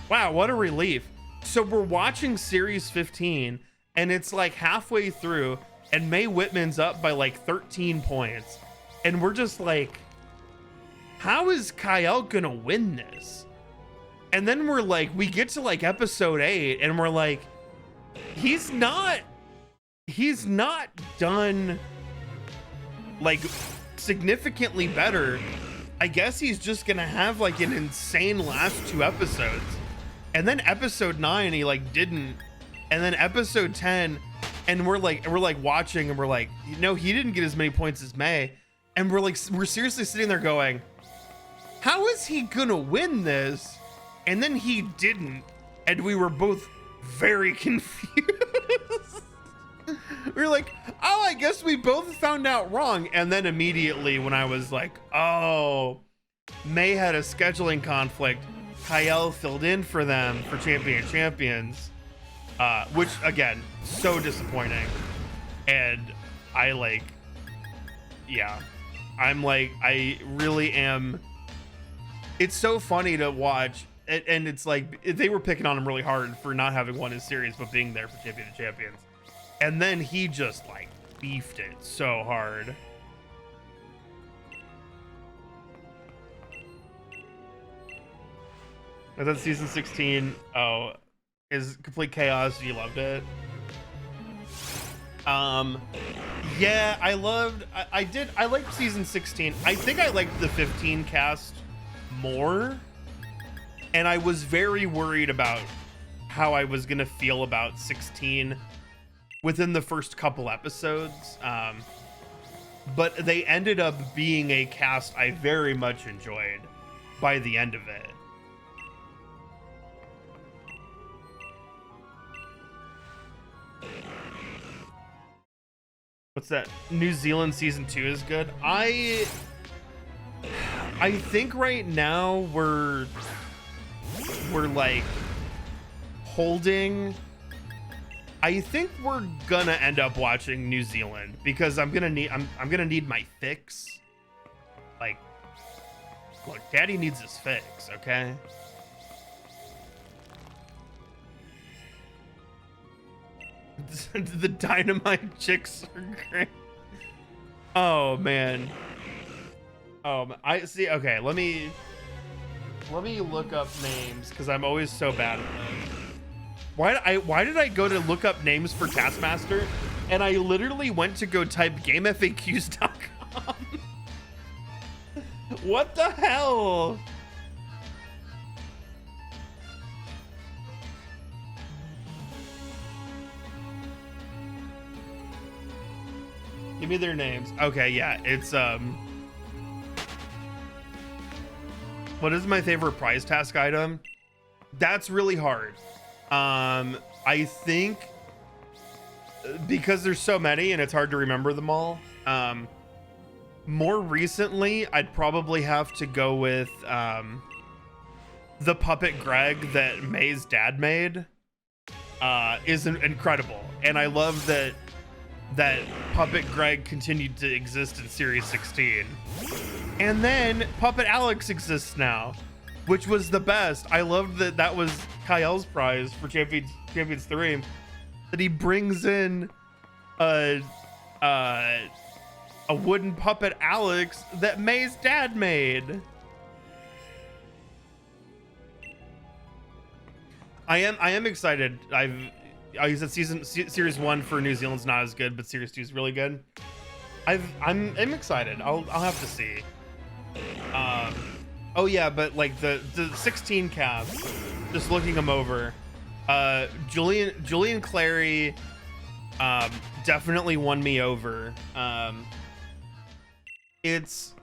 Wow, what a relief. So we're watching series 15 and it's like halfway through and Mae Whitman's up by like 13 points. And we're just like, how is Kyle gonna win this? And then we're like, we get to like episode 8 and we're like, he's not done like significantly better. I guess he's just gonna have like an insane last 2 episodes. And then episode 9, he like didn't. And then episode 10, and we're like watching and we're like, no, he didn't get as many points as Mae. And we're seriously sitting there going, how is he gonna win this? And then he didn't. And we were both very confused. We were like, oh, I guess we both found out wrong. And then immediately when I was like, oh, Mae had a scheduling conflict, Kyle filled in for them for Champion of Champions, which again, so disappointing. And I like, yeah, I'm like, I really am. It's so funny to watch. And it's like, they were picking on him really hard for not having won his series, but being there for Champion of Champions. And then he just like beefed it so hard. And then season 16, is complete chaos. You loved it. Yeah, I liked season 16. I think I liked the 15 cast more. And I was very worried about how I was gonna feel about 16 within the first couple episodes. But they ended up being a cast I very much enjoyed by the end of it. What's that? New Zealand season 2 is good. I think right now we're like holding. I think we're gonna end up watching New Zealand because I'm gonna need my fix. Like, look, Daddy needs his fix, okay? The Dynamite chicks are great. Oh man. I see. Okay, let me look up names because I'm always so bad at this. Why did I go to look up names for Taskmaster and I literally went to go type gamefaqs.com? What the hell? Give me their names. Okay, yeah, it's What is my favorite prize task item? That's really hard. I think because there's so many and it's hard to remember them all. More recently, I'd probably have to go with the puppet Greg that May's dad made. Is incredible, and I love that puppet Greg continued to exist in Series 16, and then puppet Alex exists now, which was the best. I loved that was Kyle's prize for Champions 3, that he brings in a wooden puppet Alex that May's dad made. I am excited. I said series 1 for New Zealand's not as good, but series 2 is really good. I'm excited. I'll have to see. Oh yeah, but like the 16 caps, just looking them over, Julian Clary definitely won me over. It's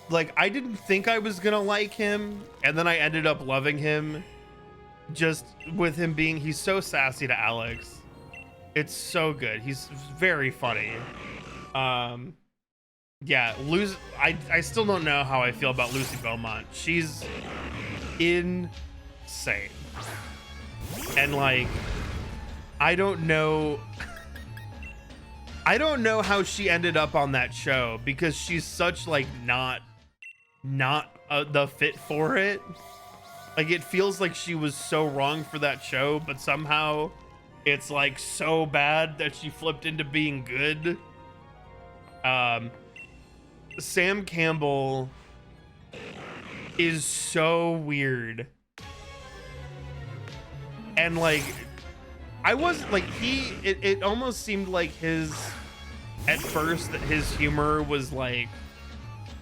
like, I didn't think I was gonna like him, and then I ended up loving him, just with him being, he's so sassy to Alex. It's so good. He's very funny. Yeah, I still don't know how I feel about Lucy Beaumont. She's insane. And like, I don't know how she ended up on that show, because she's such like not the fit for it. Like, it feels like she was so wrong for that show, but somehow it's like so bad that she flipped into being good. Sam Campbell is so weird, and like, I wasn't like, it almost seemed like at first that his humor was like,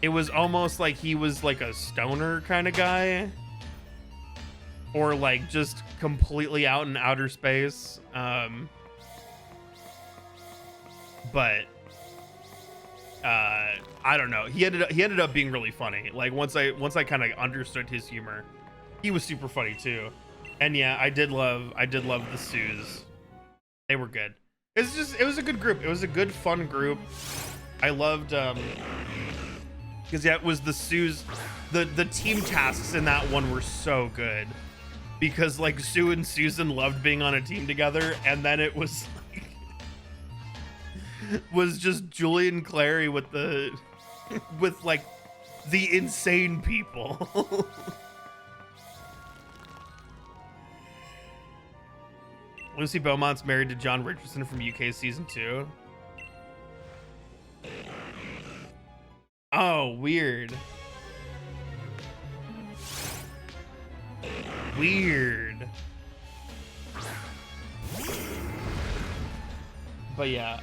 it was almost like he was like a stoner kind of guy, or like just completely out in outer space. But I don't know. He ended up being really funny. Like, once I kind of understood his humor, he was super funny too. And yeah, I did love the Sues. They were good. It was a good group. It was a good, fun group. I loved because yeah, it was the Sues. The team tasks in that one were so good, because like Sue and Susan loved being on a team together, and then it was like, was just Julian Clary with like the insane people. Lucy Beaumont's married to John Richardson from UK season 2. Oh, weird. Weird. But yeah,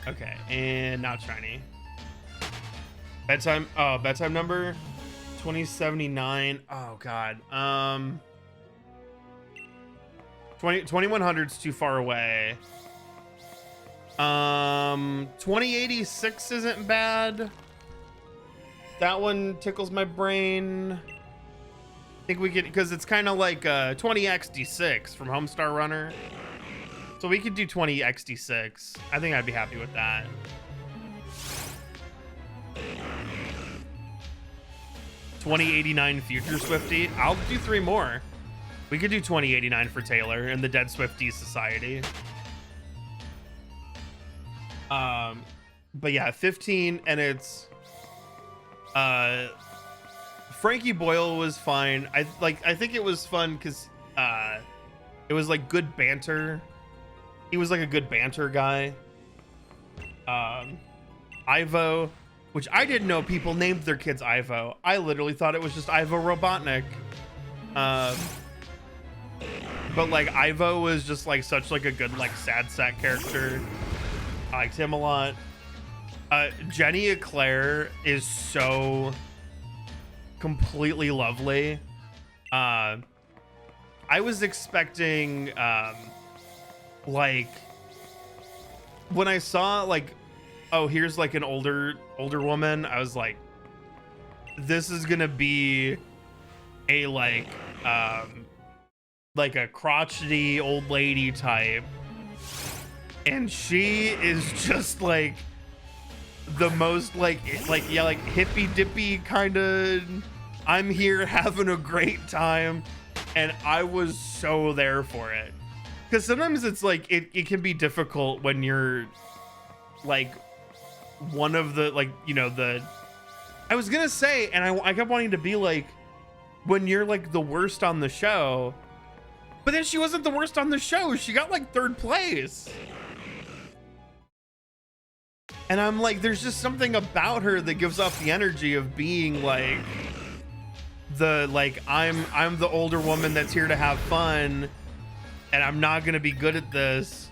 okay, and now shiny. Bedtime number 2079. Oh god. 2100's too far away. 2086 isn't bad. That one tickles my brain. I think we could, because it's kind of like 20XD6 from Homestar Runner. So we could do 20XD6. I think I'd be happy with that. $20.89 Future Swifty. I'll do 3 more. We could do $20.89 for Taylor and the Dead Swifties Society. But yeah, 15, and it's Frankie Boyle was fine. I think it was fun because it was like good banter. He was like a good banter guy. Ivo, which I didn't know people named their kids Ivo. I literally thought it was just Ivo Robotnik. But like, Ivo was just like such like a good like sad sack character. I liked him a lot. Jenny Eclair is so completely lovely. I was expecting like when I saw like, oh, here's like an older woman, I was like, this is gonna be a like a crotchety old lady type, and she is just like the most like hippy dippy kind of, I'm here having a great time, and I was so there for it. Because sometimes it's like it can be difficult when you're like one of the like, you know, the, I was gonna say, and I kept wanting to be like, when you're like the worst on the show, but then she wasn't the worst on the show. She got like 3rd place. And I'm like, there's just something about her that gives off the energy of being like the, like, I'm the older woman that's here to have fun, and I'm not gonna be good at this.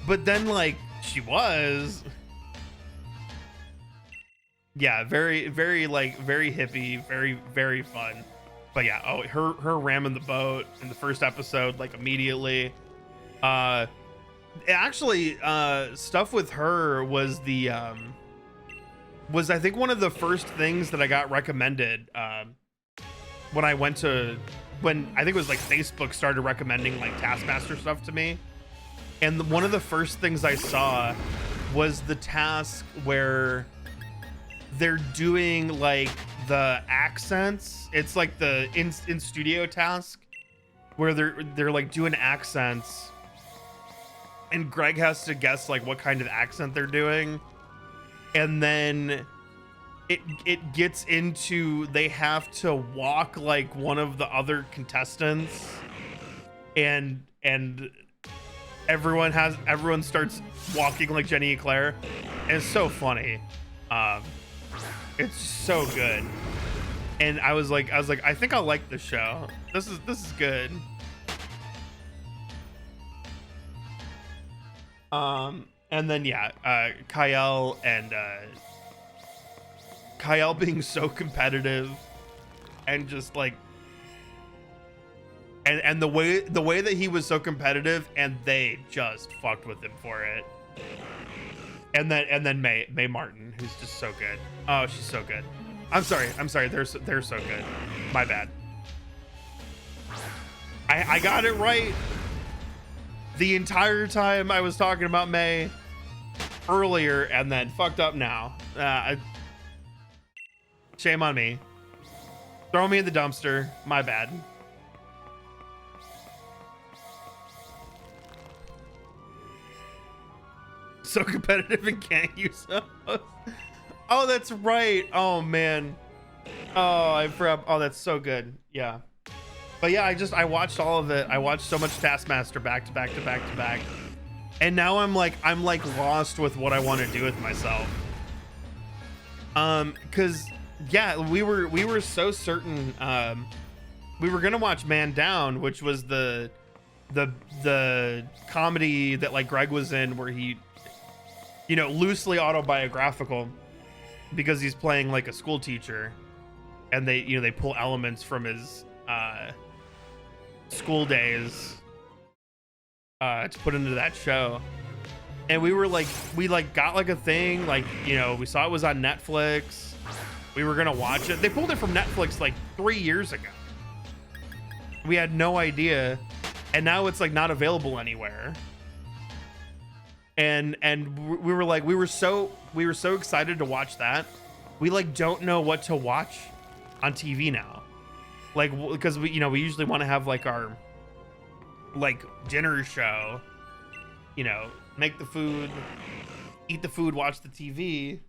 But then like she was. Yeah, very, very like very hippie, very, very fun. But yeah, oh, her ramming the boat in the first episode, like immediately. Actually, stuff with her was the was I think one of the first things that I got recommended when I went to, when I think it was like Facebook started recommending like Taskmaster stuff to me, and one of the first things I saw was the task where they're doing like the accents. It's like the in studio task where they're like doing accents, and Greg has to guess like what kind of accent they're doing, and then it gets into, they have to walk like one of the other contestants, and everyone starts walking like Jenny Eclair, and it's so funny. It's so good. And I was like, I think I'll like the show. This is good. And then yeah, Kyle being so competitive, and just like, and the way that he was so competitive, and they just fucked with him for it. And then Mae Martin, who's just so good. Oh, she's so good. I'm sorry. They're so good. My bad. I got it right the entire time I was talking about Mae earlier, and then fucked up now. Shame on me. Throw me in the dumpster. My bad. So competitive and can't use those. Oh, that's right. Oh man. Oh, I forgot. Oh, that's so good. Yeah. But yeah, I watched all of it. I watched so much Taskmaster back to back to back to back, and now I'm like lost with what I want to do with myself. Because yeah, we were so certain. We were gonna watch Man Down, which was the comedy that like Greg was in, where he, you know, loosely autobiographical, because he's playing like a school teacher, and they pull elements from his school days to put into that show. And we got like a thing, like, you know, we saw it was on Netflix. We were gonna watch it. They pulled it from Netflix like 3 years ago. We had no idea, and now it's like not available anywhere. And we were so excited to watch that. We like don't know what to watch on TV now, like, because we usually want to have like our like dinner show, you know, make the food, eat the food, watch the TV.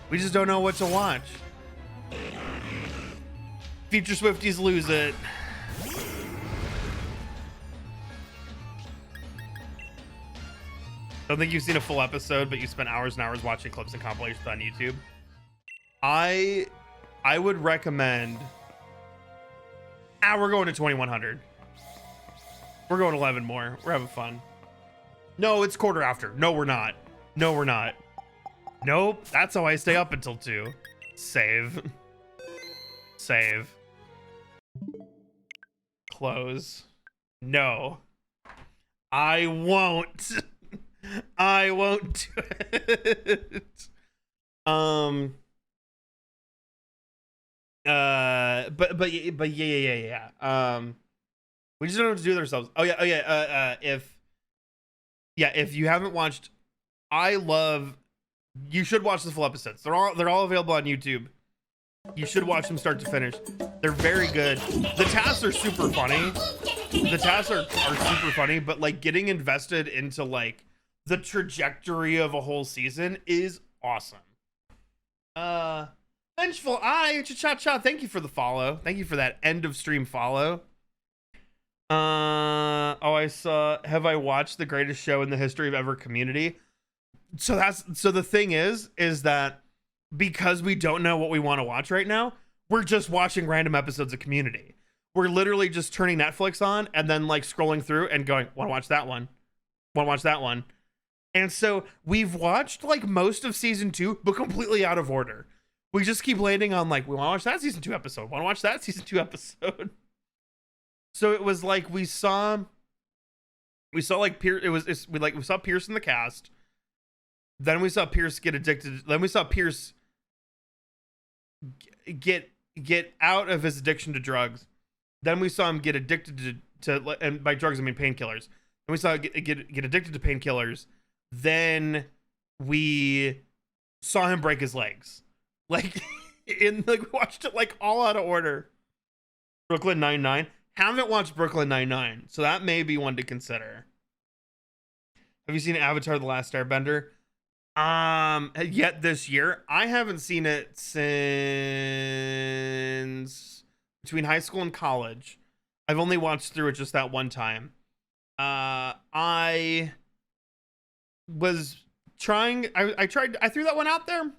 We just don't know what to watch. Future Swifties lose it. Don't think you've seen a full episode, but you spent hours and hours watching clips and compilations on YouTube. I would recommend. We're going to 2100. We're going 11 more. We're having fun. No, it's quarter after. No, we're not. No, we're not. Nope. That's how I stay up until 2. Save. Save. Close. No. I won't. I won't do it. Yeah. We just don't know what to do with ourselves. Oh yeah. If you haven't watched, you should watch the full episodes. They're all available on YouTube. You should watch them start to finish. They're very good. The tasks are super funny. The tasks are super funny, but like getting invested into like the trajectory of a whole season is awesome. Vengeful Eye, cha-cha-cha, thank you for the follow. Thank you for that end of stream follow. Have I watched the greatest show in the history of ever Community? So the thing is that because we don't know what we want to watch right now, we're just watching random episodes of Community. We're literally just turning Netflix on and then like scrolling through and going, want to watch that one. Want to watch that one. And so we've watched like most of season 2, but completely out of order. We just keep landing on like, we want to watch that season 2 episode. Want to watch that season 2 episode. So it was like we saw like Pierce. We saw Pierce in the cast. Then we saw Pierce get addicted. Then we saw Pierce get out of his addiction to drugs. Then we saw him get addicted to and by drugs I mean painkillers. Then we saw him get addicted to painkillers. Then we saw him break his legs. Like we watched it like all out of order. Brooklyn Nine-Nine. Haven't watched Brooklyn Nine-Nine, so that may be one to consider. Have you seen Avatar: The Last Airbender? Yet this year. I haven't seen it since between high school and college. I've only watched through it just that one time. I was trying. I threw that one out there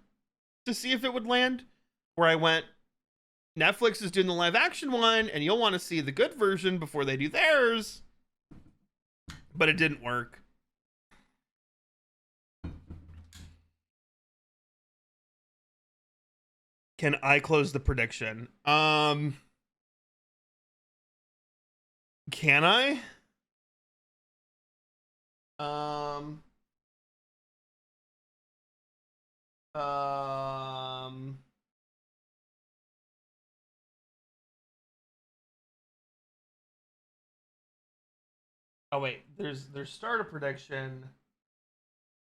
to see if it would land. Where I went, Netflix is doing the live action one, and you'll want to see the good version before they do theirs. But it didn't work. Can I close the prediction? Can I? Oh wait, there's starter prediction.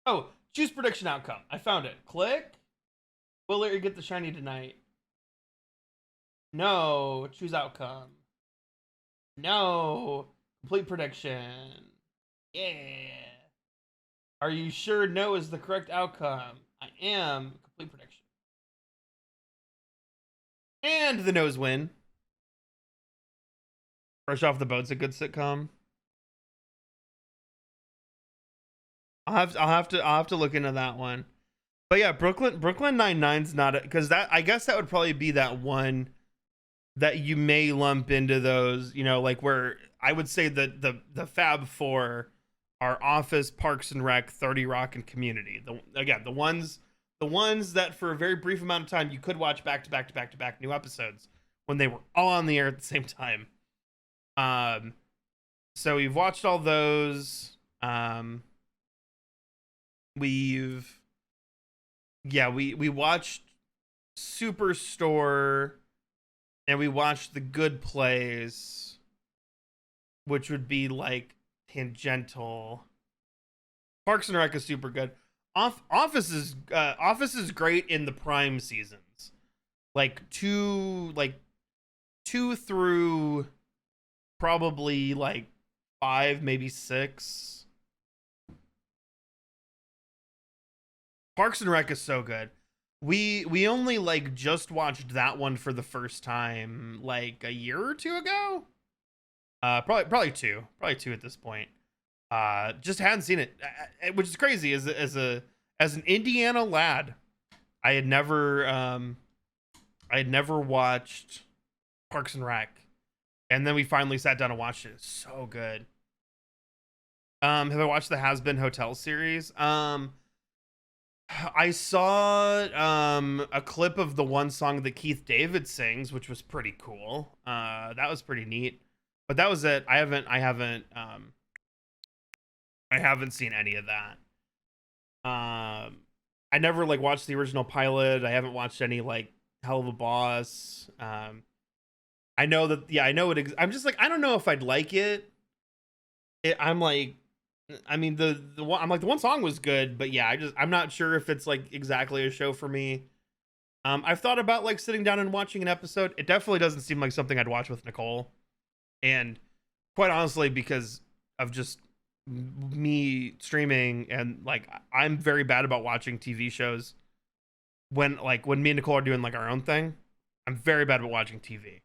Oh, choose prediction outcome. I found it. Click. Will Larry get the shiny tonight? No. Choose outcome. No. Complete prediction. Yeah. Are you sure no is the correct outcome? I am. Complete prediction. And the no's win. Fresh Off the Boat's a good sitcom. I'll have to look into that one. But yeah, Brooklyn Nine-Nine's not because that I guess that would probably be that one that you may lump into those, you know, like where I would say that the Fab Four are Office, Parks and Rec, 30 Rock, and Community. The ones that for a very brief amount of time you could watch back to back new episodes when they were all on the air at the same time. So we've watched all those. We watched Superstore and we watched The Good Place, which would be like tangential. Parks and Rec is super good. Office is great in the prime seasons, like two through probably like 5, maybe 6. Parks and Rec is so good. We only like just watched that one for the first time like a year or two ago. Probably two at this point. Just hadn't seen it, which is crazy. As an Indiana lad, I had never watched Parks and Rec, and then we finally sat down and watched it. It's so good. Have I watched the Has Been Hotel series? I saw a clip of the one song that Keith David sings, which was pretty cool. That was pretty neat. But that was it. I haven't seen any of that. I never like watched the original pilot. I haven't watched any like Hell of a Boss. I know that, yeah, I know it. I'm just like, I don't know if I'd like it. I'm like, I mean, the one, I'm like, the one song was good, but yeah, I'm not sure if it's like exactly a show for me. I've thought about like sitting down and watching an episode. It definitely doesn't seem like something I'd watch with Nicole. And quite honestly, because of just me streaming, and like, I'm very bad about watching TV shows when me and Nicole are doing like our own thing. I'm very bad about watching TV.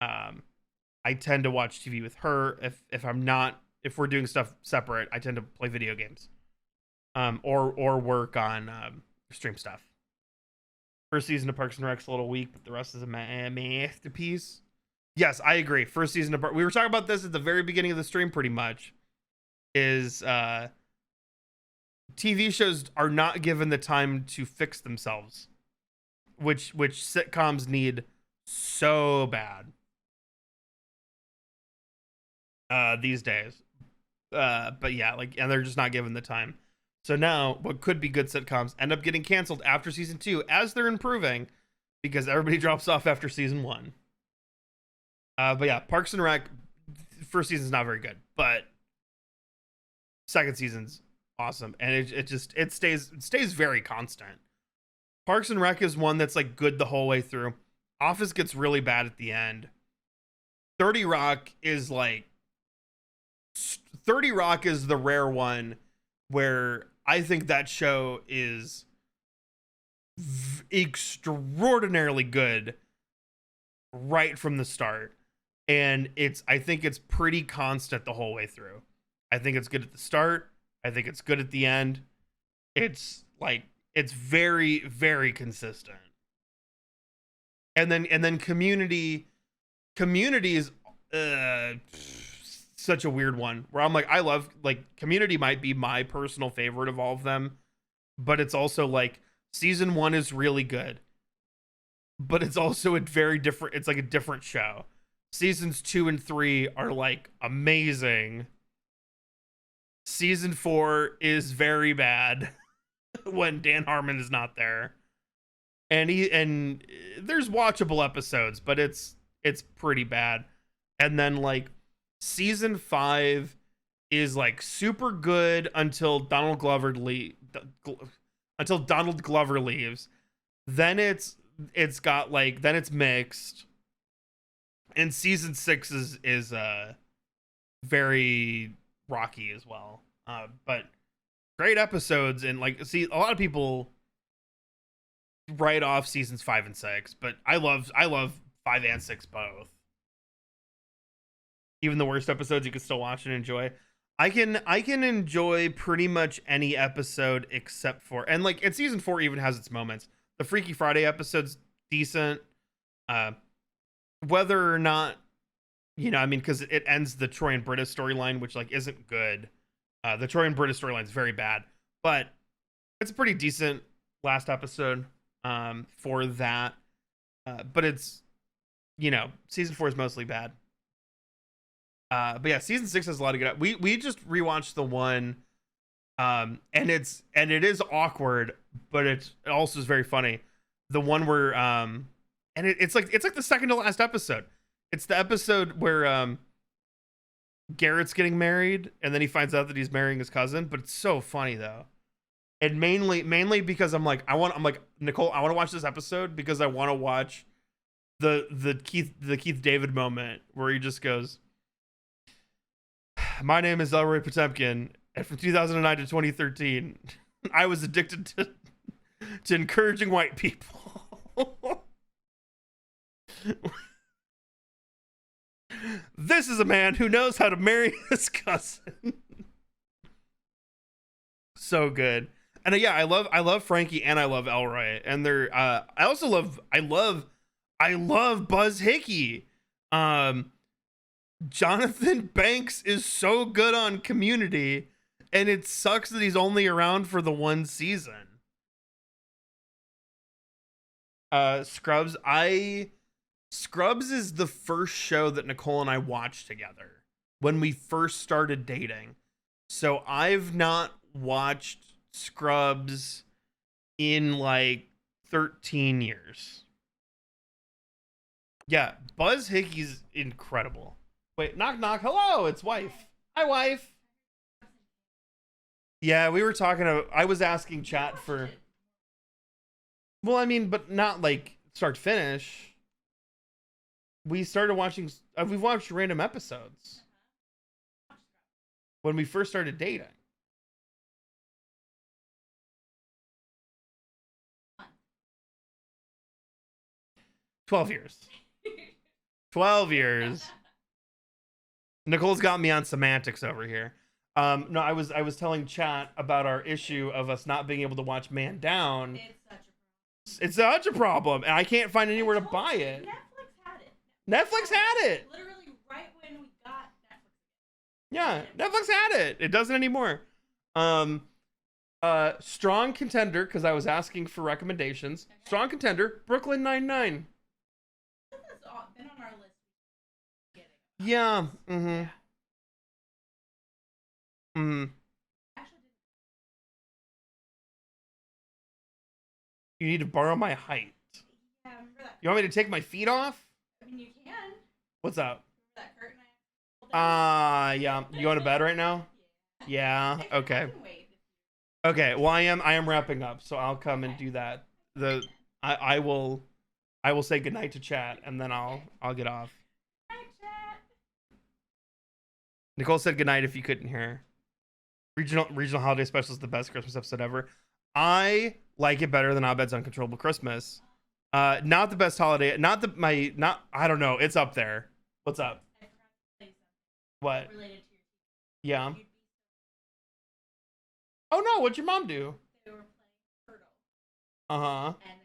I tend to watch TV with her. If we're doing stuff separate, I tend to play video games, or work on stream stuff. First season of Parks and Rec's a little weak, but the rest is a masterpiece. Yes, I agree. First season of we were talking about this at the very beginning of the stream, pretty much. Is TV shows are not given the time to fix themselves, which sitcoms need so bad these days. But yeah, like, and they're just not given the time. So now what could be good sitcoms end up getting canceled after season 2 as they're improving, because everybody drops off after season 1. But yeah, Parks and Rec first season's not very good, but second season's awesome, and it stays very constant. Parks and Rec is one that's like good the whole way through. Office gets really bad at the end. 30 Rock is like 30 Rock is the rare one where I think that show is extraordinarily good right from the start, and I think it's pretty constant the whole way through. I think it's good at the start. I think it's good at the end. It's like, it's very, very consistent. And then Community is such a weird one where I'm like, I love, like, Community might be my personal favorite of all of them, but it's also like season 1 is really good, but it's also it's like a different show. Seasons 2 and 3 are like amazing. Season 4 is very bad when Dan Harmon is not there. And there's watchable episodes, but it's pretty bad. And then like season 5 is like super good until Donald Glover leaves. Then it's mixed. And season 6 is very rocky as well. But great episodes, and like, see, a lot of people write off seasons 5 and 6, but I love 5 and 6 both. Even the worst episodes you can still watch and enjoy. I can enjoy pretty much any episode except for, and like, and season 4 even has its moments. The Freaky Friday episode's decent. Whether or not, you know, I mean, because it ends the Troy and Britta storyline, which like isn't good. The Troy and Britta storyline is very bad, but it's a pretty decent last episode for that. But it's, you know, season 4 is mostly bad. But yeah, season 6 has a lot of good. We just rewatched the one, and it is awkward, but it also is very funny. The one where and it's like the second to last episode. It's the episode where Garrett's getting married, and then he finds out that he's marrying his cousin. But it's so funny though, and mainly because I'm like, Nicole, I want to watch this episode because I want to watch the Keith David moment where he just goes, "My name is Elroy Potemkin, and from 2009 to 2013, I was addicted to encouraging white people." This is a man who knows how to marry his cousin. So good. And yeah, I love Frankie, and I love Elroy, and they're I also love Buzz Hickey. Jonathan Banks is so good on Community, and it sucks that he's only around for the one season. Scrubs is the first show that Nicole and I watched together when we first started dating. So I've not watched Scrubs in like 13 years. Yeah, Buzz Hickey's incredible. Wait, knock knock. Hello, it's wife. Hi, wife. Yeah, we were talking about, I was asking chat for, well, I mean, but not like start to finish. We started watching, we've watched random episodes when we first started dating. 12 years. 12 years. Nicole's got me on semantics over here. No, I was telling chat about our issue of us not being able to watch Man Down. It's such a problem, and I can't find anywhere to buy it. Netflix had it. Literally right when we got Netflix. Yeah, Netflix had it. It doesn't anymore. Strong contender, because I was asking for recommendations. Okay. Strong contender, Brooklyn Nine-Nine. That's been on our list. Yeah. Mm-hmm. Mm-hmm. You need to borrow my height. Yeah, remember that. You want me to take my feet off? I mean, you can. What's up? That curtain Yeah. You going to bed right now? Yeah. Okay. Okay. Well, I am wrapping up, so I'll come and do that. I will say goodnight to chat, and then I'll get off. Hi, chat. Nicole said goodnight if you couldn't hear. Regional holiday special is the best Christmas episode ever. I like it better than Abed's Uncontrollable Christmas. Not the best holiday. I don't know. It's up there. What's up? I forgot to say something. What? Related to your Yeah. Oh no, what'd your mom do? They were playing Turtle. Uh-huh. And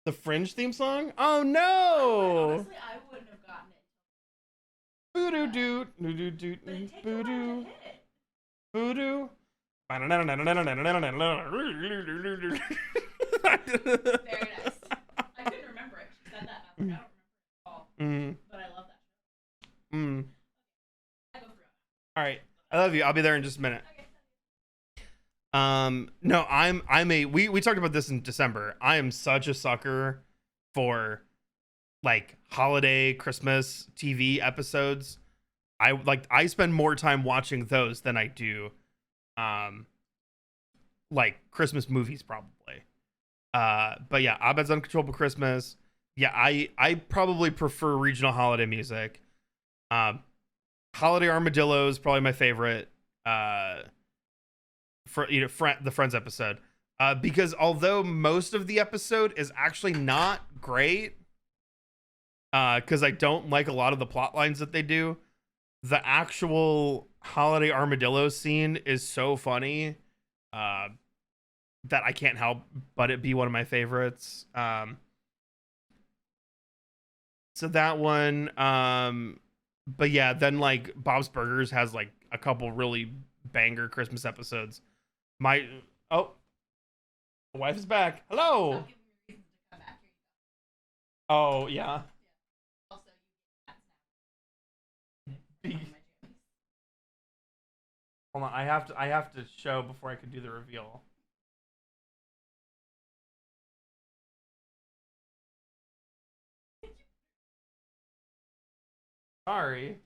The Fringe theme song? Oh no! honestly, I wouldn't have gotten it. Voodoo doot, voodoo doot, But it takes voodoo, a while to hit it. voodoo. Very nice. I couldn't remember it. She said that, and I was like, I don't remember it at all. But I love that show. I go through it. All right, I love you. I'll be there in just a minute. Okay. No, we talked about this in December. I am such a sucker for like holiday Christmas TV episodes. I spend more time watching those than I do like Christmas movies probably. But yeah, Abed's Uncontrollable Christmas. Yeah, I probably prefer regional holiday music. Holiday Armadillo is probably my favorite. For the Friends episode, because although most of the episode is actually not great, because I don't like a lot of the plot lines that they do, the actual holiday armadillo scene is so funny that I can't help but it be one of my favorites. So that one, but yeah, then like Bob's Burgers has like a couple really banger Christmas episodes. My wife is back. Hello. I'll give you reasons to come back. Here you go. Oh yeah. Also, you get cats now. Hold on, I have to show before I can do the reveal. Sorry.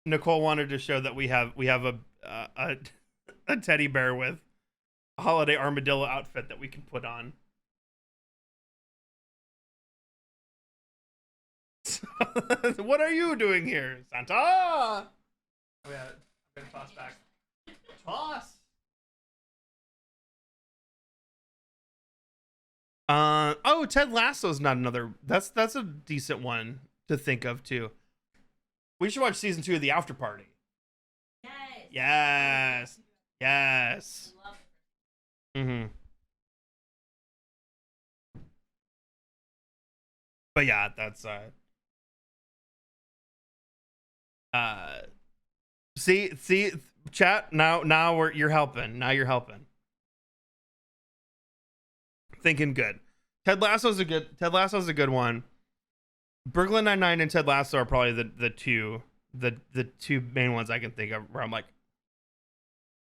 Nicole wanted to show that we have a teddy bear with a holiday armadillo outfit that we can put on. What are you doing here, Santa? Oh yeah, I'm gonna toss back. Toss. Oh, Ted Lasso's not another. That's a decent one to think of too. We should watch season 2 of The After Party. Yes. Yes. Love it. But yeah, that's see chat, now you're helping. Now you're helping. thinking good. Ted Lasso's a good one. Brooklyn Nine-Nine and Ted Lasso are probably the two main ones I can think of where I'm like,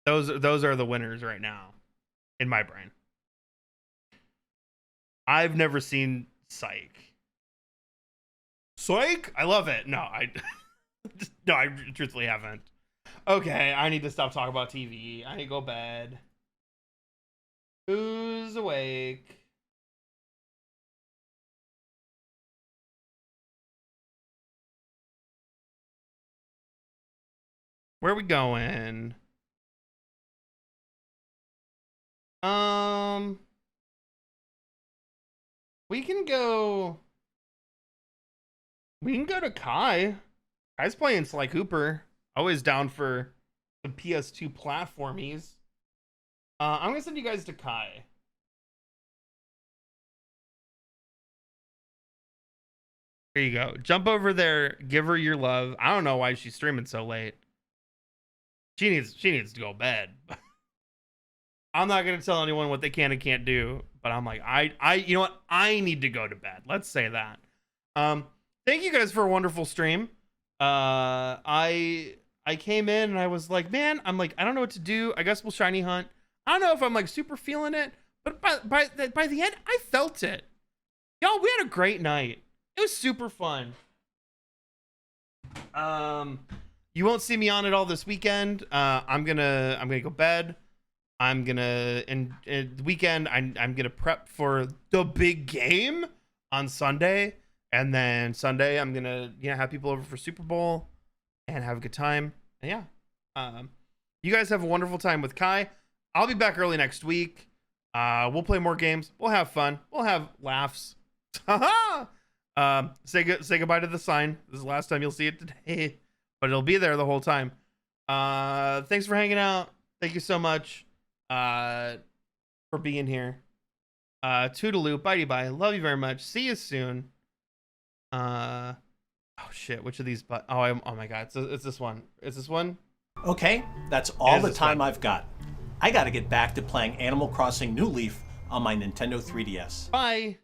those are the winners right now in my brain. I've never seen Psych. I love it. No, I truthfully haven't. Okay, I need to stop talking about TV. I need to go bed. Who's awake? Where are we going? We can go to Kai. Kai's playing Sly Cooper. Always down for the PS2 platformies. I'm gonna send you guys to Kai. Here you go. Jump over there. Give her your love. I don't know why she's streaming so late. She needs to go to bed. I'm not gonna tell anyone what they can and can't do, but I'm like, you know what? I need to go to bed. Let's say that. Thank you guys for a wonderful stream. I came in and I was like, man, I'm like, I don't know what to do. I guess we'll shiny hunt. I don't know if I'm like super feeling it, but by the end, I felt it. Y'all, we had a great night. It was super fun. You won't see me on it all this weekend. I'm gonna go bed. I'm gonna the weekend. I'm gonna prep for the big game on Sunday, and then Sunday I'm gonna have people over for Super Bowl and have a good time. And yeah, you guys have a wonderful time with Kai. I'll be back early next week. We'll play more games. We'll have fun. We'll have laughs. Say goodbye to the sign. This is the last time you'll see it today, but it'll be there the whole time. Thanks for hanging out. Thank you so much for being here. Toodaloo, bitey bye. Love you very much. See you soon. Oh shit, which of these oh my god, it's this one. It's this one. Okay, that's all the time I've got. I gotta get back to playing Animal Crossing New Leaf on my Nintendo 3DS. Bye.